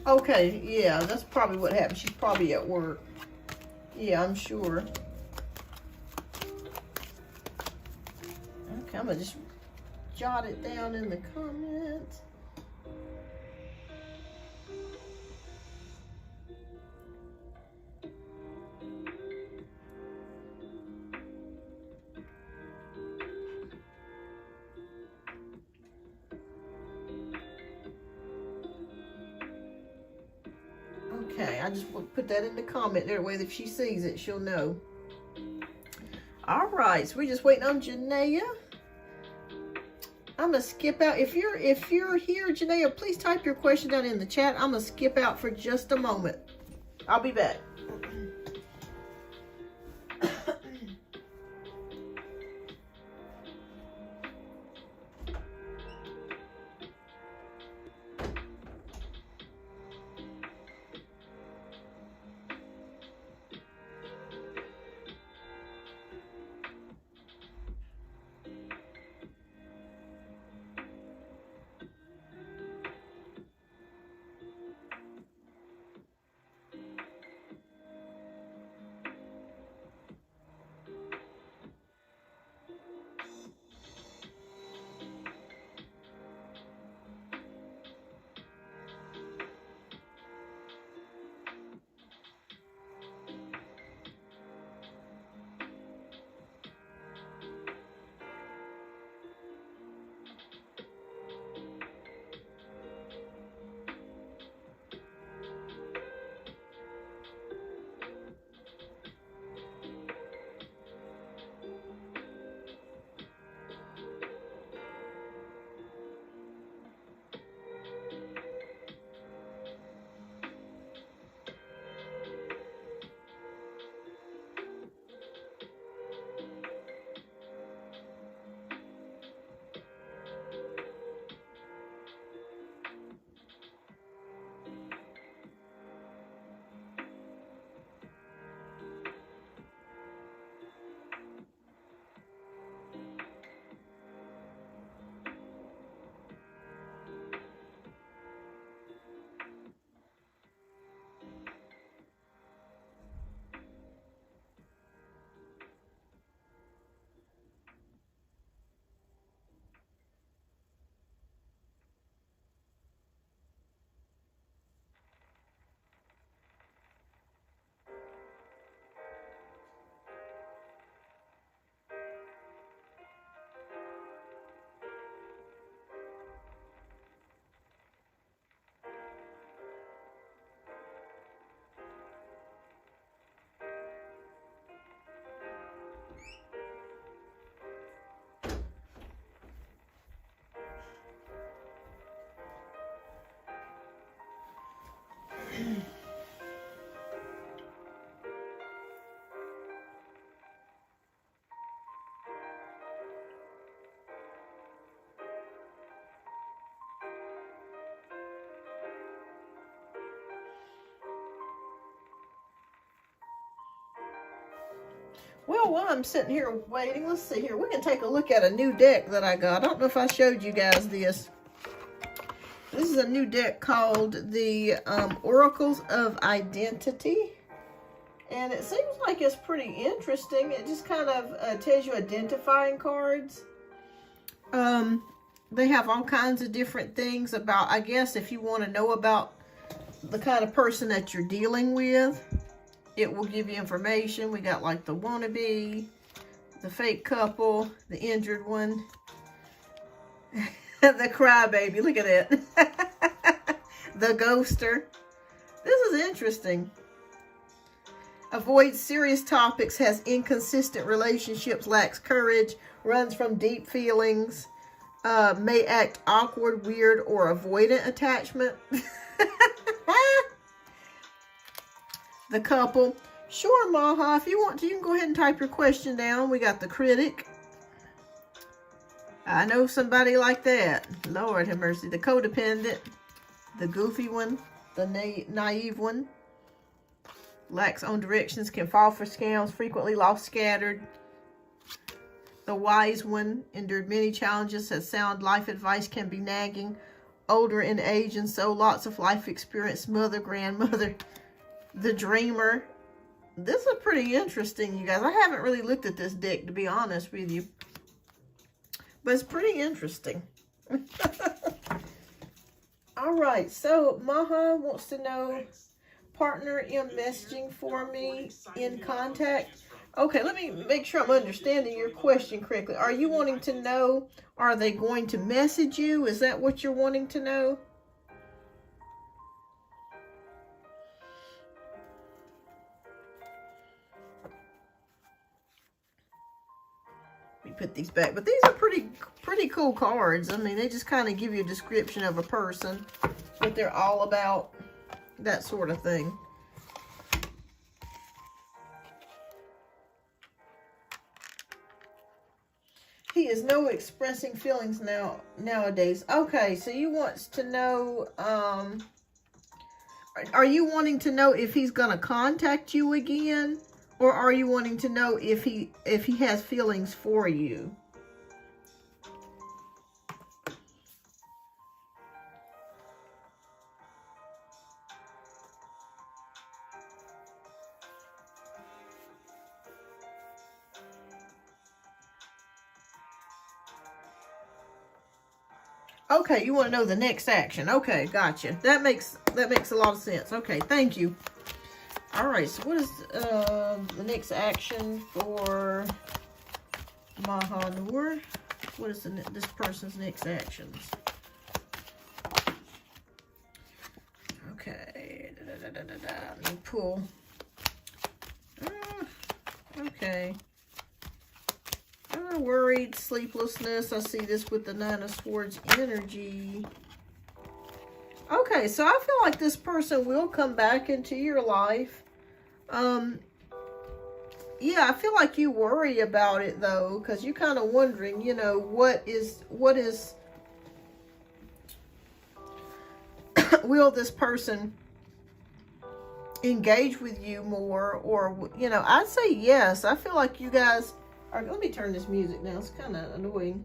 Speaker 1: Okay, yeah, that's probably what happened. She's probably at work. Yeah, I'm sure. Okay, I'm going to just jot it down in the comments. Okay, I just put that in the comment there. Way that if she sees it, she'll know. All right, so we're just waiting on Janaea. I'm gonna skip out. If you're here, Janaea, please type your question down in the chat. I'm gonna skip out for just a moment. I'll be back. Well, while I'm sitting here waiting, let's see here. We can take a look at a new deck that I got. I don't know if I showed you guys this. This is a new deck called the Oracles of Identity. And it seems like it's pretty interesting. It just kind of tells you identifying cards. They have all kinds of different things about, I guess, if you want to know about the kind of person that you're dealing with, it will give you information. We got like the wannabe, the fake couple, the injured one, the crybaby. Look at that. The ghoster. This is interesting. Avoids serious topics, has inconsistent relationships, lacks courage, runs from deep feelings, may act awkward, weird, or avoidant attachment. The couple. Sure, Maha, if you want to, you can go ahead and type your question down. We got the critic. I know somebody like that. Lord have mercy. The codependent. The goofy one. The naive one. Lacks own directions, can fall for scams, frequently lost scattered. The wise one, endured many challenges, has sound life advice, can be nagging, older in age and so lots of life experience, mother, grandmother. The dreamer. This is pretty interesting, you guys. I haven't really looked at this deck, to be honest with you. But it's pretty interesting. All right, so Maha wants to know, partner in messaging for me, in contact. Okay, let me make sure I'm understanding your question correctly. Are you wanting to know, are they going to message you? Is that what you're wanting to know? Let me put these back. But these are pretty cool cards. I mean, they just kind of give you a description of a person, what they're all about, that sort of thing. He is no expressing feelings nowadays. Okay, so you wants to know, are you wanting to know if he's going to contact you again? Or are you wanting to know if he has feelings for you? Okay, you want to know the next action. Okay, gotcha. That makes a lot of sense. Okay, thank you. All right, so what is the next action for Mahanur? What is this person's next actions? Okay, let me pull. Okay. Worried, sleeplessness. I see this with the Nine of Swords energy. Okay, so I feel like this person will come back into your life. Yeah, I feel like you worry about it though, because you're kind of wondering, you know, what is will this person engage with you more, or, you know, I'd say yes. I feel like you guys are, let me turn this music down. It's kind of annoying.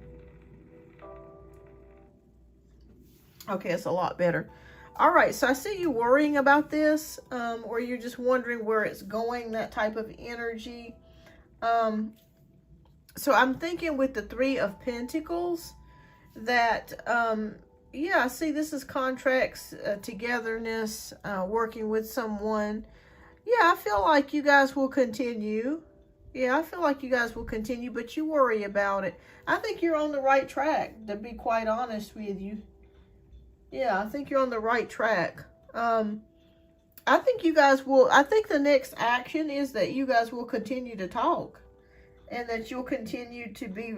Speaker 1: Okay, it's a lot better. All right, so I see you worrying about this, or you're just wondering where it's going, that type of energy. So I'm thinking with the Three of Pentacles that, yeah, I see this is contracts, togetherness, working with someone. Yeah, I feel like you guys will continue. Yeah, I feel like you guys will continue, but you worry about it. I think you're on the right track, to be quite honest with you. Yeah, I think you're on the right track. I think you guys will, I think the next action is that you guys will continue to talk. And that you'll continue to be,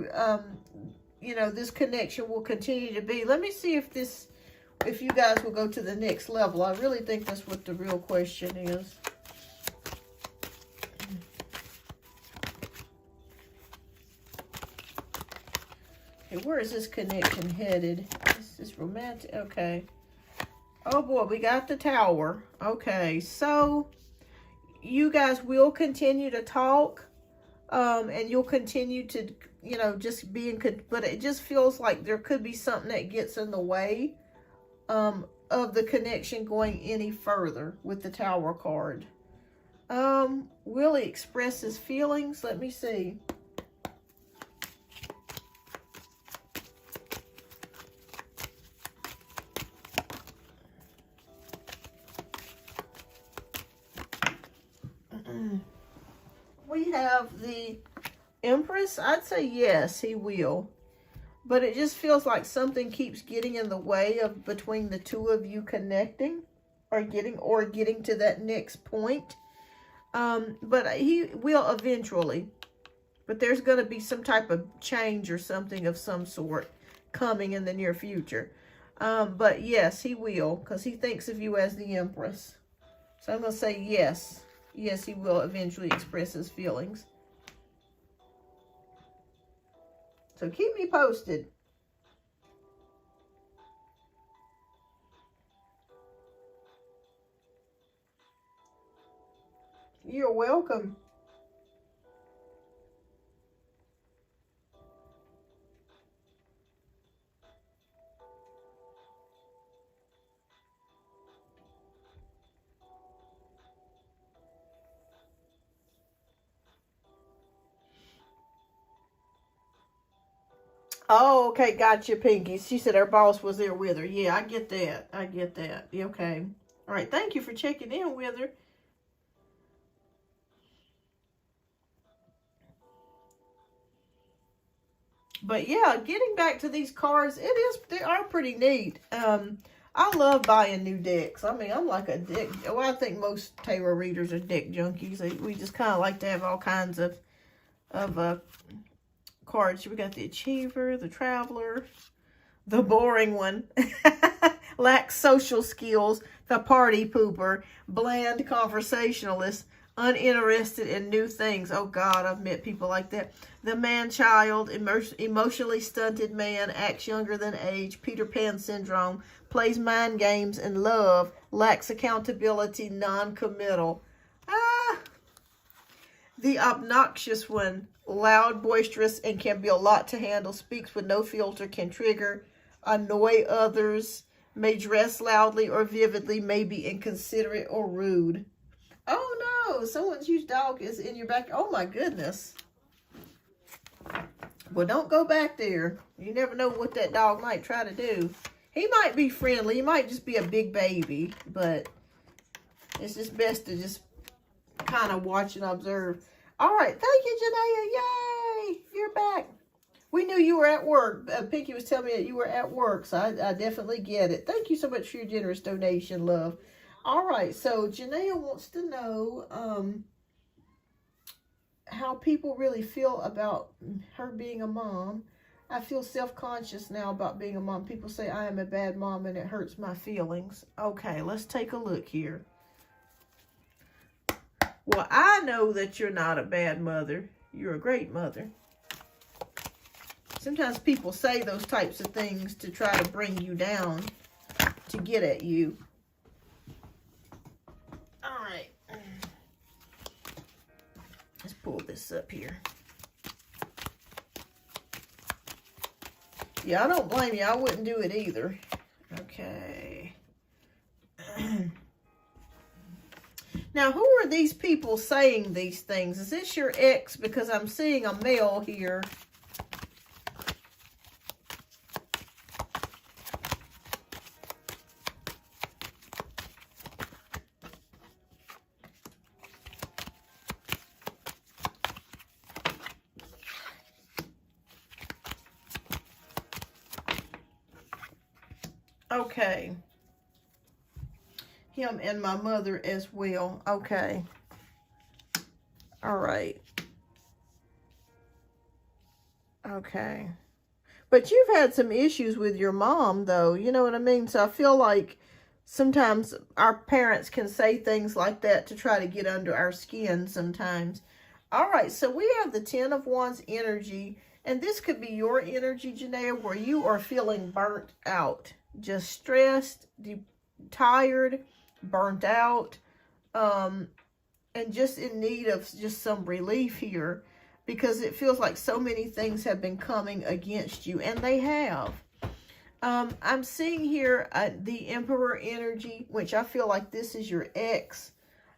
Speaker 1: you know, this connection will continue to be. Let me see if you guys will go to the next level. I really think that's what the real question is. Okay, where is this connection headed? This is romantic. Okay. Oh boy, we got the Tower. Okay, so you guys will continue to talk. And you'll continue to, you know, just be in, but it just feels like there could be something that gets in the way of the connection going any further with the Tower card. Will he express his feelings? Let me see. We have the Empress. I'd say yes, he will. But it just feels like something keeps getting in the way of between the two of you connecting or getting to that next point. But he will eventually. But there's going to be some type of change or something of some sort coming in the near future. But yes, he will, because he thinks of you as the Empress. So I'm going to say yes. Yes, he will eventually express his feelings. So keep me posted. You're welcome. Oh, okay, gotcha, Pinky. She said her boss was there with her. Yeah, I get that. I get that. Okay. All right, thank you for checking in with her. But yeah, getting back to these cards, they are pretty neat. I love buying new decks. I mean, I'm like a deck. Well, I think most tarot readers are deck junkies. We just kind of like to have all kinds of cards. We got the Achiever, the Traveler, the boring one, lacks social skills, the Party Pooper, bland conversationalist, uninterested in new things. Oh God, I've met people like that. The Man-Child, emotionally stunted man, acts younger than age, Peter Pan syndrome, plays mind games in love, lacks accountability, non-committal. The obnoxious one, loud, boisterous, and can be a lot to handle, speaks with no filter, can trigger, annoy others, may dress loudly or vividly, may be inconsiderate or rude. Oh no, someone's huge dog is in your back. Oh my goodness. Well, don't go back there. You never know what that dog might try to do. He might be friendly. He might just be a big baby, but it's just best to just kind of watch and observe. All right, thank you, Janaea. Yay, you're back. We knew you were at work. Pinky was telling me that you were at work, so I definitely get it. Thank you so much for your generous donation, love. All right, so Janaea wants to know how people really feel about her being a mom. I feel self-conscious now about being a mom. People say I am a bad mom and it hurts my feelings. Okay, let's take a look here. Well, I know that you're not a bad mother. You're a great mother. Sometimes people say those types of things to try to bring you down, to get at you. All right. Let's pull this up here. Yeah, I don't blame you. I wouldn't do it either. Okay. Now, who are these people saying these things? Is this your ex? Because I'm seeing a male here. Okay. Him and my mother as well. Okay. All right. Okay. But you've had some issues with your mom, though. You know what I mean? So I feel like sometimes our parents can say things like that to try to get under our skin sometimes. All right. So we have the 10 of Wands energy. And this could be your energy, Janaea, where you are feeling burnt out. Just stressed, tired, burnt out, and just in need of just some relief here. because it feels like so many things have been coming against you, and they have. I'm seeing here the Emperor energy, which I feel like this is your ex.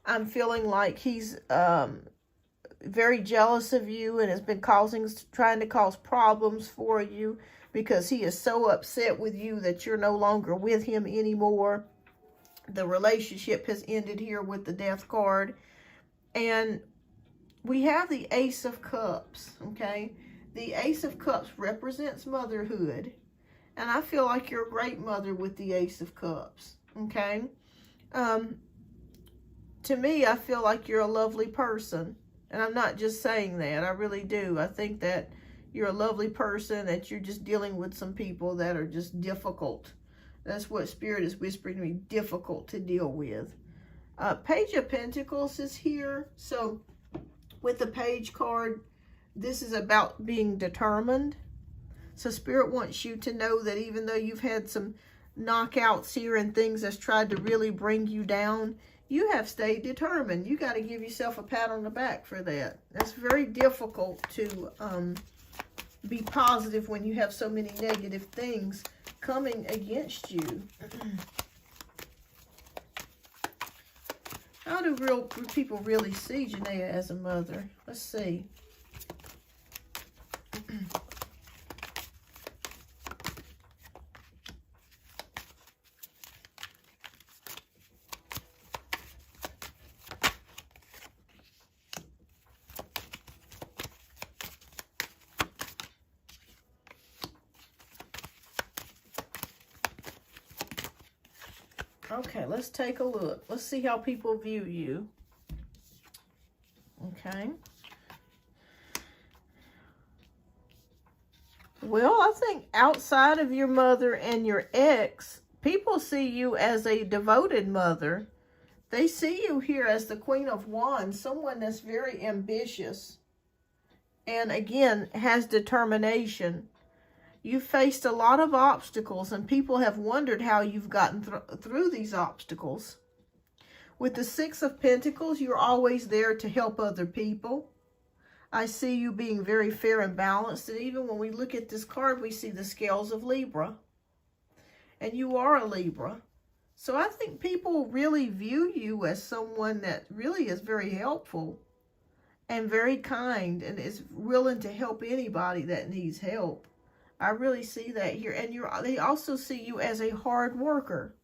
Speaker 1: I'm feeling like he's very jealous of you and has been trying to cause problems for you because he is so upset with you that you're no longer with him anymore. The relationship has ended here with the Death card. And we have the Ace of Cups, okay? The Ace of Cups represents motherhood. And I feel like you're a great mother with the Ace of Cups, okay? To me, I feel like you're a lovely person. And I'm not just saying that. I really do. I think that you're a lovely person, that you're just dealing with some people that are just difficult. That's what Spirit is whispering to me, difficult to deal with. Page of Pentacles is here. So with the Page card, this is about being determined. So Spirit wants you to know that even though you've had some knockouts here and things that's tried to really bring you down, you have stayed determined. You got to give yourself a pat on the back for that. That's very difficult to be positive when you have so many negative things coming against you. How do people really see Janaea as a mother? Let's see. Okay, let's take a look. Let's see how people view you. Okay. Well, I think outside of your mother and your ex, people see you as a devoted mother. They see you here as the Queen of Wands, someone that's very ambitious and, again, has determination. You've faced a lot of obstacles, and people have wondered how you've gotten through these obstacles. With the Six of Pentacles, you're always there to help other people. I see you being very fair and balanced, and even when we look at this card, we see the scales of Libra. And you are a Libra. So I think people really view you as someone that really is very helpful and very kind and is willing to help anybody that needs help. I really see that here. And they also see you as a hard worker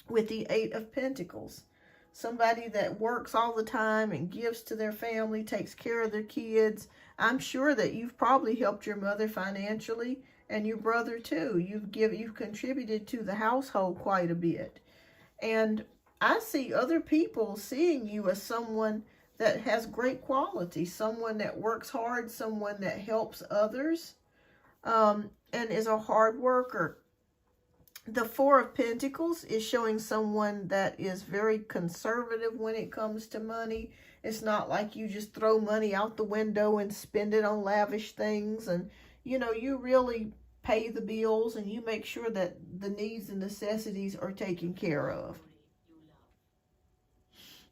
Speaker 1: with the Eight of Pentacles. Somebody that works all the time and gives to their family, takes care of their kids. I'm sure that you've probably helped your mother financially and your brother too. You've contributed to the household quite a bit. And I see other people seeing you as someone that has great quality, someone that works hard, someone that helps others. And is a hard worker. The Four of Pentacles is showing someone that is very conservative when it comes to money. It's not like you just throw money out the window and spend it on lavish things. And, you know, you really pay the bills and you make sure that the needs and necessities are taken care of.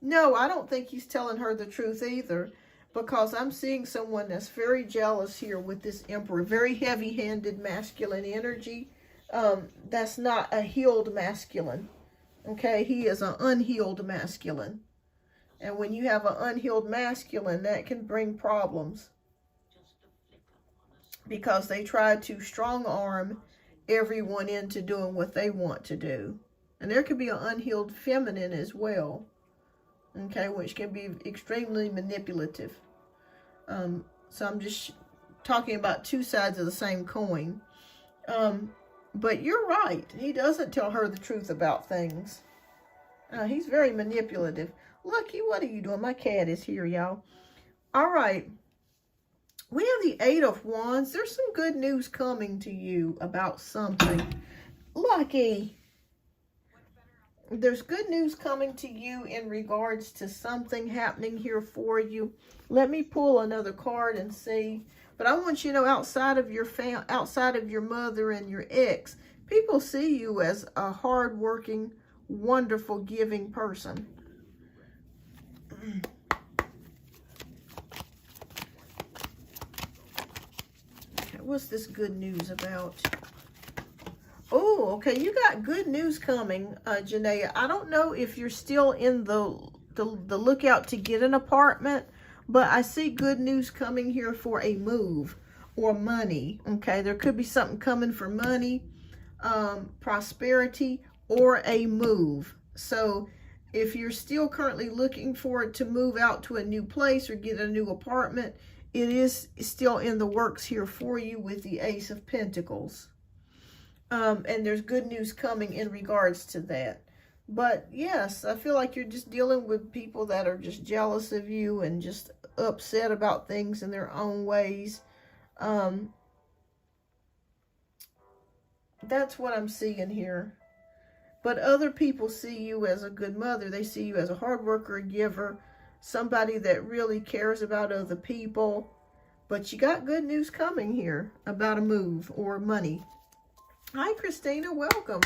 Speaker 1: No, I don't think he's telling her the truth either, because I'm seeing someone that's very jealous here with this Emperor. Very heavy-handed masculine energy. That's not a healed masculine. Okay, he is an unhealed masculine. And when you have an unhealed masculine, that can bring problems. Because they try to strong-arm everyone into doing what they want to do. And there could be an unhealed feminine as well. Okay, which can be extremely manipulative. So I'm just talking about two sides of the same coin. But you're right. He doesn't tell her the truth about things. He's very manipulative. Lucky, what are you doing? My cat is here, y'all. All right. We have the Eight of Wands. There's some good news coming to you about something. Lucky. There's good news coming to you in regards to something happening here for you. Let me pull another card and see. But I want you to know, outside of your mother and your ex, people see you as a hardworking, wonderful, giving person. what's this good news about? Oh, okay, you got good news coming, Janaea. I don't know if you're still in the lookout to get an apartment, but I see good news coming here for a move or money. Okay, there could be something coming for money, prosperity, or a move. So if you're still currently looking for it to move out to a new place or get a new apartment, it is still in the works here for you with the Ace of Pentacles. And there's good news coming in regards to that. But yes, I feel like you're just dealing with people that are just jealous of you and just upset about things in their own ways. That's what I'm seeing here. But other people see you as a good mother. They see you as a hard worker, a giver, somebody that really cares about other people. But you got good news coming here about a move or money. Hi, Christina. Welcome.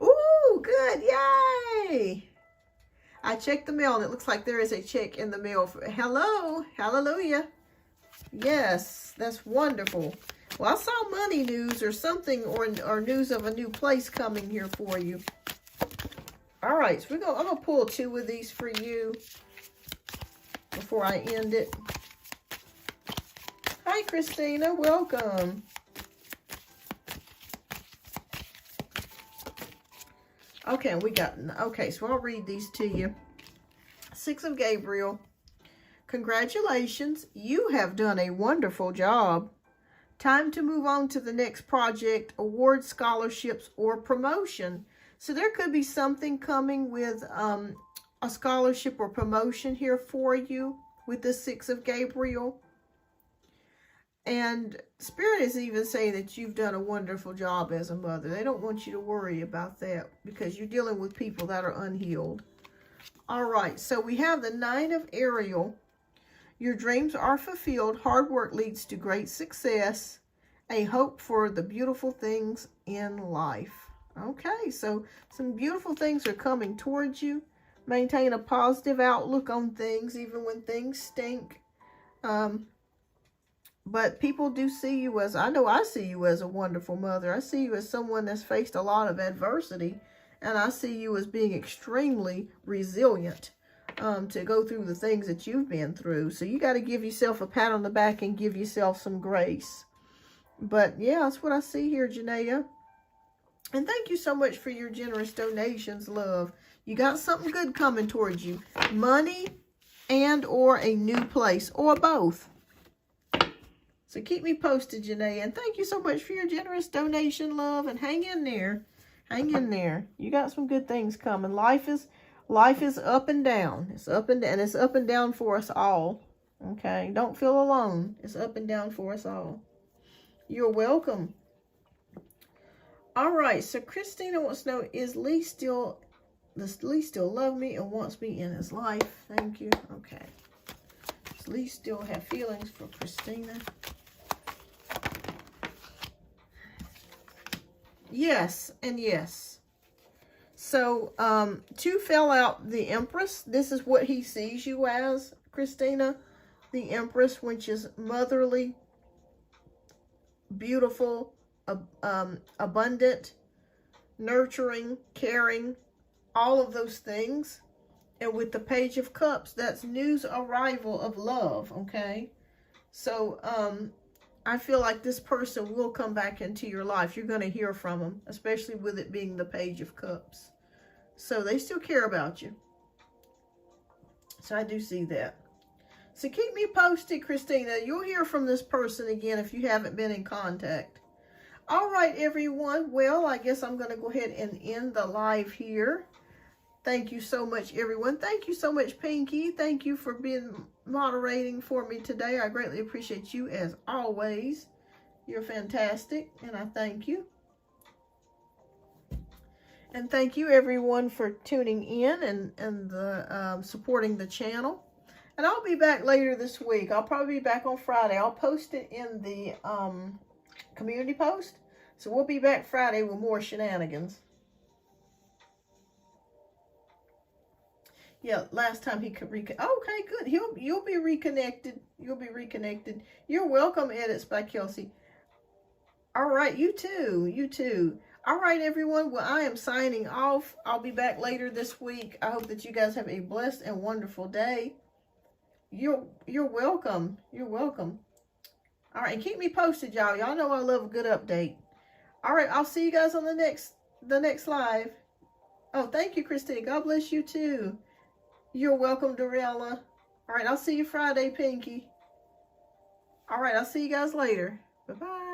Speaker 1: Ooh, good. Yay. I checked the mail and it looks like there is a check in the mail. Hello. Hallelujah. Yes, that's wonderful. Well, I saw money news or something, or news of a new place coming here for you. All right, so I'm gonna pull 2 of these for you before I end it. Hi, Christina. Welcome. Okay, so I'll read these to you. 6 of Gabriel. Congratulations, you have done a wonderful job. Time to move on to the next project, award, scholarships, or promotion. So there could be something coming with a scholarship or promotion here for you with the 6 of Gabriel. And Spirit is even saying that you've done a wonderful job as a mother. They don't want you to worry about that because you're dealing with people that are unhealed. All right, so we have the 9 of Ariel. Your dreams are fulfilled. Hard work leads to great success. A hope for the beautiful things in life. Okay, so some beautiful things are coming towards you. Maintain a positive outlook on things, even when things stink. But people do see you as, I know I see you as a wonderful mother. I see you as someone that's faced a lot of adversity. And I see you as being extremely resilient to go through the things that you've been through. So you got to give yourself a pat on the back and give yourself some grace. But yeah, that's what I see here, Janaea. And thank you so much for your generous donations, love. You got something good coming towards you. Money and or a new place or both. So keep me posted, Janaea. And thank you so much for your generous donation, love. And hang in there. Hang in there. You got some good things coming. Life is up and down. It's up and down. And it's up and down for us all. Okay? Don't feel alone. It's up and down for us all. You're welcome. All right. So Christina wants to know, does Lee still love me and wants me in his life? Thank you. Okay. Does Lee still have feelings for Christina? Yes and yes. So 2 fell out the Empress. This is what he sees you as, Christina. The Empress, which is motherly, beautiful, abundant, nurturing, caring, all of those things. And with the Page of Cups, that's news arrival of love, okay? So I feel like this person will come back into your life. You're going to hear from them, especially with it being the Page of Cups. So they still care about you. So I do see that. So keep me posted, Christina. You'll hear from this person again if you haven't been in contact. All right, everyone. Well, I guess I'm going to go ahead and end the live here. Thank you so much, everyone. Thank you so much, Pinky. Thank you for being moderating for me today. I greatly appreciate you as always. You're fantastic, and I thank you. And thank you, everyone, for tuning in and supporting the channel. And I'll be back later this week. I'll probably be back on Friday. I'll post it in the community post. So we'll be back Friday with more shenanigans. Yeah, last time he could okay, good. You'll be reconnected. You'll be reconnected. You're welcome, Edits by Kelsey. All right, you too. You too. All right, everyone. Well, I am signing off. I'll be back later this week. I hope that you guys have a blessed and wonderful day. You're welcome. You're welcome. All right, and keep me posted, y'all. Y'all know I love a good update. All right, I'll see you guys on the next live. Oh, thank you, Christine. God bless you too. You're welcome, Dorella. All right, I'll see you Friday, Pinky. All right, I'll see you guys later. Bye-bye.